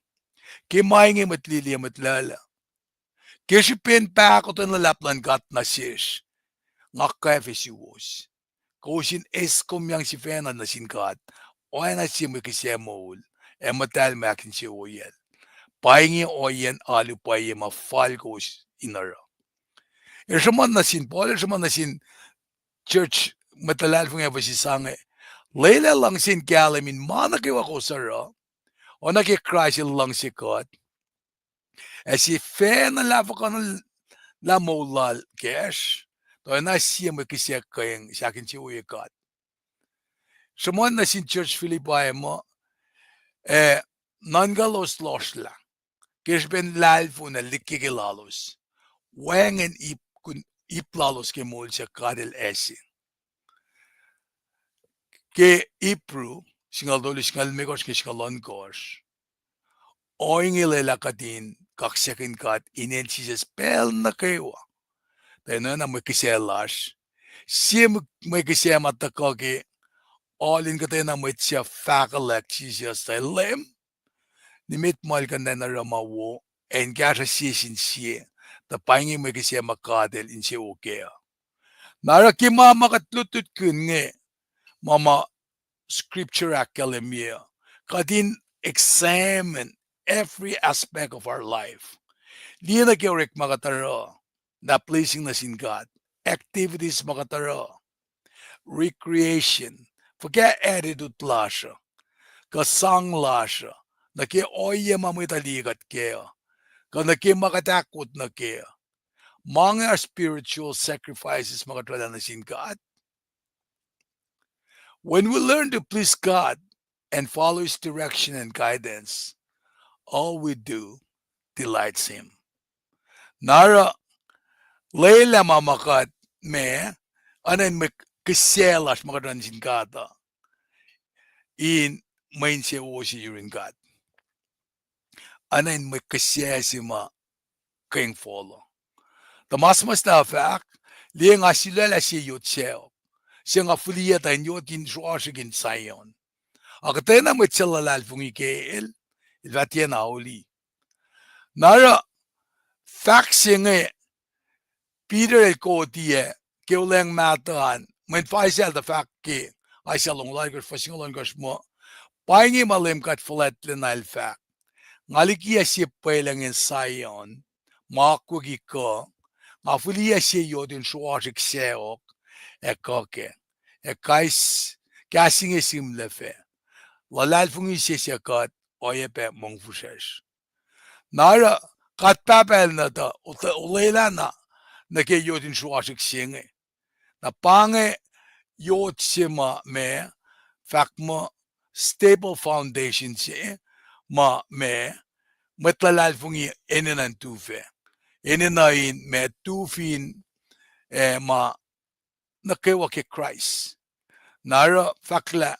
Ke mainge matlili matlala. Ke si pen pakotan na laplan kat na siyesh. Ngakka si wos. Kosin eskom yang si fena na sinkat. Oy na si mikisya moul. E matal makin si oyel. Paing oyen alu paye ma fal kos inara. Ersaman na sin Paul ersaman na sin church matalal fung eva si sange. Leila lang sin kalamin mana kiwa ko sara. Ona ki Christ lang si kot. E si fena lafakan la moulal kesh. To na siya mikisya kayang sakin si uyekat. Saman na sin church Filipae mo, nangalos losla. Kish ben lalfo na likikilalos. Wengen iplalos ke mol sa kadel esi. Ke ipru, singal dolis singal megos ke singalon kos. Oingile lakatin, kaksakin kat, inen si spell na kayo. Tayo na makiselas. Siya makisya matakake, Alin ka tayo na mwet siya fakalek siya sa LEUM. Nimit mal ka na naramawo, en kaya siya siya, ta Paing mo siya makadel in siya okay. Naraki mama katlutut kun nge, mama scripture academia, kadin examine every aspect of our life. Di na kiyorek makataro, na pleasing na sin God, activities makataro, recreation, forget attitude lasha, kasang lasha, na ke oye mamitaligat kaya, ka na ke makatakot na kaya. Mga spiritual sacrifices makatwala na sin God. When we learn to please God and follow His direction and guidance, all we do delights Him. Nara leila mamakat me anan me keselas makadan sin kata in main se wosi yurin kat. Anan me kesesima king follow. The mas na fact liang asilala si yotseo. Siya nga fuliya tayo yotin suasigin sayon. Akatena mo tsalalal fungi keel ilvatien auli. Nara faxing Peter el kotie keulang matan men faisal the fact ke I shall long like fasing long mo Paing malem kat flat lenal fact ngalikia si Pwelung in sayon makugi ko ngafulia si yodin suasig seok ekoke ekais casing sim lefe lalal fungi si kat oyepe mongfushesh nara kat papel na ta ulela na ke yodin suasig singe na pange yod sima me fakmo stable foundation si ma me matlalal fungi enenan tufe enenain me tufin ma nukewa ke Christ nara fakla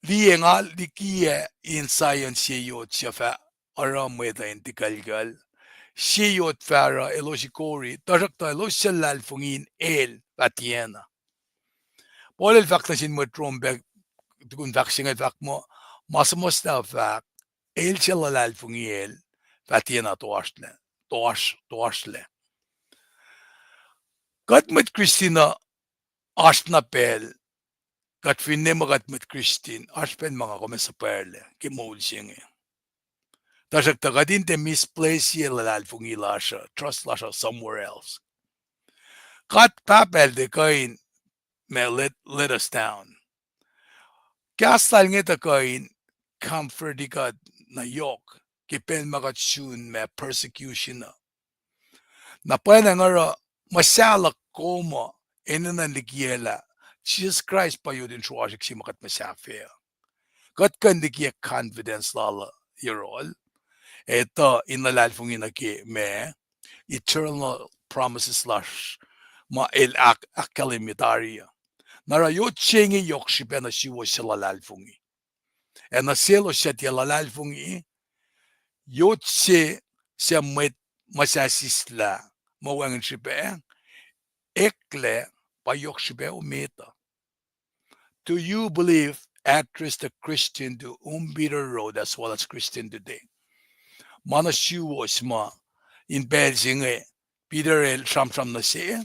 liengal likie in science yod siya aram meta intikalgal Shiyot fara elosikori tarakta eloshalal fungin el patiena. Pol el fakta sin mo trombek tukun vaksing el fak mo masamos na fak el shalalal fungi el patiena toasle. Kat met Christina asna pel kat finne magat met Christine aspen mga komesa perle kimol singe. Tasak tagadin te misplace lalal fungi lasha trust lasha somewhere else. Kat papel de kain may let us down. Kastal ngeta kain comfort ikad na yok kipen magat soon may persecution na. Napana ngara masala koma enanan ligiela Jesus Christ pa yun suwasik si makat masafia. Kat kan dikia confidence lala yorol. Ito inalal fung inaki me eternal promises lash ma el akalimitaria. Nara yo chengi yokshipe na siwo silalal fungi. E na selo siya tiyalalal fungi, yo che siya met masasisla mawang shipe, ekle pa yokshipe umeta. Do you believe actress the Christian to bitter road as well as Christian today? Mana siwo sma in Beijing Peter el sham na siya,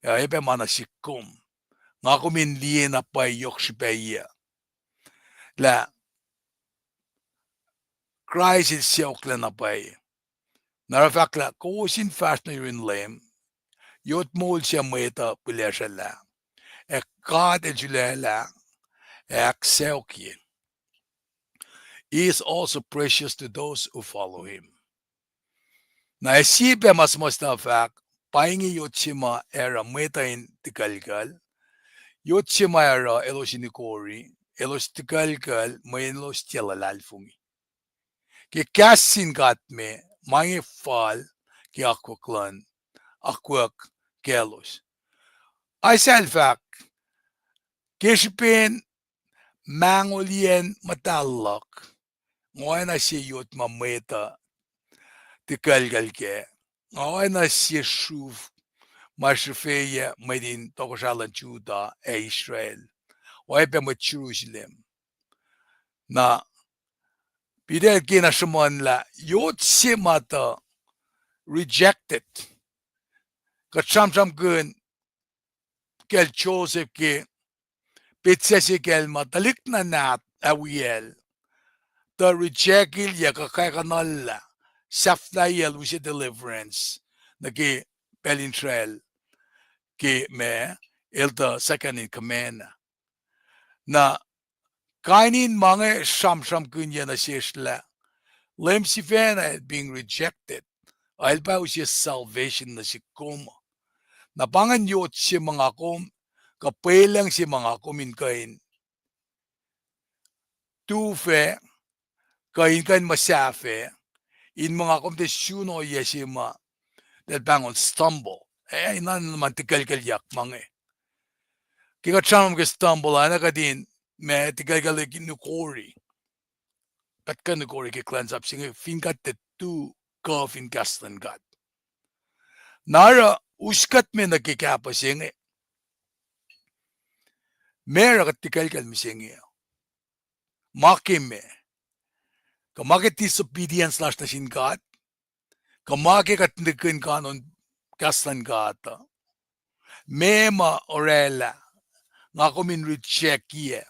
ebe mana sikum. Nga kumin liye na pa yokshipe iya. La Christ is siokla na pay. Narafakla, kusin fast na yun lem, yot mol siya mweta pula siya la. E God and Julela, ek seokye. He is also precious to those who follow him. Na esipe mas na fak, paingi yot sima era mweta in tikalkal, yot sima era elos inikori, elos tikalkal, may elos tiyalalal fungi. Ke kasin kat me, mange fal ki akwaklan, akwak kelos. Ay selfak, kishpin mangolien matalak, ngoy na si yot mameta tikalgal ke, ngoy na si shuf mashfeya medin tokoshalan Juda e Israel, ngoy pe mo Jerusalem. Na pidel kina shuman la, yot si mata rejected. Kacham kun kel Joseph ke pitsesi kel matalik na nat awiel. The rejectil ya kakakanala safnayel with deliverance. Nagi pelintrel ke me el the second in command. Na kainin mange sham kunya na siyesla. Lem sifena being rejected. Alba was salvation na si kuma. Napangan yot si mga kum, kapelang si mga kumin kain. Tufe, kain masafe, in mga kompetisyon o yesima that bangon stumble. Inan naman tigal-galyak mga Kika chamam ke stumble ana kadin me tigal-galyak nukori. Kat ka nukori ke cleanse up singe finkat te tu kov in kastan God. Nara uskat me nagkikapa singe. Mera kat tigal-gal mi singe. Maki me. Kamake disobedience lash na sin God. Kamake kat nikin kanon kastan God. Mema orela. Nga kumin reject ye.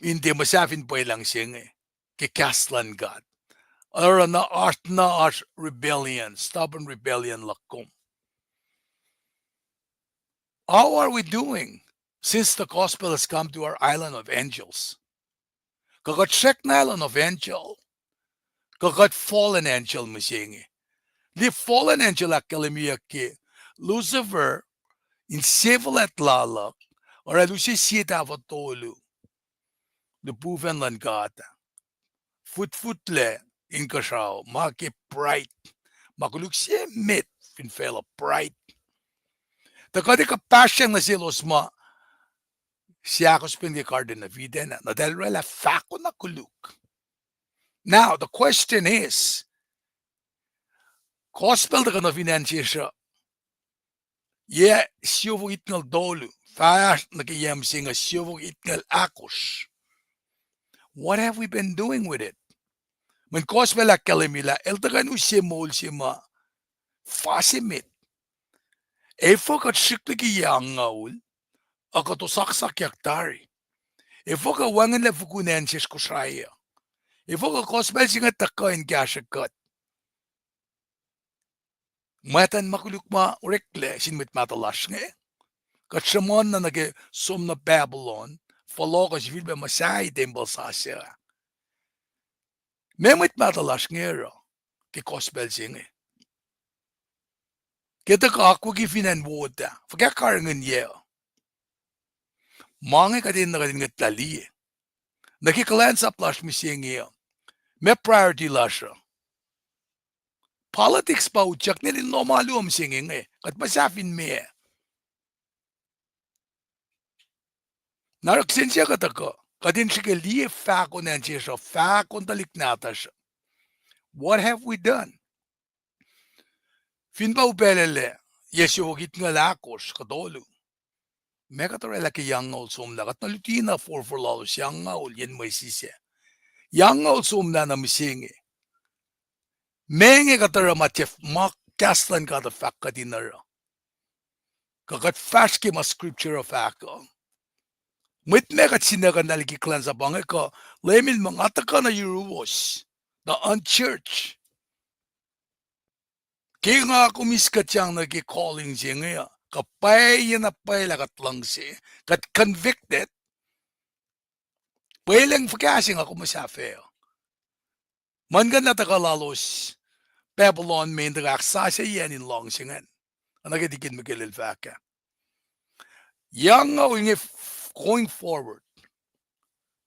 Hindi masafin Pwelung singe. Ke kastan God. Or na art rebellion. Stubborn rebellion lakum. How are we doing since the gospel has come to our island of angels? Kagat check na island of angel. Kagat fallen angel masingi. The fallen angel akalemiyak Lucifer in civil at lalak or alusi sita vatolu. The puven langata. Foot-footle in kashaw. Maki bright. Makuluk siya mit. Finfela bright. Takadi ka passion na silos ma. Siya ako spindi card na vida na. Nadalrela fako na kuluk. Now, the question is, gospel da ka na financier siya. Yeah, siyovog itngal dolu. Fast nakiyam singa siyovog itngal akos. What have we been doing with it? Men gospel la kalimila, eldagan usimol sima. Fasimit. Efo kat shikli yang ngaul. Ako to saksak tari. Efo ka wangan la fukunan siya Kosrae. Efo ka gospel singa takain kaksakin. Matan makuluk ma urekle sinmit matalash nge. Katsamon na nage sum na Babylon. Folokinyukyak be Musai tembal sa siya. Memit matalash nge ro. Ke gospel singe. Kita ka ako gifinan woda. Fagakarangan ye. Mange ka din na ka din ngatali. Nakikalan sa plash mi singe. Me priority lasr. Politics pa utyak nilin no malum singing Kat masafin me. Naraksin siya katako. Kadin siya liye fako nansiya siya. Fako taliknata siya. What have we done? Finba upelele. Yes, yung higit nga lakos, kadolo. Mekatorela ki yangaul sumla. Kat na luti na for lalos. Yangaul, yan may sisya. Yangaul sumla na misingi. Menge katara matjef makaslan ka da fak kadinara. Kakat faski ma scripture of ako. Mwet mekat sinagan naliki klan sa bangay ka. Lemin mga ataka na lowos. The unchurch. Kaya nga kumiskat siyang nag-calling siya ngayon. Kapay na pay lakat lang siya. Kat convicted. Pwelung fakasing ako masafeo. Mangan na takalalos. Babylon may nagakasasya yan in long siya nga. Nagadikin magkililfaka. Yang nga inge going forward.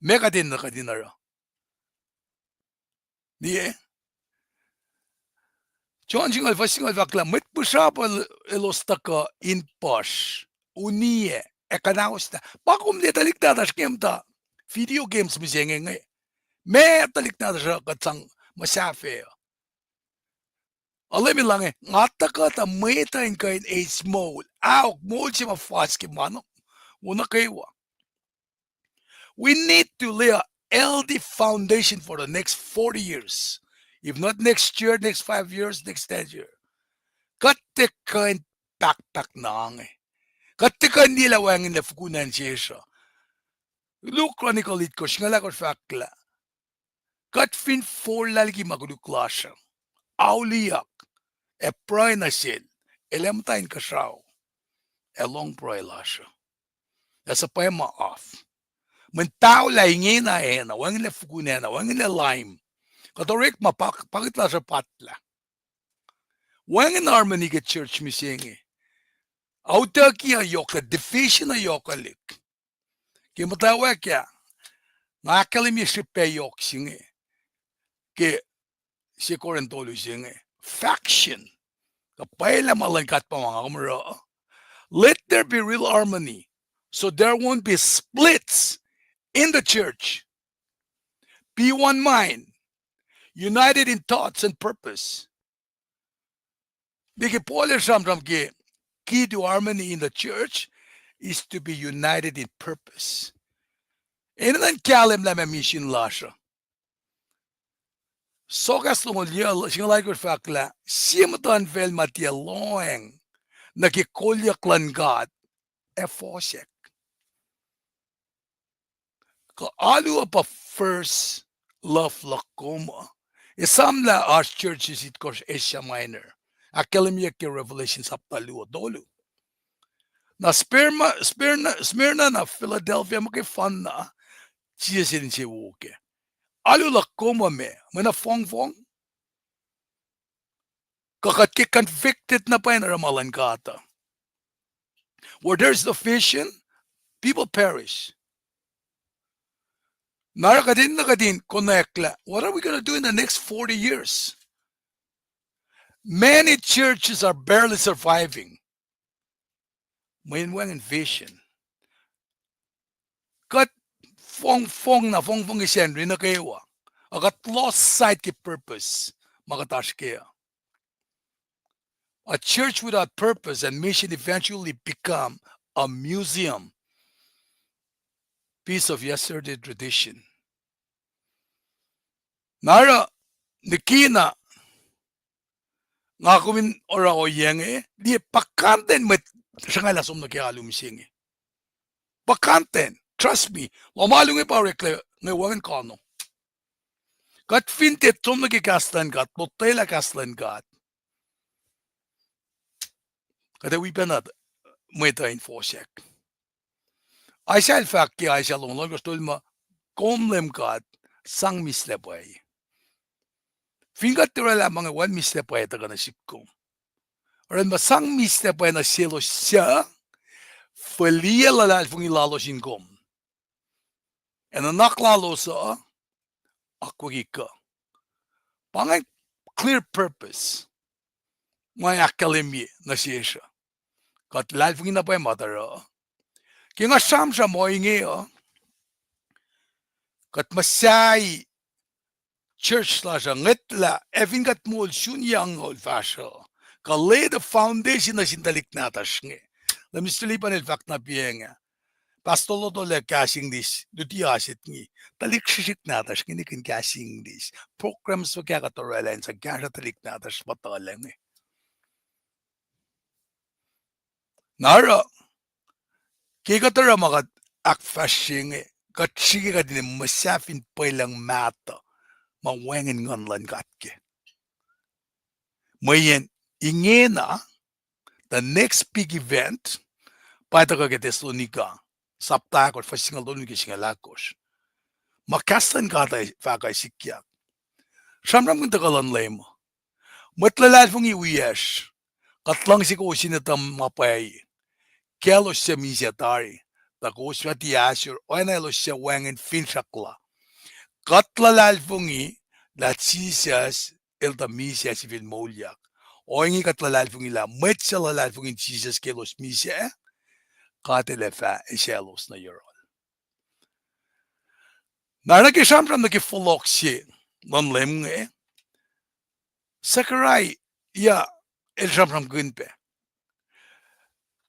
Mekatin na kadinara. Niye? John singal fasingal vakla mit pusapa elostaka in posh. Unie ekanaos ta. Pakum de taliktadas kemta. Video games misenge ngay. Me taliktadas katsang masafeo. Alam lang ngataka ta meta in kain a small. Aw mo si mafaski mano. Una kaywa. We need to lay a LD foundation for the next 40 years. If not next year, next 5 years, next 10 years. Katikan backpack na ang Katikan nila wangin na fukunan siya. Look chronicle it ko, singala ko fakla. Katfin for lalagi maguluklasya. Auliyak. E pray na sil. Elemtain kasaw. Elong pray lasya. Nasa pa ma off. Men tao la ingin na wangin na fukunan na, wangin na lime. Katorek mapakit la sa patla. Wangin harmony ke church misingi. Autaki ayok, division ayok alik. Kaya mutawaek ya. Ngakalim yung sipe yok singi. ke si Korintolo singe faction. Kapayla malangkat pa mga kamara. Let there be real harmony, so there won't be splits in the church. Be one mind, united in thoughts and purpose. The key to harmony in the church is to be united in purpose. And then kalem na mission lasr. So kastumulya singalay ko fakla simtan vel matia loeng nakikolyak lan God efosek. Ka alu apa first love lakoma. Isamla our churches it course Asia Minor. Akademic Revelation sa paluo dolo. Na Smyrna na Philadelphia makifan na chisin si wuke. Alu lakoma me mana fong kakat ki convicted na pa na ramalan kata. Where there's the vision, people perish. Nakadin konekla. What are we going to do in the next 40 years? Many churches are barely surviving. May in vision. Kat fong isen rin na kayo. Agat lost sight ki purpose. Makatash kaya. A church without purpose and mission eventually become a museum. Piece of yesterday tradition. Nara nikina nga kumin ora o yenge di pakanten met sangala som na kaya lumisingi. Pakanten, trust me. Lomalungi pa rekle ngayon kano. Kat fintet som na kikastan kat, botela kastan kat. Kada we penat mwet in forsek. I shall fakki I shall on logos tulma komlem kat sang mislepay. Fingat tira mga one mislepay taga na sikkom. Oran ba sang mislepay na silo siya falia lalal fung ilalo sinkom. And anak lalo sa akwagika. Pangay clear purpose. May akademi na siya. Kat lal fung inapay matara. Kaya nga samsa mo inge kat Musai church la ngetla evin kat mol sunyang ol fasho ka lay the foundation na sintalik natas nge la mistilipan el fact na pienga pastolo to le casing this luti asit ngi talik shik natas ngi kin casing this programs so kaya katorela sa gasha talik natas patalang nge nara kikatara makat akfwasryeyuk kat sige ka din masafin Pwelung Matu mawengin ngonlan katke. Mayen inge na the next big event paita ka Thessalonica saptak or fasingal doon kisingalakos. Makastan kata fakay sikyak. Samram kung takalan lemo. Matlalal fong iwiyas. Katlang si ko sinatam mapay. Kelos siya misyatari. Takos siya Tiac o enelos siya wengin finshakla. Katlalal fongi latsisas elta misia Sifilpac. Oingi katlalal fongi la metsalalal fongi Jesus kelos misia katelefa eselos na yorol. Narakishamram na Folokinyukyak non lemnge. Srui ya elshamram gunpe.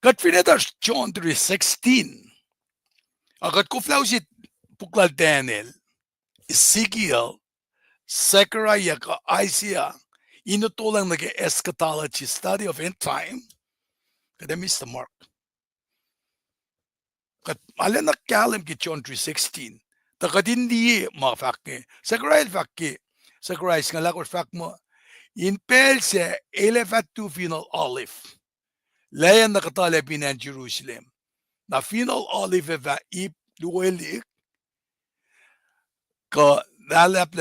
Kat finetas John 3:16. Akat kuflausit puklal Daniel. Ezekiel, Zechariah, Isaiah, inutulang nag-eschatology, study of end time, kada miss the mark. Kat alam na kalem ki John 3:16, takadindi mga fakke, Zechariah fakke, Zechariah nga lakot fak mo, in pelse elefat to final olive, layan nakatala pinan Jerusalem, na final olive eva ip duwelik, ka dalap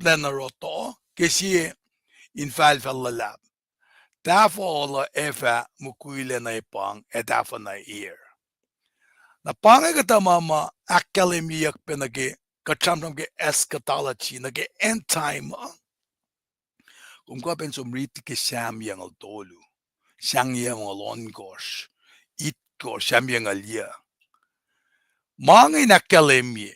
na roto kasi infal lalap. Tafo ola efa mukuile na ipang etafo na ear. Na pangay kata mama akademiyak penagi Kachamram ke eschatology na ke end time. Kung ko pen sumriti ke Sam yang al tolu. Sang yang al ongosh. It ko Sam yang al ya. Mga na kalem ye.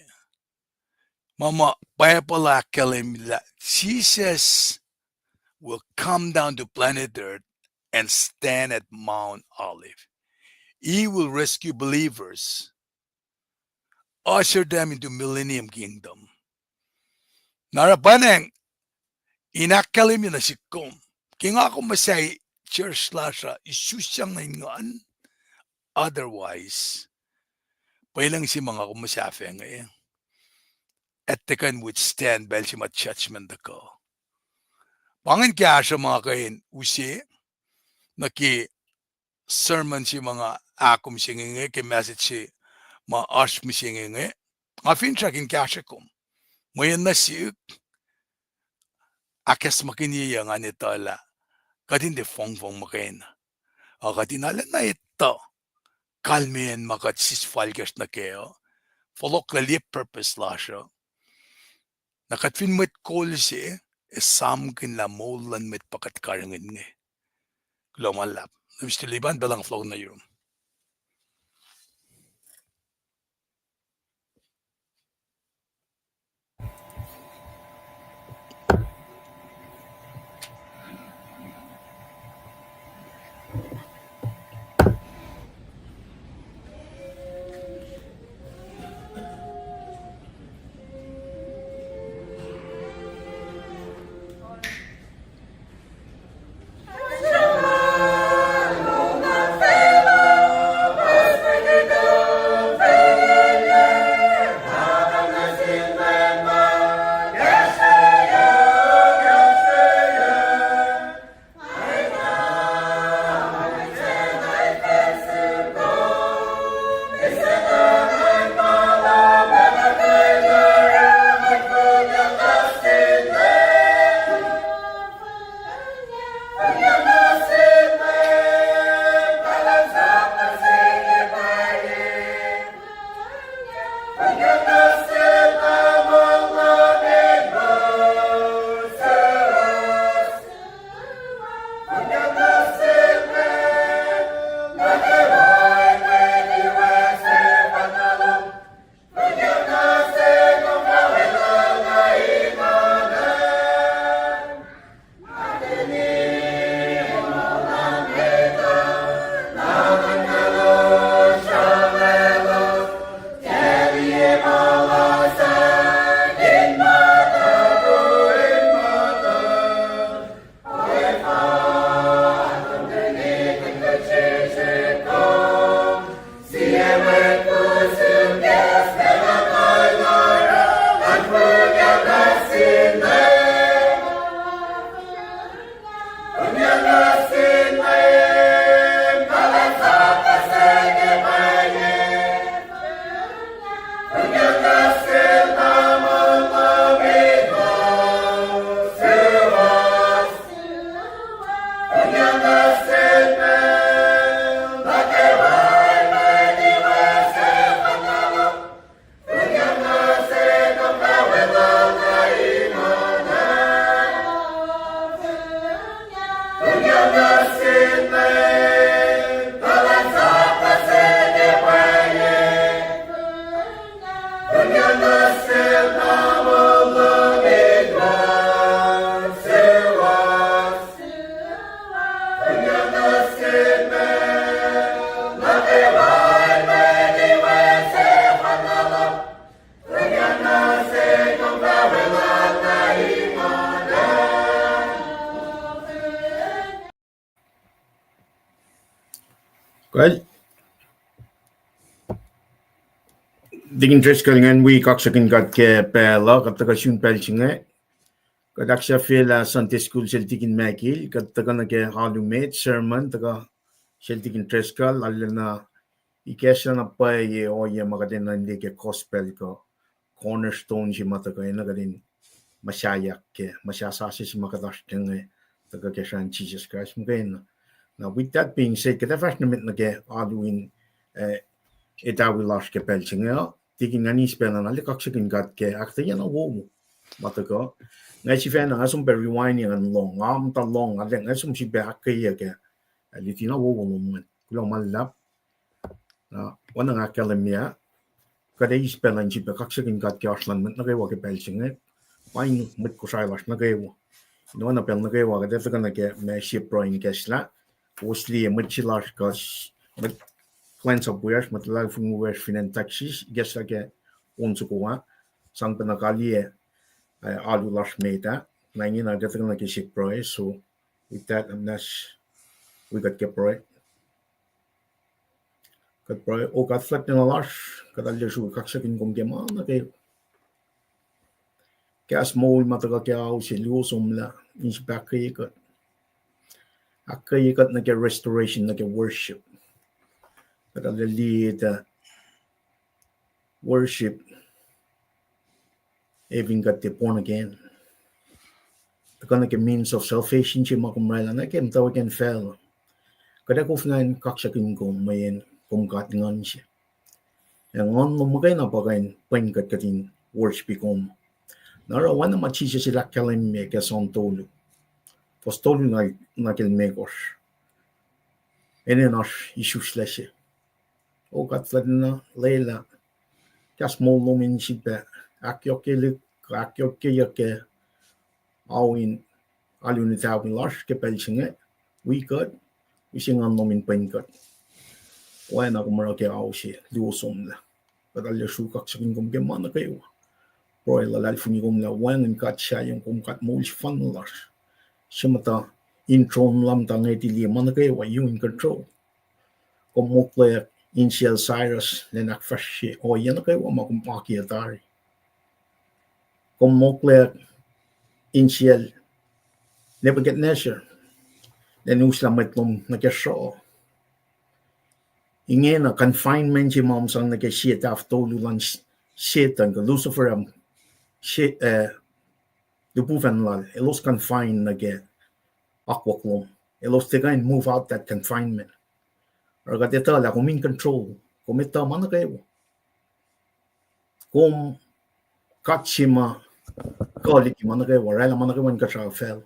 Mama Bible kalem la. Jesus will come down to planet Earth and stand at Mount Olive. He will rescue believers, usher them into Millennium Kingdom. Narapaneng, inakalim yun na si Kum. Kaya nga ako masay church lasra, isusyang na ingaan. Otherwise, pailang si mga kumasafe ngayon. At they can withstand bel si judgment ako. Pangin kaya siya mga kain, usi, naki sermon si mga akum singingi, ki message si mga ash mi singingi. Afin siya kin kaya siya kum. Ngayon na si akas makiniya nga nito la. Kadin de fong makain. O kadin ala na ito. Kalmen makat sisfalgas na kayo. Folok la liep purpose la siya. Nakatfin met kol si isam kin la molan met pakat karangin nga. Lumalap. Mr. Liban, belang flow na yun. Well, digin tres kalingan we kaksakin gat ke pela kapta kasyun pelchinge. Kadak siya feel Sunday school siya digin makil kapta ka nage halumet sermon taga siya digin tres kal alala na ikesya na pa ye o ye magadin na hindi ke gospel ko cornerstone siya mataga na gadin masyayak ke masyasasi si makadash tinge taga kesyan Jesus Christ magayin. Now, with that being said, kada first namin nage aluin Etawi last ke pelchinge tikin ngani spela na le kaksakin gat ke akta yana wo matako ngai si fena ngasum be rewinding and long am ta long ale ngasum si be akya ke alitina wo mo kulo malap na wana nga kalemia kada is spela si be kaksakin gat ke aslan na ke wa ke belsinge Paing mit Kosrae was na ke wo no na pel na ke wa ke ta na ke me ship proin ke sla osli mit chilar kas mit plans of wears met live from wears finan taxis gesa ke onsukoa sang penakali alu last meta nangin na getting like a ship price so with that and that's we got get right got right o got flat in a lash got alle shu kaksakin kom ke ma na ke gas mol mataga ke au se luosumla is back ke got akai got na ke restoration na ke worship got alle lead worship even got the born again the kind of means of salvation chima kumrela na kem tawaken fel kada ko fnan kaksakin ko mayen kum gat ngan siya ngon mo magay na pagain pen gat katin worship kom nara wana machisya sila kalem me ke son tolu postolu na kel megos ene nas isus lese o gat fladna leila kas mo nomin sipa akyokelik akyokeyake awin alunitawin lash ke pelsinge we got we sing on nomin pen got wana kumara ke awsi luosumla padalya shu kaksakin kom ke mana kayo Roy la funi kom la wan and kat siya yung kom kat mo fan lash simata intron lam ta ngay tili mana kayo you in control kom mo play initial Cyrus len akfwasryeyuk o yan kayo ma kom pakiyatari kom mo play initial Nebuchadnezzar len uslamet nom nagkasyo inge na confinement si mom sang nagkasiyat after lulan Satan ka Lucifer am dupuvan lal elos confined nage akwaklong elos tegain move out that confinement or gateta la kom in control komita mana kayo kom katsima kalik mana kayo wala mana kayo ka fel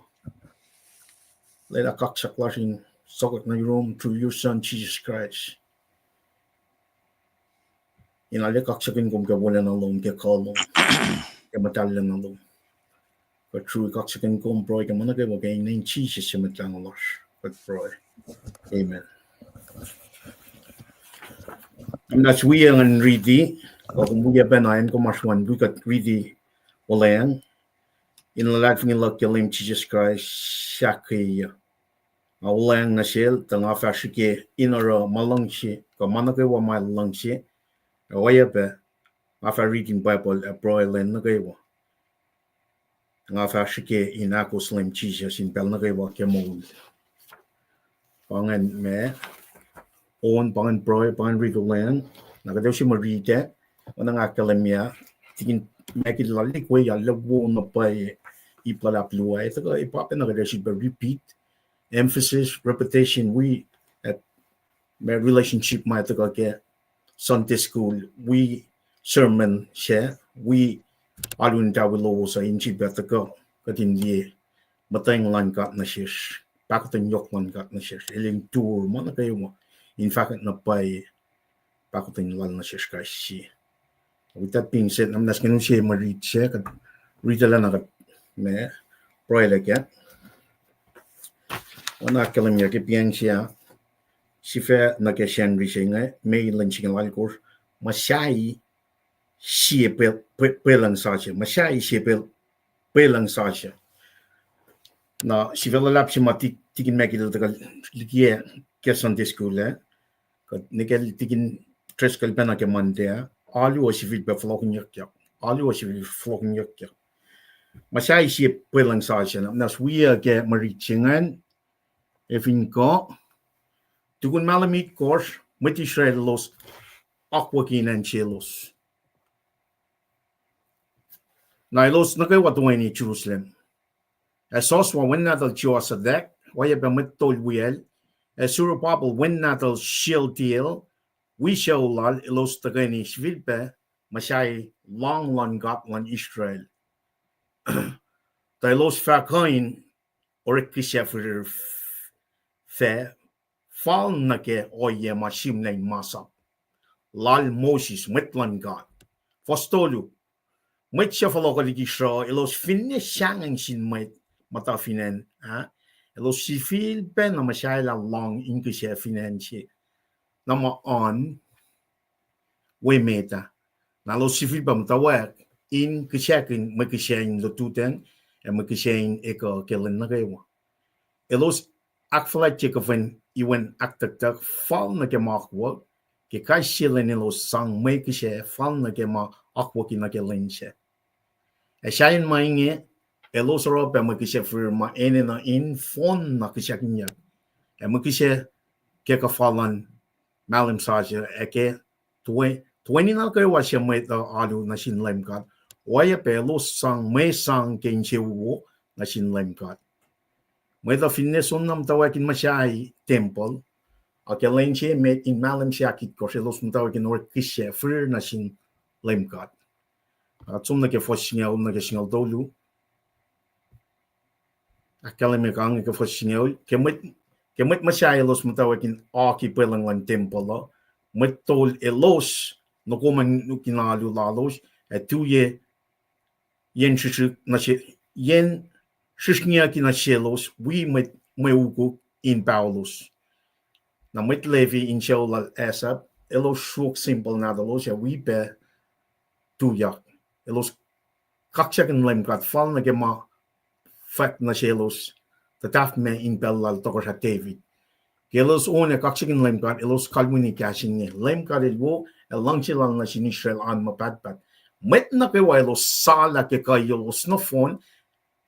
Leda kaksakin soko na room through your son Jesus Christ inale kaksakin kom ka wala na lom ke kalom ke matalan na lom but through kaksakin kom bro ke mana kayo kay name Jesus si matlang lash but bro amen that's we ang ready o kung buya benayan ko maswan we got ready walang inalalat ng kalem Jesus Christ shakaya walang na siya tanga fasike inara malangshi ka manake wa malangshi waya pa after reading Bible broilen na kayo nga fasike inako slim Jesus in pel na kayo kemol pangan me on pangan broy pangan rigolan nakadaw si marita ona nga kalemya tingin mekid lalik way labo na pa ipalapluwa ito ka ipapa na kada si repeat emphasis repetition we at my relationship my to get Sunday school we sermon share we alun ta lowos sa inchi better go katin die matang lan kat na shish pakutin yok lan kat na shish eling tour mana kayo mo in fact na pay pakutin lan na shish kasi with that being said I'm not going to say Mwe Read siya kat read lang na kat me proy like ya wana kalem ya ke piang siya sifa na ke shan rising may lunching al course masai sie Pwelung sa siya masai sie Pwelung sa siya na Sifilpac si mati tikin mekil tagal likie ke Sunday school kat nikel tikin tres kalpana ke mande alu o Sifilpac Folokinyukyak alu o Folokinyukyak masai sie Pwelung sa siya nas we ke marichingan if in ko tukun malamit course mati los akwakin and chelos na los na kay watuay ni Jerusalem esos wa when natal Diyos sa dek waya ba matol wiel suro papal when natal shield deal we show lal los tagay ni Sifilpac Musai long got lan Israel. Tai los fakain orikisha for fe fall nake oye mashim name masap. Lal Moses metlan God. Fostolu. Met siya Folokinyukyak show elos finish siyang sin met mata finan elos Sifilpac na masyala long inge siya financi na on we meta na los Sifilpac mutawaek in kaksakin magkasyain lututen e magkasyain eko kelen nakewa elos akfwasryeyuk iwan aktak fall na kemakwa ke kaisilen elos sang magkasya fall na kemak akwa kinakelen siya. Siya inge elos rope magkasya firma na in phone na Kaksakin. Magkasya kekafalan malim saja eke 20 na kayo siya may alu na LEUM GOD. Waya pelos sang may sang kenchewo na LEUM GOD. May finneson nam tawakin masyay temple. Akelain siya may in malim siya kit ko siya los mutawakin or kisya fir na LEUM GOD. At som nakafwasryeyuk nakasingel dolu. Kalem ang nakafwasryeyuk. Kemit masyay los mutawakin aki Pwelung lang temple. Metol elos nukuman nukinalu lalos. Tuye yen shishik na yen shishnya kinashelos. We meuku in Paulus. Na met levi in Shaul asap. Elos shuk simple na dalos ya we be Tiac. Elos kaksakin LEUM GOD fall na kema fat na shelos tataf me in bellal tokosha David. Kelos one kaksakin LEUM GOD elos kalmuni kasing LEUM GOD elwo elang silang na sin Israel an mapatpat. Met na kewa elos sala ke kayolos no phone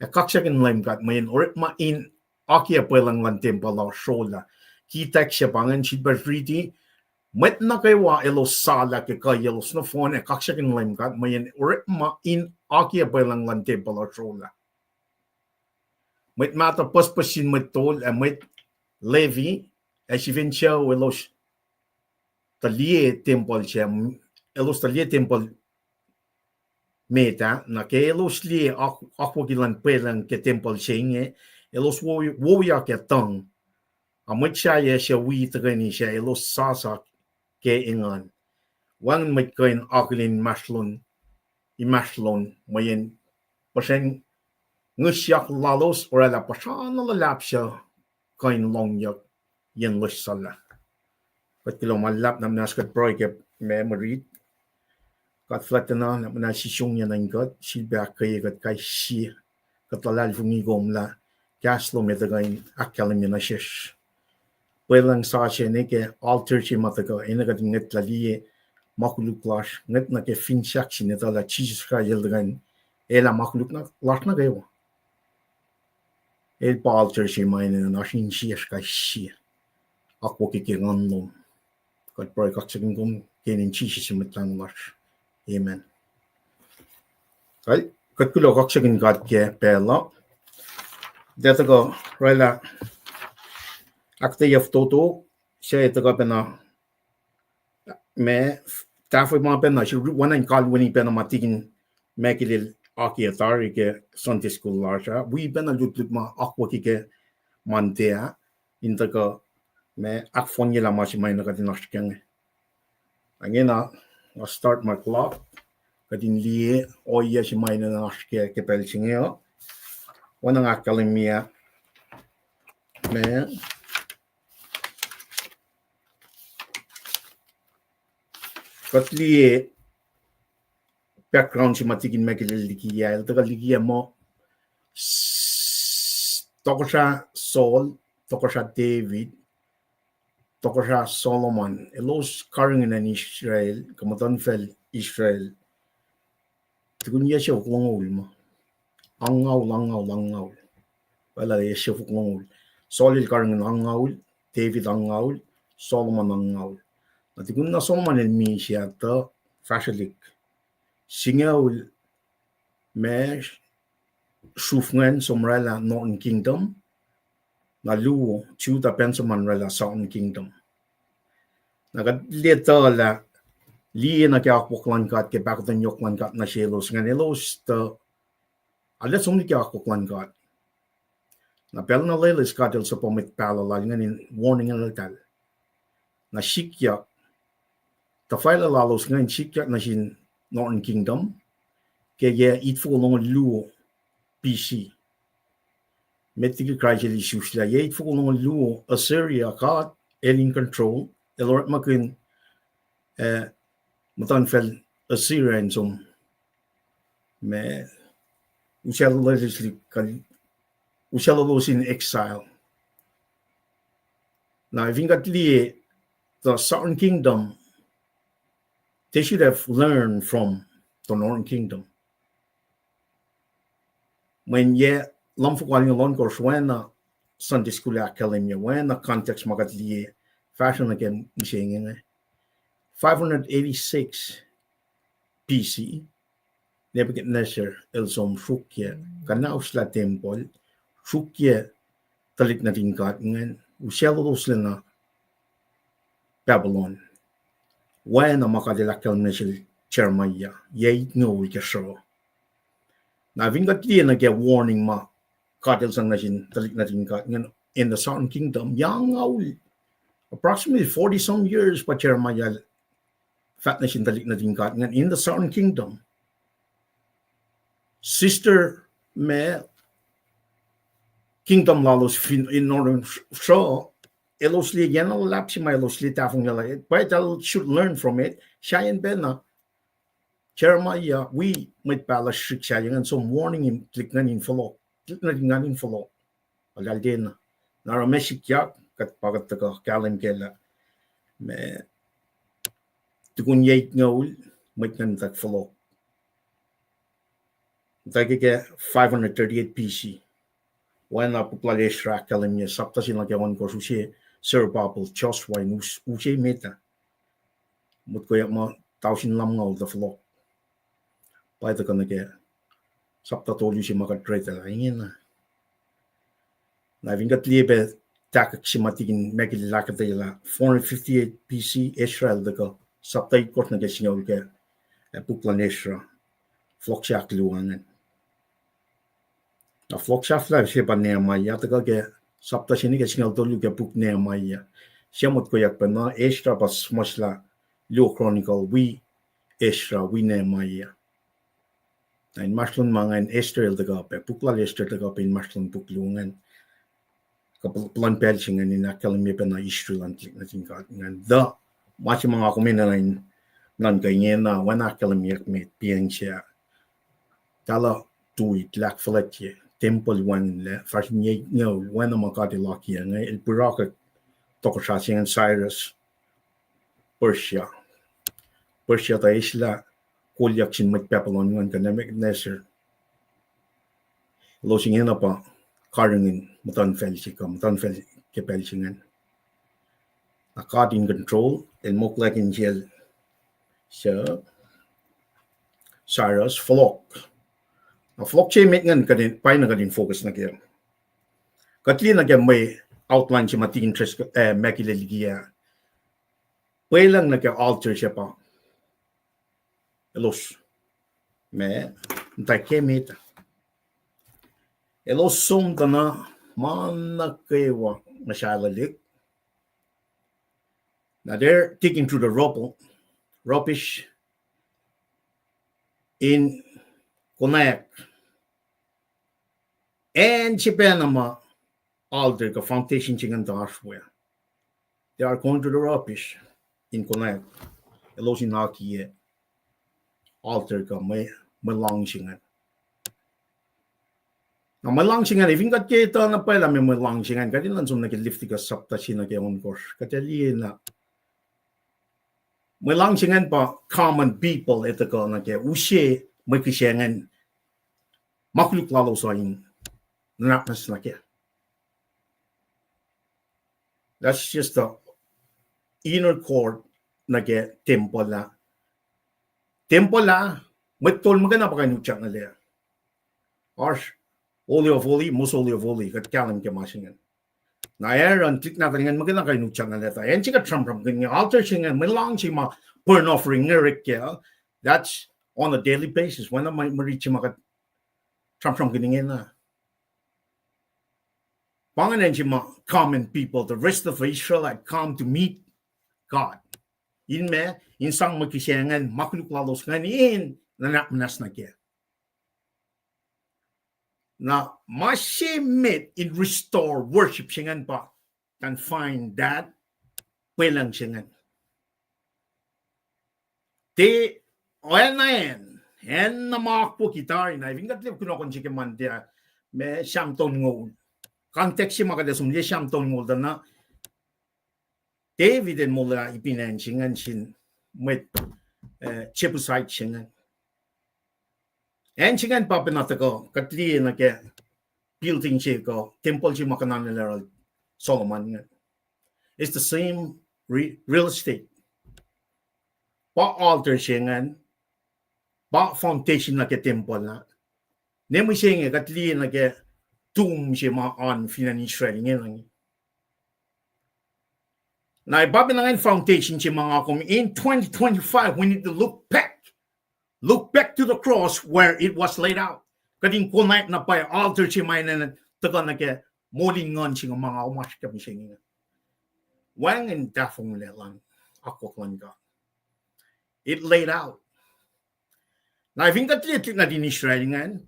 kaksakin LEUM GOD mayin orit ma in akia Pwelung lang temple shola. Tiac siya pangan shidbarriti. Met na kewa elos sala ke kayolos no phone kaksakin LEUM GOD mayin orit ma in akia Pwelung lang temple shola. Met mata paspasin met tol met levi sivencha elos talie temple siya elos talie temple meta na ke elos li akwakilan Pwelung ke temple siya elos woya ke tang amet siya witagani siya elos sasak ke ingan wang met kain aklin maslon mayen paseng ngusyak lalos orala pasan lalap siya kain longyak yen lusala. Kat kilo malap na minaskat proy ke Mwe Read. Kat flatana na minasisyung yan ang God. Silbak kaya kat kay siya. Kat lalal fungigom la. Kaslo metagain akalem yan asyesh. Pwelung sa siya ne ke alter siya mataga. Ina kat nget laliye makuluklas. Nget na ke finsyak siya neta la Jesus ka yeldagan. Ela makuluk na las na kayo. El pa alter siya mainin na nasin siya kay siya. Ako kikingan lom. Kat proy kaksakin kom kenin Jesus siya metlang las. Amen. Right? Kat kulo kaksakin God ke pela. Dito ko, rela, akte yaf toto, siya ito ka pena, me, tafay mga pena, siya wanan kalwini pena matikin, me kilil aki atari ke Sunday school larsa, we pena lutlut ma akwa kike mantea, inta ka, me akfon nila masimay na katinashkang. Angin na, I'll start my clock, katin liye, oya simay na nashke kepel singyo, wanang akalimia me katli background si matikin mekililikiya el tagalikiya mo tokosha Saul tokosha David tokosha Solomon elos karingen en Israel kamatan fel Israel tukunya siya uklongol mo langaw. Wala siya fuklongol. Saul karingen langaw, David langaw, Solomon langaw. At kung na Solomon elmi siya ta fashalik. Singaw me shufngan somrela Northern Kingdom na luo chuta pensaman rela Southern Kingdom. Nagadleta la Li na kya akoklan kat ke bakatan yoklan kat na shelos ngan elos to alas umni kya akoklan kat. Na pel na leles katil sa pomit pala ngan in warning na tal. Na shikyak ta faila lalos ngan shikyak na shin Northern Kingdom ke ye itfo long luo PC. Metti krajeli shusla ye itfo long luo Assyria kat in control elort makin mutan fel Assyrian som me Ushallos in exile. Now, if you got the Southern Kingdom, they should have learned from the Northern Kingdom. When ye lamfukwali lon course when Sunday school academia when the context magat the fashion again saying 586 BC Nebuchadnezzar elsom shukye kanaus la temple shukye talik na tingkat ngan ushallos na Babylon. When a makadilakal nation Chermaya, ye no show. Now, I've got to get warning ma cartels and nation in the Southern Kingdom, young old, approximately 40 some years, but Chermaya fat nation in the Southern Kingdom. Sister me Kingdom lalos in Northern Shaw. Elosli yan lulap si may elosli tafong nila. But I should learn from it. Shayan bena. Jeremiah, we might pala shrik shayan and some warning him click na in follow. Click na in follow. Alal din na. Nara meshikyak kat pagat taka kalem kela. Me tukun yait ngawul might nan tak follow. Take 538 PC. When na population rak kalem niya sapta sila kawan ko susi. Sir Babel, just why Musai meta. Mut ko ma tausin lam ngaw the flock. By the kanake. Sapta told you si makatrate la ingin na. Na vingat liebe takak si matigin megilakata ila 458 PC Israel dako. Sapta ikot na kasingaw ke puklan Ezra. Flock siya kluwangan. Na flock siya flag siya pa niya maya dako ke Sapta sini ke singal tolu ke book ne maya. Siamot ko yak na Ezra pas masla Leo Chronicle we Ezra we ne maya. In maslun mga in Israel de gape pukla Esther de gape in maslun puklungan. Kaplan pelsingan in akademi pa na Israel antik na tingkat ngan da machi mga kumena in nan ganyan na wan akademi met Paing siya. Tala tuit lak fletye. Temple one le fashion ye no when am got lucky and el buraka Tokoyang and Cyrus Persia ta isla kulyak sin mit Babylon one kanemic Nebuchadnezzar losing in apa karangin mutan ke pelsingan a card in control and mok like in jail so Cyrus Folok a flock chain ngan kadin pain kadin focus na kaya. Katli na kaya may outline si mati interest makilaligiya. Pwelung na kaya alter siya pa. Elos. Me antay kemita. Elos sum na manakawa masyalalik. Now they're digging through the rubbish in Konak. And Chipanama, all the foundation chicken dashware. They are going to the rubbish in Konak. Elosinaki, alter may malonging. Now, malonging, if you got get on a pile, I'm malonging and got in some like a lifting a subtachina on course. Catalina. Malonging and common people at the corner, Ushe, Makishan. Makluk lalo sa in napnas na kaya. That's just the inner core na kaya temple la. Temple la, matol magana pa kayo Tiac na liya. Arsh, holy of holy, most holy of holy, kat kalem kaya masingan. Na Aaron tik na dengan magana kay nuchan na leta. En chika tram ganyan altar singa melang chima burn offering ngerik. That's on a daily basis. When am I reach maka tram ganyan na. Pangalan chima common people, the rest of Israelite come to meet God. In me, in sang magkisiyangan, makuluklalos ngayon, nanapmanas na kaya. Na masimit in restore worship siyangan pa, can find that, Pwelung siyangan. Di, oyan na yan, yan na makakpo kita, na vingatlip ko na kung siya man dia, may siyam ton ngol. Context siya makadasum, dia siyam ton ngol na, David and mula ipinan siyangan sin, mwet, chepusite siyangan. And siyangan pa pinata ko, katli na kaya, building siya ko, temple siya makananila Solomon. It's the same real estate. Pa altar siyangan, pa foundation na kaya temple na. Nemo siya nga, katli na kaya, tomb siya maan finan Israel ngayon. Na ibabi na ngayon foundation siya mga kung in 2025, we need to look back to the cross where it was laid out. Kading kunay na pa altar siya may na taga na kaya molingan siya mga umas kami siya nga. Wang and dafong lelang ako klang ka. It laid out. Na ivingatlit na din Israel nga.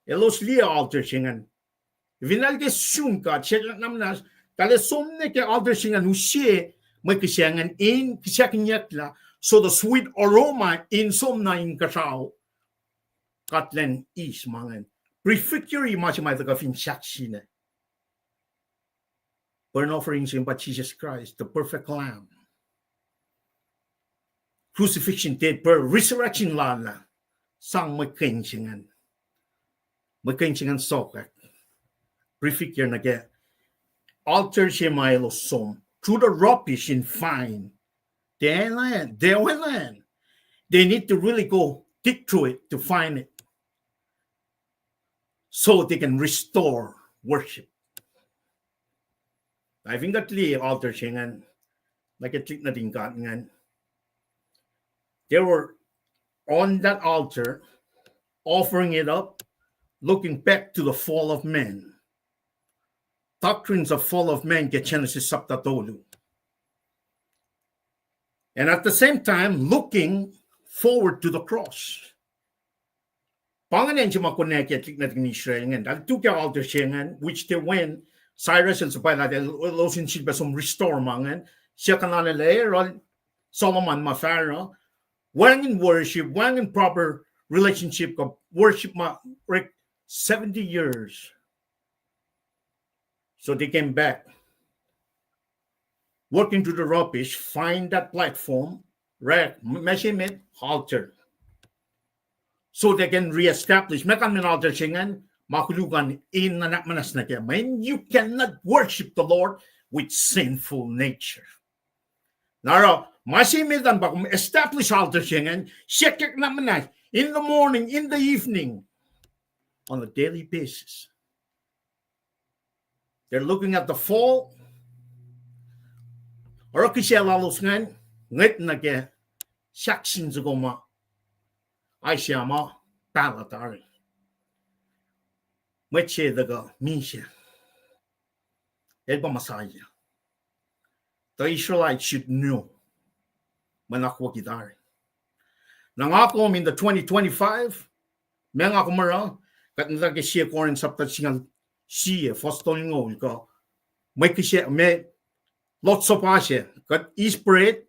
Elos liya altar siya nga. Ivinalge sun ka siya namnas kale somne ke altar siya nga nusiye may kasiyangan in kaksakin so the sweet aroma in somna in kasaw katlen is mangan prefecture imagine may taga fin shaksine burn offering siya pa Jesus Christ the perfect lamb crucifixion dead per resurrection lala sang magkainsingan soko prefecture na ke altar siya may losom through the rubbish and find their land. They need to really go dig through it to find it so they can restore worship. I think that the altar siya like a trick na din ka they were on that altar offering it up, looking back to the fall of man. Doctrines of fall of man get Genesis saptatolu. And at the same time, looking forward to the cross. Pangalan siya makonekya natin ni Israel nga. Dahil two kaya altar siya nga, which they went, Cyrus and Sabay natin, losin siya ba some restore mangan, siya kanalala, Solomon mafara, wang in worship, wang in proper relationship, worship ma, 70 years. So they came back, working through the rubbish, find that platform, measurement, altar. So they can reestablish. Mekan min altar singan, makulugan in na manas na kaya. Man, you cannot worship the Lord with sinful nature. Naro, masimitan ba kung establish altar singan, shekek na manas, in the morning, in the evening, on a daily basis. They're looking at the fall. Or kisya lalos ngan, ngit na ke, shaksin sa goma, ay siya mo, palatari. Mwet siya daga, misya. Eba masaya. The Israelites should know, manakwa kitari. Nangakom in the 2025, may nga kumara, kat nilagay siya korin saptat singal, siya, fostol ngol ko, may kisya, may lots of asya, kat is-bread,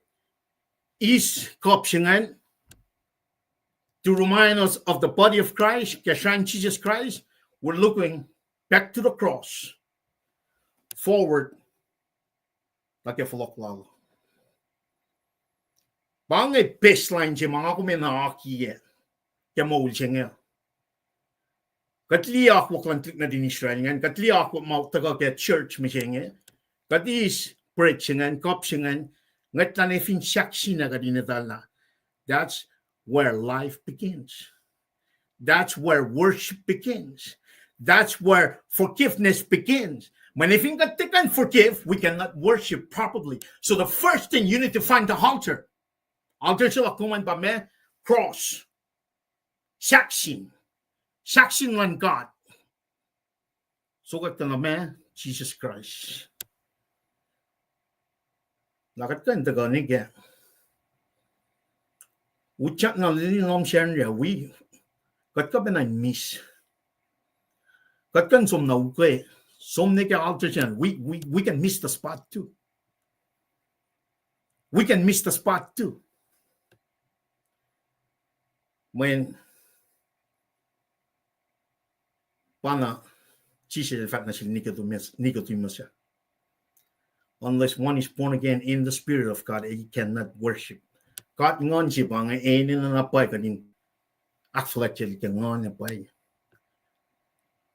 is-cup to remind us of the body of Christ, Kashan Jesus Christ. We're looking back to the cross, forward, like a Folokinyukyak. Bangay baseline siya, mga kuminakakiya, kaya maul siya nga. Katli ako klantik na din Israel nga, katli ako mautaga kaya church mo siya nga, katis bread siya nga, cup siya nga, ngat na fin shaksi na kadinatal na. That's where life begins. That's where worship begins. That's where forgiveness begins. When if you can forgive, we cannot worship properly. So the first thing you need to find the altar. Altar sila kuman ba me? Cross. Saksin. Saksin lang God. Sugat ka na me? Jesus Christ. Lakat ka ang taganig ya. Uchak na lilinom siya niya. Kat ka ba na miss? Kat ka som na ukay. Som na ka altar siya. We can miss the spot too. We can miss the spot too. When pana Sifilpac na si Nicodemus siya. Unless one is born again in the Spirit of God, he cannot worship. God ngon si ba nga na napay kanin akfwasryeyuk ka ngon napay.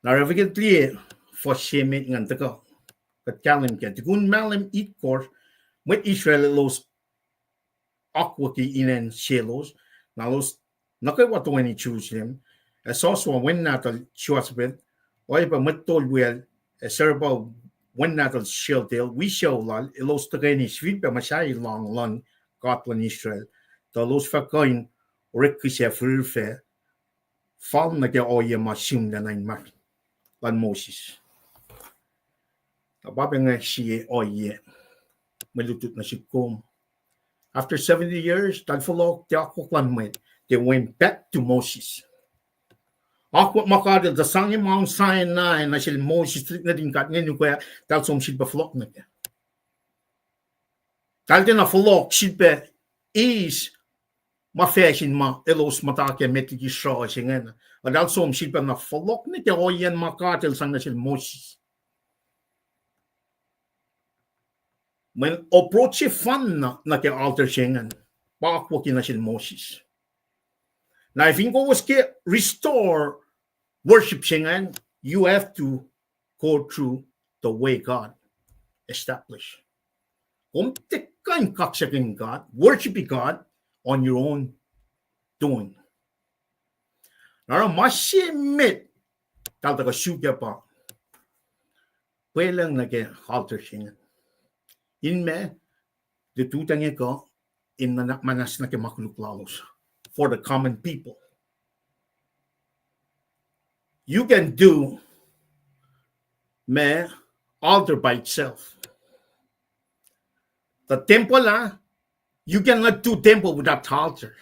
Naravigat liye for shemit ngan taka. Kat kalem ka. Tikun malem eat course with Israel los akwaki inen shelos. Na los nukewa when he choose him. As also when natal chuasbet. Oy pa matol well serba when natal shieldel we show lal los tagani Sifilpac Musai long Gotland Israel. The los fakain rekisha fulfe fall na ke oye masim na nine mak lan Moses. Ababang nga siya oye malutut na si Kom. After 70 years, Tiac mwet, they went back to Moses. Ako makadil da sang Mount Sinai na sila Moses na din kat ngayon kaya dahil som sila Foloknyukyak niya. Dahil din na Folok sila is ma-fashion ma elos matake metigi shaw siya nga. Dahil som sila na Foloknyukyak o yan makadil sang na sila Moses. When approach fan na kaya altar siya nga, pakakwakin na sila Moses. Now, if you go restore worship singing, you have to go through the way God established. Kung tikang kaksakin God, worshiping God on your own doing. Now, masimit talaga suga pa. Pwelung nage altar singing. Inme, ditutang ko in manas na makuluklallos. For the common people. You can do altar by itself. The temple, you cannot do temple without altar.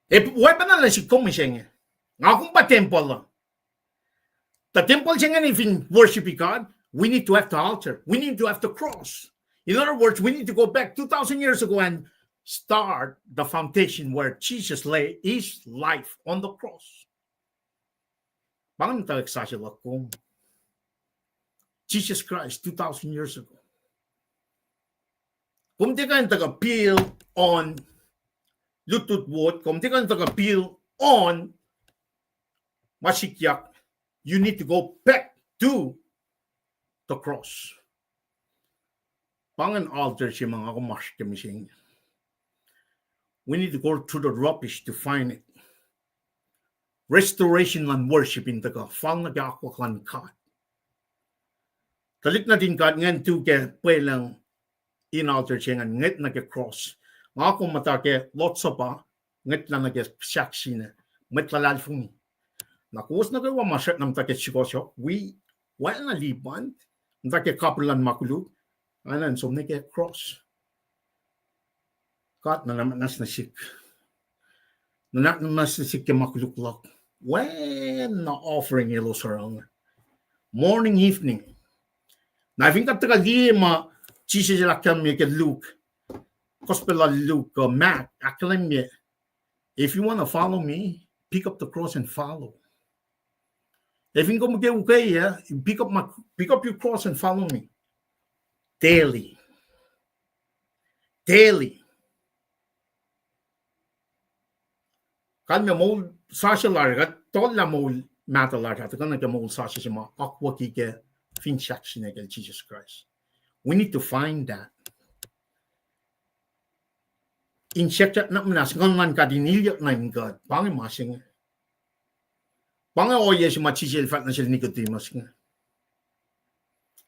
Why ba na si Kom siya? Nga kung ba temple? The temple siya if in worshiping God, we need to have the altar. We need to have the cross. In other words, we need to go back 2,000 years ago and start the foundation where Jesus lay his life on the cross. Bakit nagsasabi ko? Jesus Christ 2,000 years ago. Kung di ka nag-appeal on lutut wood, kung di ka nag-appeal on masikyak, you need to go back to the cross. Pangan altar siya mga kumash kamising. We need to go through the rubbish to find it. Restoration and worship in the God. Fang nag-akwakan God. Kalik na din God ngan to ke Pwelung in altar siya ngan nget nag-cross. Nga kung matake lots of pa, nget lang nag-saksi na. Met lalal fung. Nakuwas na kayo masyat ng take sikosyo. We, wala na liban. Take kapulan makulog. Anan, so nag-cross. God na naman nas nasik. Na nas nasik yung makuluklok. When na offering ilo sarang. Morning, evening. Na I think at taga lima, Jesus lakam mi ke Luke. Gospel Luke, Matt, akollah mi. If you want to follow me, pick up the cross and follow. If you go okay, yeah, pick up your cross and follow me. Daily. Kan me mol sasha larga tolla mol mata larga to kan ke mol sasha sima akwa ki ke fin shakshin ke Jesus Christ. We need to find that. In chapter na manas ngon ka dinilyo na God. Pang masing. Pange oye si machichel fat na sila nikotimos nga.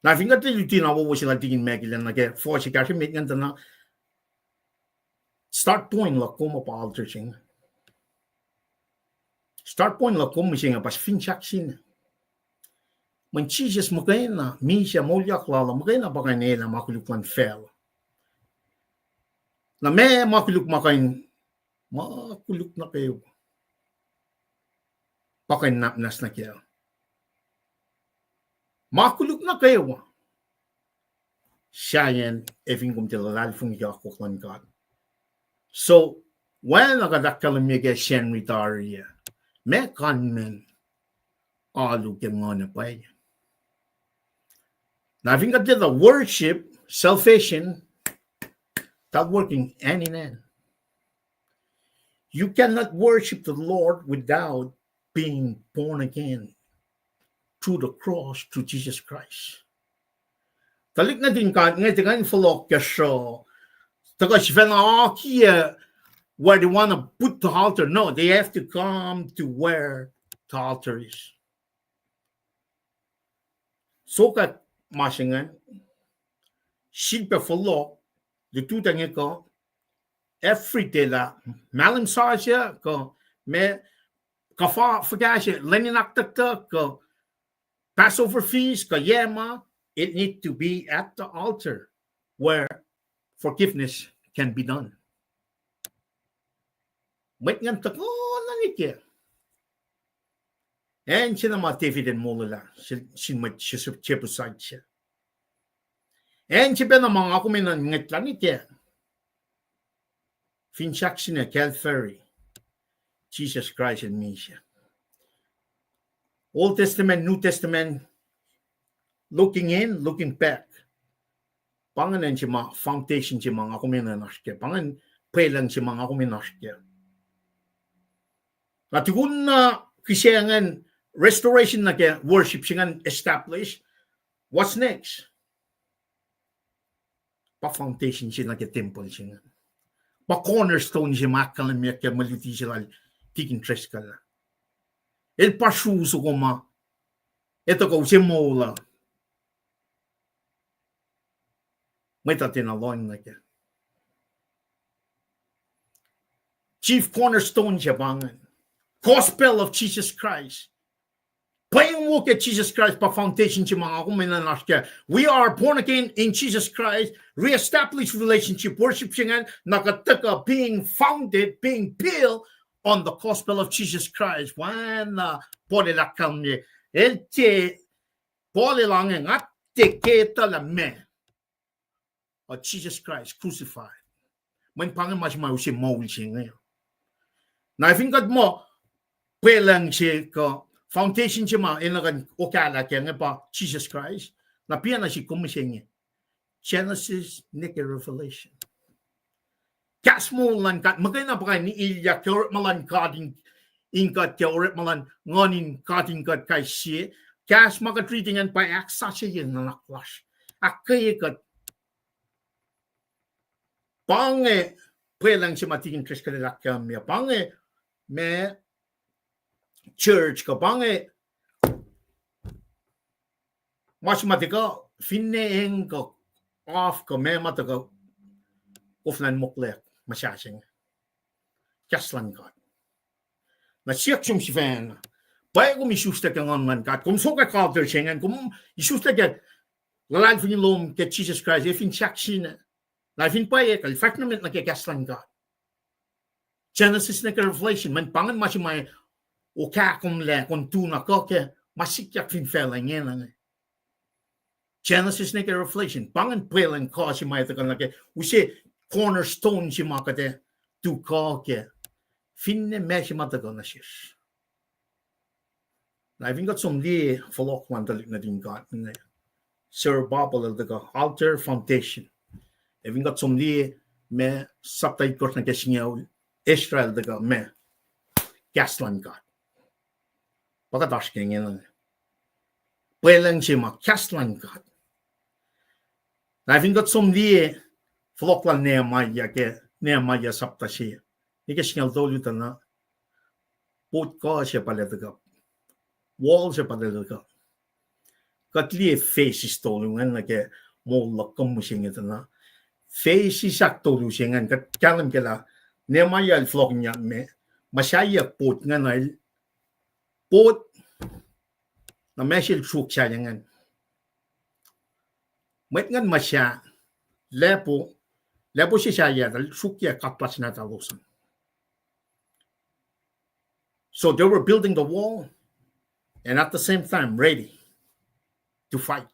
Na finga te luti na wo sila tingin megilan na ke for si kasi mit nga na start point la kuma pa alter singa. Start point la kuma singa pas finchak singa. Man Jesus makena misha molyak lala makena pakanela makuluklan fel. Na me makuluk makain makuluk na kayo. Pakain napnas na kayo. Makuluk na kayo. Siya yan, eving kumtilal fung yakuklan God. So, when nakadakalam niya kaya siyan ritariya, me kanmen, alu kaya nga na pa yan. Now, I think that the worship, salvation, that working hand in hand. You cannot worship the Lord without being born again through the cross, through Jesus Christ. Talik na din ka, nga tingnan Folokinyukyak, taga siya where they want to put the altar. No, they have to come to where the altar is. Soko masingan, silpe Folok, the two things ko, every day la, malam sasya ko, me kafa fagasya, leninaktak ko, Passover feast ko yema, it need to be at the altar where forgiveness can be done. Wait nga tako langit ya. En siya na David and Mulala, siya pusad siya. En siya na mga ako may nangit langit ya. Finchak siya Calvary, Jesus Christ and Musa. Old Testament, New Testament, looking in, looking back. Panganan siya mga foundation siya mga ako may nanasya. Pangan Pwelung siya mga ako may nanasya. At kung na kisiyangan restoration na kaya worship siya established, what's next? Pa-foundation siya na kaya temple siya. Pa-cornerstone siya kalem kaya maluti siya tiking tres ka na. El pasuso ko ma. Ito ko siya mola. May tatinalon na kaya. Chief cornerstone siya bangan. Gospel of Jesus Christ. Paing look at Jesus Christ pa foundation siya mga kuminanas kaya. We are born again in Jesus Christ. Re-established relationship. Worship siya nga nakataka being founded, being built on the gospel of Jesus Christ. Wana pole la kami. Elte pole lang nga teketa la me. Of Jesus Christ crucified. Man pangan mas mau siya maul siya ngayon. Na I think God mo Pwelung siya ko foundation siya ma inagan okala kaya nga pa Jesus Christ na piya na siya kumisya niya Genesis nuke Revelation kas mo lang kat magay na pa kayo ni Ilya kaya orit malan kating ingat kaya orit malan ngonin kating kat kay siya kas magatreatingan pa aksa siya yung nanaklas akay kat pange Pwelung siya matiging tres kalilak kaya pange me church ka pange mas matika finneeng ka off ka me mataka ofnan moklek masyasing kaslan ka na siyak sum si fan bay ko misusta ka ngon ka kum so ka culture chengan kum isusta ka lalal fin lom ke Jesus Christ if in chaksina na fin paye ka fatnament na ke kaslan ka Genesis na Revelation man pangan masimay o kakom le kon tuna koke masikyak fin fela ngena Genesis na Revelation pangan Pwelung ko si may takan lake we say cornerstone si makate tu koke finne meshi matakan na siya na even got some li Folokwan dalik na din got Sir Babel daga altar foundation even got some li me saptay kort na kesinyaw Israel daga me gaslan got pagkatash kaya Pwelung siya makaslan ka. Na I think that some liye Foloklan Nehemiah sapta siya. Ika siya dolyo na pot ko siya pala daga wall sa padalaka. Katli faces tolungan na ke mo lakam musing ito na. Faces ak tolusingan kat kalam kala nemaya al Folokinyukyak me masaya pot nga na pot na mesil truk siya yangan. Met ngan masya lepo si saya dal trukya kaplas na talusan. So they were building the wall and at the same time ready to fight.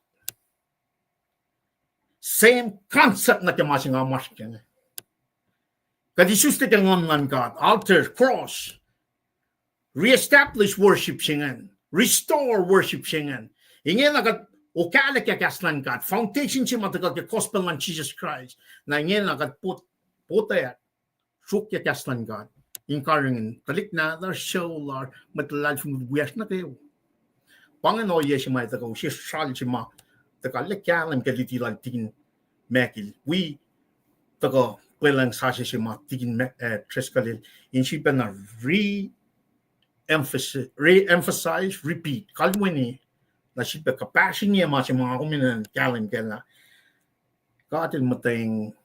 Same concept na kamasing amas kaya. Kadi suste kang online God, altar, cross, re-establish worship singan, restore worship singan. Inge na kat okala kaya kaslan God, foundation siya matagal kaya gospel ng Jesus Christ, na inge na kat putaya, suk kaya kaslan God. Inkaringin, talik na, dar solar, matalal sumubuyas na kayo. Panginoon siya may tagaw, siya sal siya ma, tagalik kalam kalitilan tingin mekil. We, taga, Pwelung sasya siya ma, tingin treskalil, in siya pa na re-emphasize, repeat, kalmweni, na siya pa kapasyon niya ma siya mga kuminan kalam kaya, katil matayang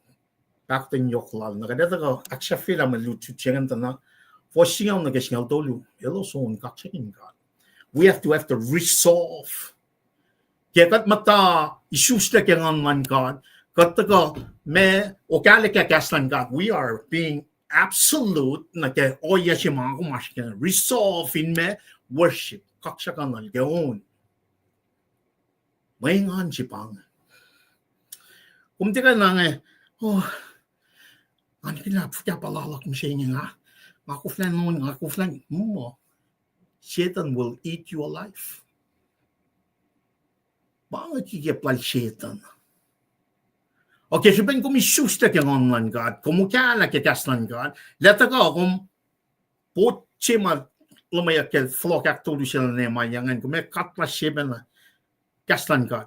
bakten yoklal, nakadata ka, aksya fila malutu siyangan ta na, for singaw na kasingaw tolu, hello son, kaksakin God. We have to resolve. Kaya kat mata, issues na kaya man God, kat ka, me, okala kaya kaslan God, we are being absolute, na kaya, oya siya mga kumasya, resolve in me, worship, kaksakan na, gaon. May ngan si Paing. Kung di ka na nga, ano kinapagya palalak mo siya nga, makuflan noon, makuflan mo, Satan will eat you alive. Bakit kikiplal Satan? Okay, sabihin kung isusta kang online God, kung mukala kaslan God, leta ka kung po siya lumayak kaya Folokinyukyak tuloy sila na mayangan, kung may katlas siya na kaslan God,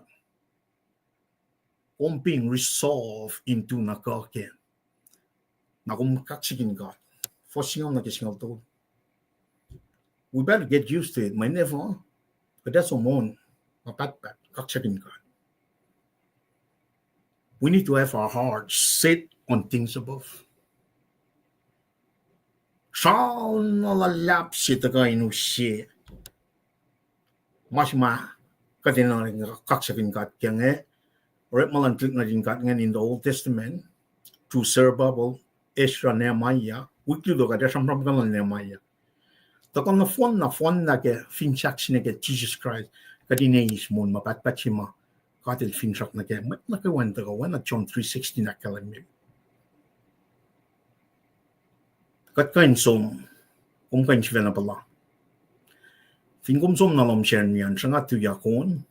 kung being resolved into nakakin, na kung kaksakin God, for singaw na kasingaw to. We better get used to it. May never, but that's a mon, mapat, kaksakin God. We need to have our hearts set on things above. Saan nalalap si taga inusi, mas katinang kaksakin God kaya nga, right malantik na din God nga in the Old Testament, through Zerubbabel, Ezra, Nehemiah, weekly do ka, there's some problem with Nehemiah. Tako na fon na ke finchak sine ke Jesus Christ kadineis mon mapatpat si ma katil finchak na ke mat na ke wan tako wan na John 3:16 na kalem. Kat kain som kain siya na pala. Fingum som na lom siya niyan sanga tu yakon,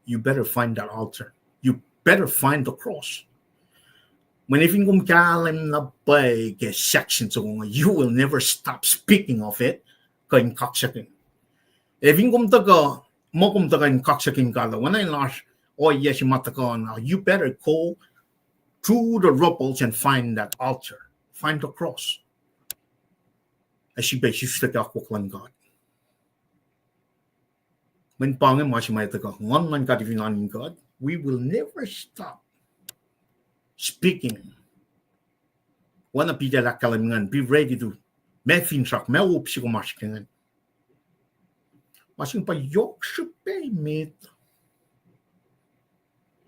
you better find that altar. You better find the cross. When fingum kalem na bay ke section so you will never stop speaking of it. Kain kaksakin. Evin kumtaga, mo kumtaga in kaksakin kala, when I lash, yes, you better go through the rubbles and find that altar, find the cross. As she bashes the kakuklan God. When Paing masimay taga, one man God if in God, we will never stop speaking. Wanna be the lakalangan, be ready to may finchak, may upsi kumaskingan. Masing pa yok siya mit.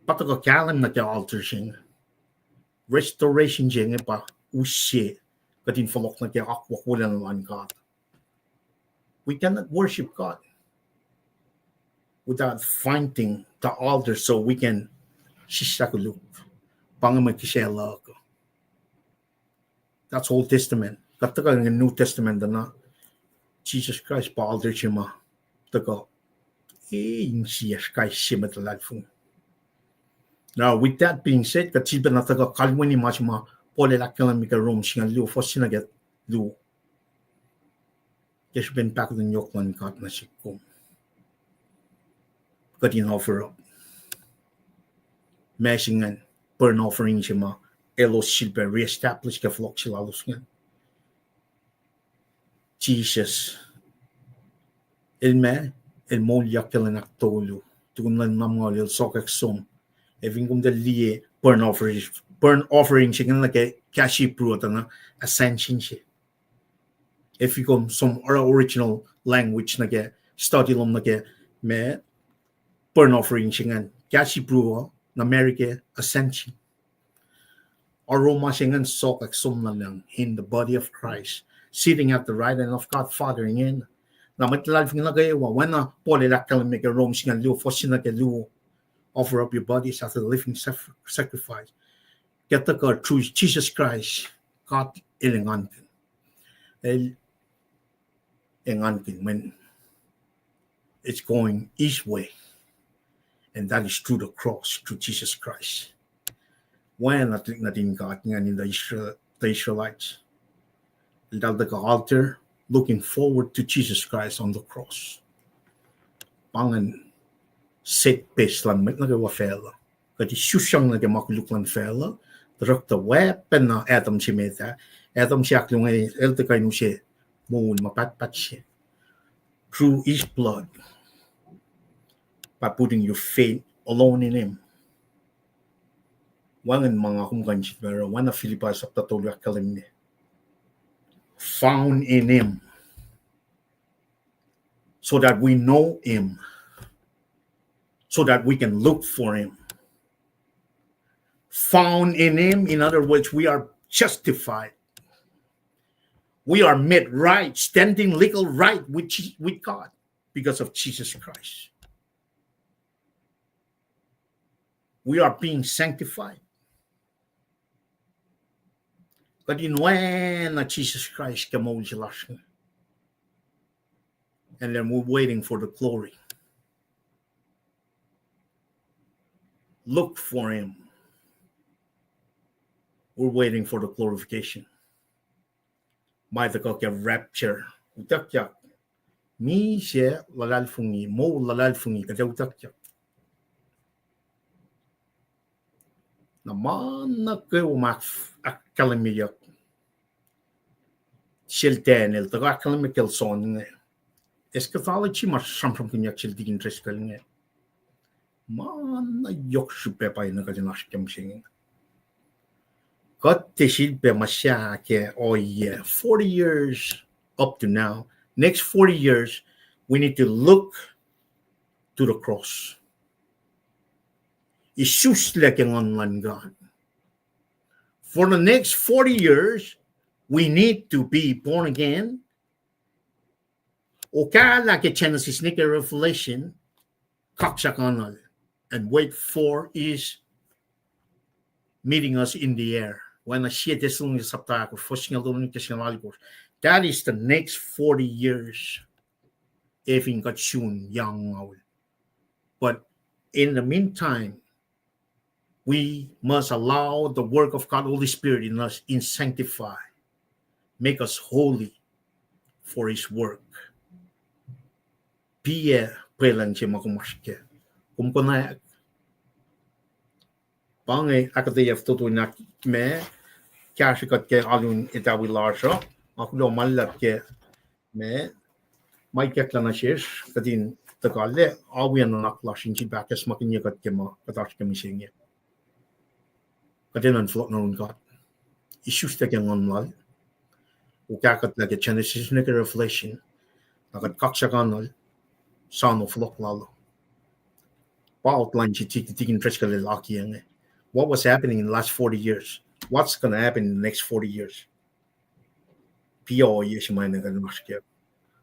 Pataga kalem na kaya altar siya. Restoration siya nga pa usye. Katin folok na kaya akwakulan ng God. We cannot worship God without finding the altar so we can sisakuluk. Pangamagkisela ako. That's Old Testament. Kataga ng New Testament na Jesus Christ pa altar siya ma. Taga, Jesus Christ siya matalad fung. Now, with that being said, katiba na taga kalwani mas ma polelakalan mika Rome siya lu for sinaget lu. Just been back to Nyokman God na siya kung. Katin offer up. Mesingan, burn offering siya ma. Elos silpa re-establish ka flok sila alos nga. Jesus, Elme, el molya kelenak tolu tunlan mamolil sokak som evin kum de lie burn offering chicken like kashi pruatana ascension shi if you come some original language nage study lom nage me burn offering chicken kashi pruo na America ascension aroma chicken sokak som na lang in the body of Christ sitting at the right hand of God Father in na matlalf nga kayo when na polilak kalem make a room chicken lu fosin nage lu offer up your bodies as a living sacrifice. Get the God through Jesus Christ. God ilingankin. When it's going each way. And that is through the cross, through Jesus Christ. When I think natin God in the Israelites. The altar looking forward to Jesus Christ on the cross. Pangan set base lang met nagawa fella. Kati susyang nagamakuluklan fella. Druk the weapon na Adam si meta. Adam siya yung elte kayo siya. Moon mapatpat siya. Through his blood. By putting your faith alone in him. Wangan mga kumkanchit pero wana Filipa sa Tokoyang kalem. Found in him. So that we know him. So that we can look for him. Found in him, in other words, we are justified. We are made right, standing legal right with God because of Jesus Christ. We are being sanctified. But in when Jesus Christ came over the lasr, and then we're waiting for the glory. Look for him. We're waiting for the glorification. By the rapture. Tiac. Mi siya lalalfungi. Mo lalalfungi. Tiac. Naman nukewa kalem. Shilten el kalem kelson. Eschatology mas Folokinyukyak shilti interest kalem. Man na yok shupe pa ina kajanash kemshing. Got the shilpe masya ke 40 years up to now. Next 40 years, we need to look to the cross. Isus lekeng online God. For the next 40 years, we need to be born again. Okala ke Genesis nike Revelation, kaksakin, and wait for his meeting us in the air. When that is the next 40 years. If in got soon young. But in the meantime, we must allow the work of God, Holy Spirit in us, in sanctify, make us holy for his work. Pwelung Paing akadiyaf Tokoyang me kaksakin ke alun Etawi lasr. Akollah malap ke me may kaklanashish kadin tagale awian na naklashin si bakas makinyakat ke ma katash kami singe. Kadin an float na God. Isus ta kang onlal. Ukakat na ke Genesis nike Revelation. Nakat kaksakin son of Folokinyukyak. Pa-outline si tikin preskale laki yang. What was happening in the last 40 years? What's going to happen in the next 40 years? Pio yes may naganaskya.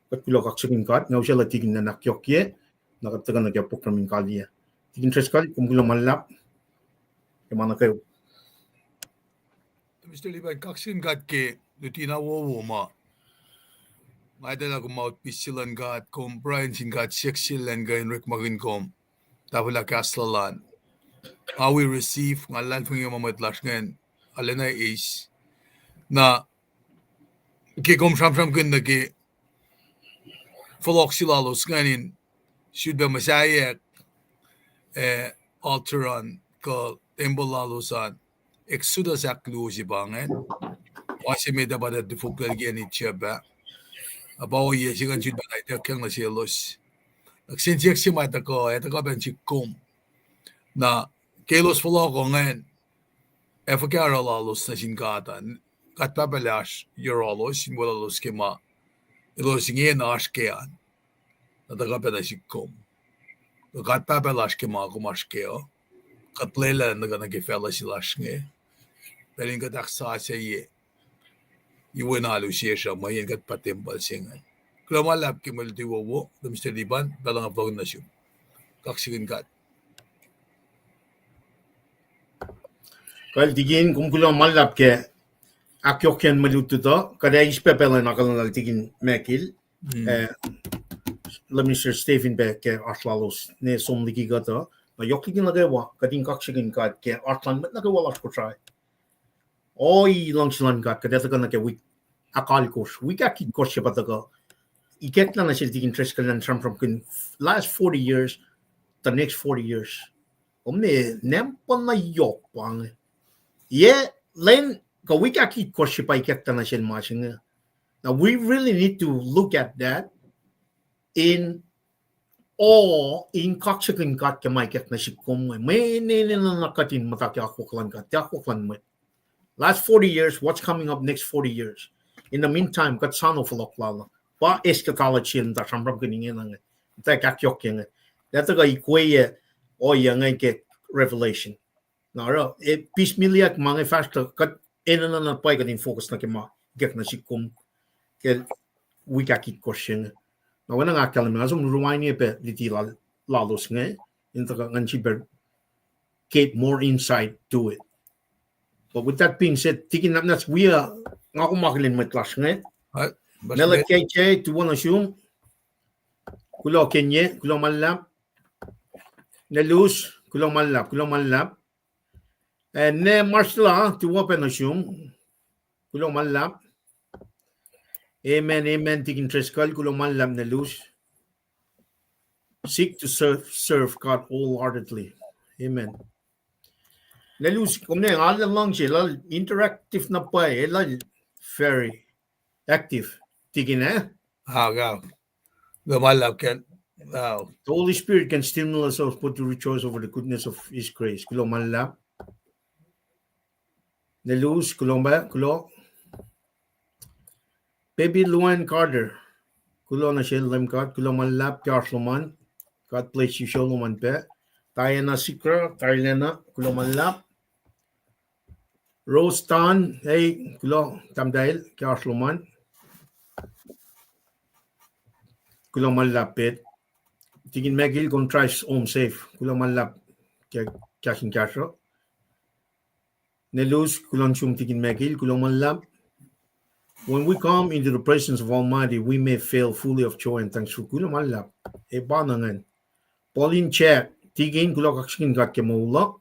Kat kulo kaksakin God, ngaw siya latigin na nakyokye, nakatagan nagyapok namin kalya. Tigin tres kali, kung kulo malap, kamana kayo. Mr. Liban, kaksakin God ke, luti na wowo ma. Maida na kumaut pisilan God, kung Brian sin God, seksilan gain rek magin kom, tapos kaslalan. How we receive ngalan fung yung mamatlash ngayon alena is na kikom sham kun na ki Folokinyukyak ngayon should be Musai alteran ko tembolalusan exodus aklusi bangen wasi meda bada dufukal geni chaba abawo ye sigan should be naita kang na sielos Nagsinsiyak si Mata ko, ito ka ben si Kum. Na kilos Folokinyukyak, efakaralos na sinkatan. Katpapalas, Eurolos, Simulalos kima. Ilos inge na askean. Natagapeda si Kum. Katpapalas kima kumaskeo. Katlela na nagifela si Lasnge. Pero yung kataksasaye. Iwanalo siya siya, mayan katpatimbal siya nga. Klamalap kimaltiwawo, Mr. Liban, balang abang nasyon. KahsInKol kat. Well, tigin kung kulang malap ke akyokyan maluto to, kada ispepela na kalang tigin mekil. Mr. Stephen Beck ke artlalos ne somliki gato. Na yokikin nagawa, kading KahsInKol kat ke artlan met nagawa las Kosrae. Oi langslan kat kada ka na ke wik akal kos. Wik akid kos siya pataga. Iketla na siya tigin tres kalan from last 40 years, the next 40 years. Omne nempan na yok pang. Yeah, len we got keep by Now we really need to look at that in all in kaksakin kat ke mai ket na sikum may nakatin mataki akollah kat akollah. Last 40 years, what's coming up next 40 years? In the meantime, kat sano folokla pa eska college in da sambram kining nang ta kakyok yang that ga ikwe o yang ke revelation. Now, pismiliak mga faster kat na pa ikatin focus na kima get na sikum ke wikakit question. Now, when nga kalem nga zum ruwani pe liti lalos nga into nga chiber get more insight to it. But with that being said, tikin na nas we nga kumakilin may class nga. Nela KJ to one assume kulo kenye kulo malap nelus kulo malap and ne marsla to open assume kulo malap amen tikin treskal kulo malap nelus seek to serve God wholeheartedly. Amen. Nelus kung ne ala lang sila interactive na pa very active. Tikin Go. Lumalap can. The Holy Spirit can stimulate us to rejoice over the goodness of His grace. Kulo malap. Nelus kulomba kulo. Baby Luan Carter. Kulo na siya LEUM God. Kulo malap Karsloman. God bless you Sholoman pe. Tayo na sikra. Tayo na kulo malap. Rose Tan. Hey kulo tamdahil Karsloman. Kulang malapit. Tingin megil kung tries home safe. Kulang malap. Kasin kasyo. Nelus kulang sum tingin megil. Kulang malap. When we come into the presence of Almighty, we may feel fully of joy and thanks for kulang malap. E banangan. Pauline Tiac. Tingin kulang kaksakin kat ke maula.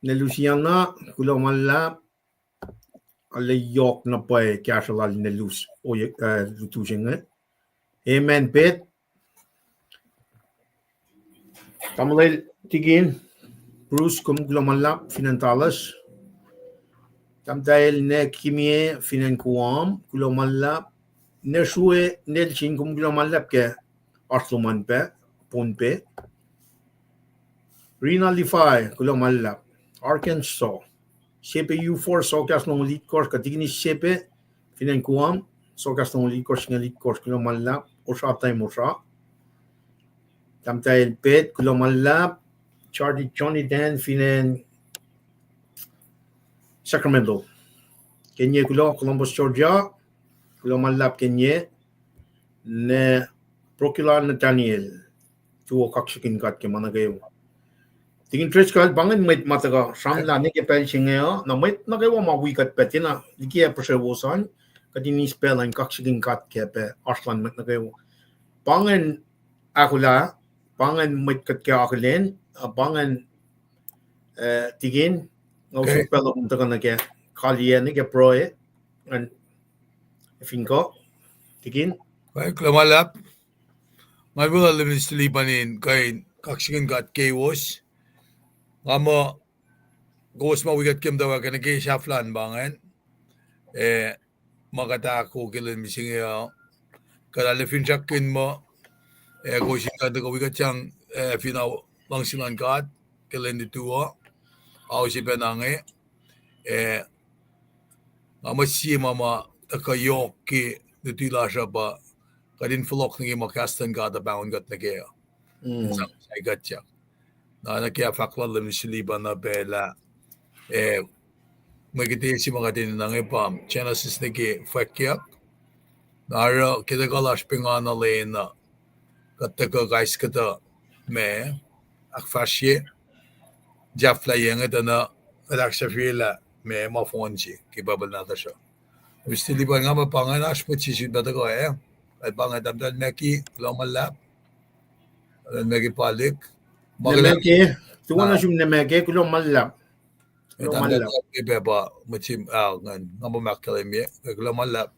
Nelusiana. Kulang malap. Alayok na pa kasyo lali nelus. O lutusing Amen, Pet. Tamalay tigin. Bruce kumglamalap finantalas. Tamdahil ne kimie finankuam gulamalap. Nersue nelchin kumglamalap ke Arsluman pe punpe. Rina Lifay gulamalap. Arkansas. CPU 4 sokas ng lead course katigini sepe finankuam sokas ng lead course gulamalap. Musa tayo Musa. Tamtay Pet, Kulomalap, Charlie Johnny Dan, Finan, Sacramento. Kenya Kulo, Columbus, Georgia. Kulomalap Kenya. Ne Procula Nathaniel. Tuo kaksakin kat ke managayo. Tingin tres kal bangan mwet mataga. Samla ne ke pel singeo. Na mwet nagayo mawikat petina. Likia preservosan. Kadini spell ang kaksakin kat ke pe arslan met nagayo. Pangan akollah, pangan met kat ke akollen, pangan tigin, ngau spell ang taga na ke kalien ke proe, and finko tigin. Kaya klamalap. May mga limis lipanin kay kaksakin kat kewos. Ngamo gos mawigat kem daw ka nagay shaflan bangan. Makatako kilin misingyo. Kalalifin siyakin mo. Kosrae ko wiga chang fina langsinan God kelen ditua au si penange amasi mama takayok ki ditila ba kadin Folokinyukyak makastan God abound got nagea sang sai gatya na nakia fakla lim siliba na bela magiti si mga din nange pam Genesis nage fakyak nara kita kalash pingana lena kataka guys kata me akfwasryeyuk jafla yang ito na alaksafila me mafonji kibabal na siya. Gusto di ba nga mapanganas po sisid ba ko ay pangadamdan meki lulap meki palik magalang Nemeke, tuwa na siyang nemeke, kulong malap. damdan ibe ba machim ngan ngamo kalem lulap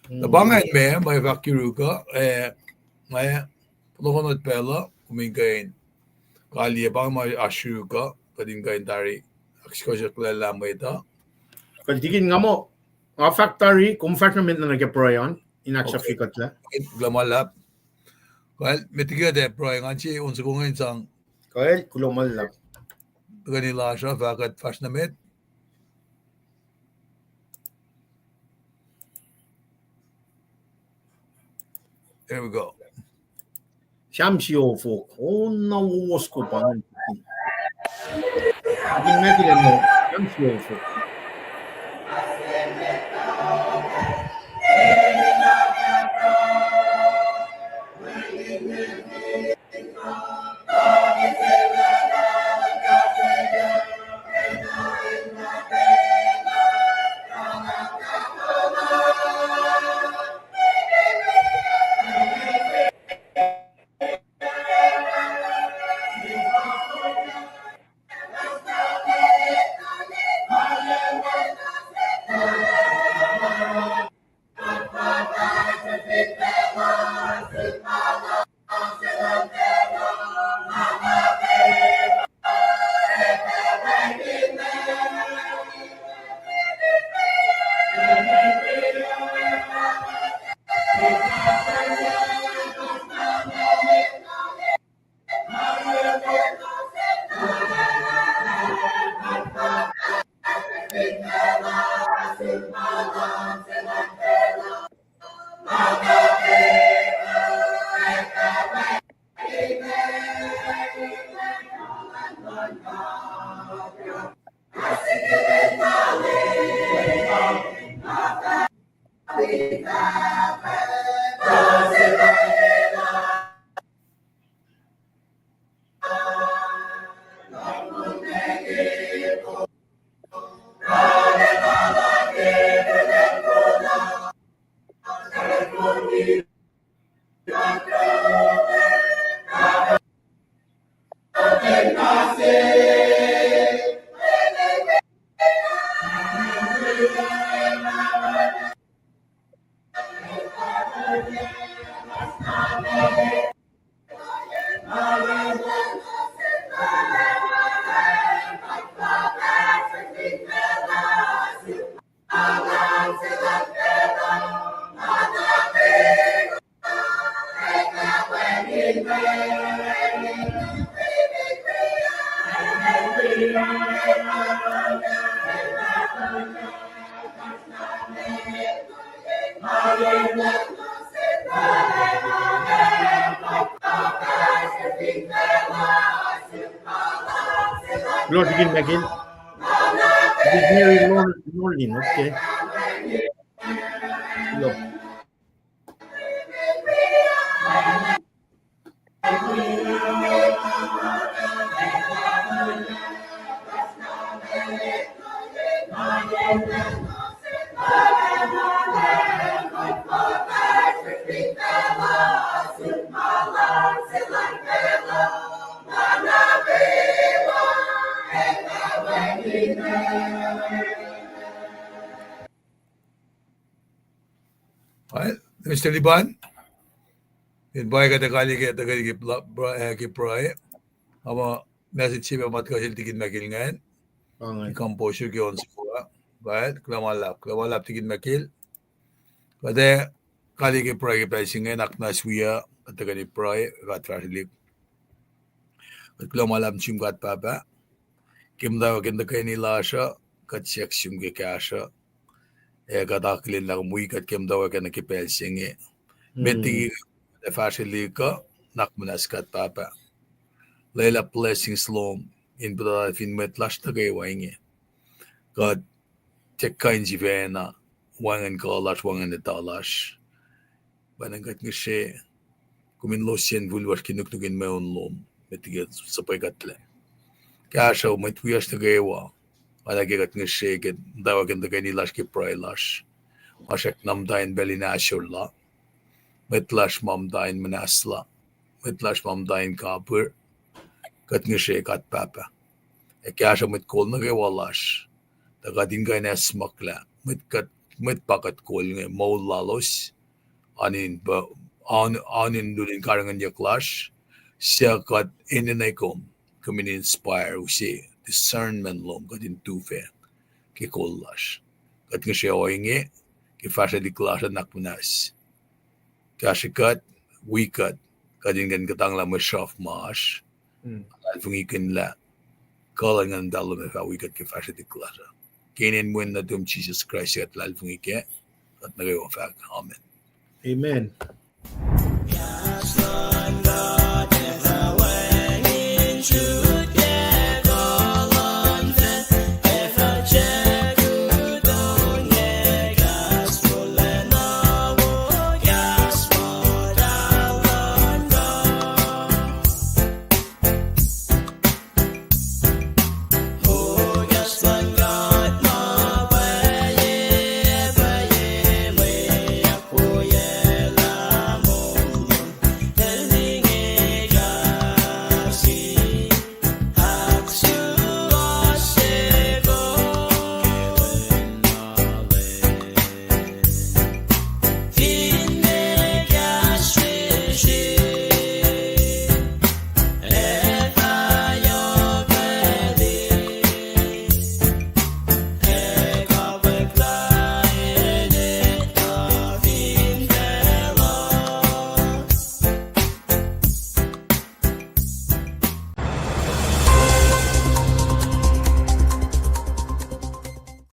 nabangan me may vakiruka may pulukonot pela kumingain kali bang may ashuka kadin gain dari aksikosak lalamu ito. Kaltigin nga mo, factory, kung factory na nag-proyon, inaksafikat la. Lulap. Well, mitiga de pro yang anchi unsa ko ngayon sang Kaya, kulong malap. ganila siya fakat fast na met. There we go. Shamsio folk, lowos ko pa. Hindi natin mo, shamsio folk. Lord, begin again. This Mary Lordin, okay. Look. Well, Mr. Liban, boy ka takali ki proy. Ama message siya mat ka hiltigin makil ngayon. Composure ki on siya. Well, klamalap tigin makil. Kade kali ki proy ki pricing ngayon akna suya at gani proy vatralik at glomalam chim gat papa kim daw kinda kay ni lasha kat seksum ke kasha kadaklin lang mui kat kim daw ka nakipelsinge beti fashalika nakmanas kat papa layla blessings lom in brother fin met lash tagay wainge god tekkain jivena wangan kalash wangan etalash banangat ngishe kumin losien vulwas kinuknugin meon lom metiget sapay katle kasha met wias tagay wa Malagigat nga siya, dawagan da kay nilash ki prailash. Masak namdain belinashurla. Metlash mamdain manasla. Metlash mamdain kapur. Kat nga siya kat papa. Kaya siya met kol na kay walash. Dagadin kay nasmakla. Met pakat kol nga maulalos. Anin dunin karangan yaklash. Siya kat ininaykom. Kami inspire usi. Discernment lom kadin tufe ki kollash kat nga siya inge ki fasha di klasha nakmunas kashikat wikat kadin gan katang la mashaf mash alfungi kin la calling ang dalo me fa wikat ki fasha di klasha kinin mwen na dum Jesus Christ at lalfungi ke at nagawa fa amen Amen.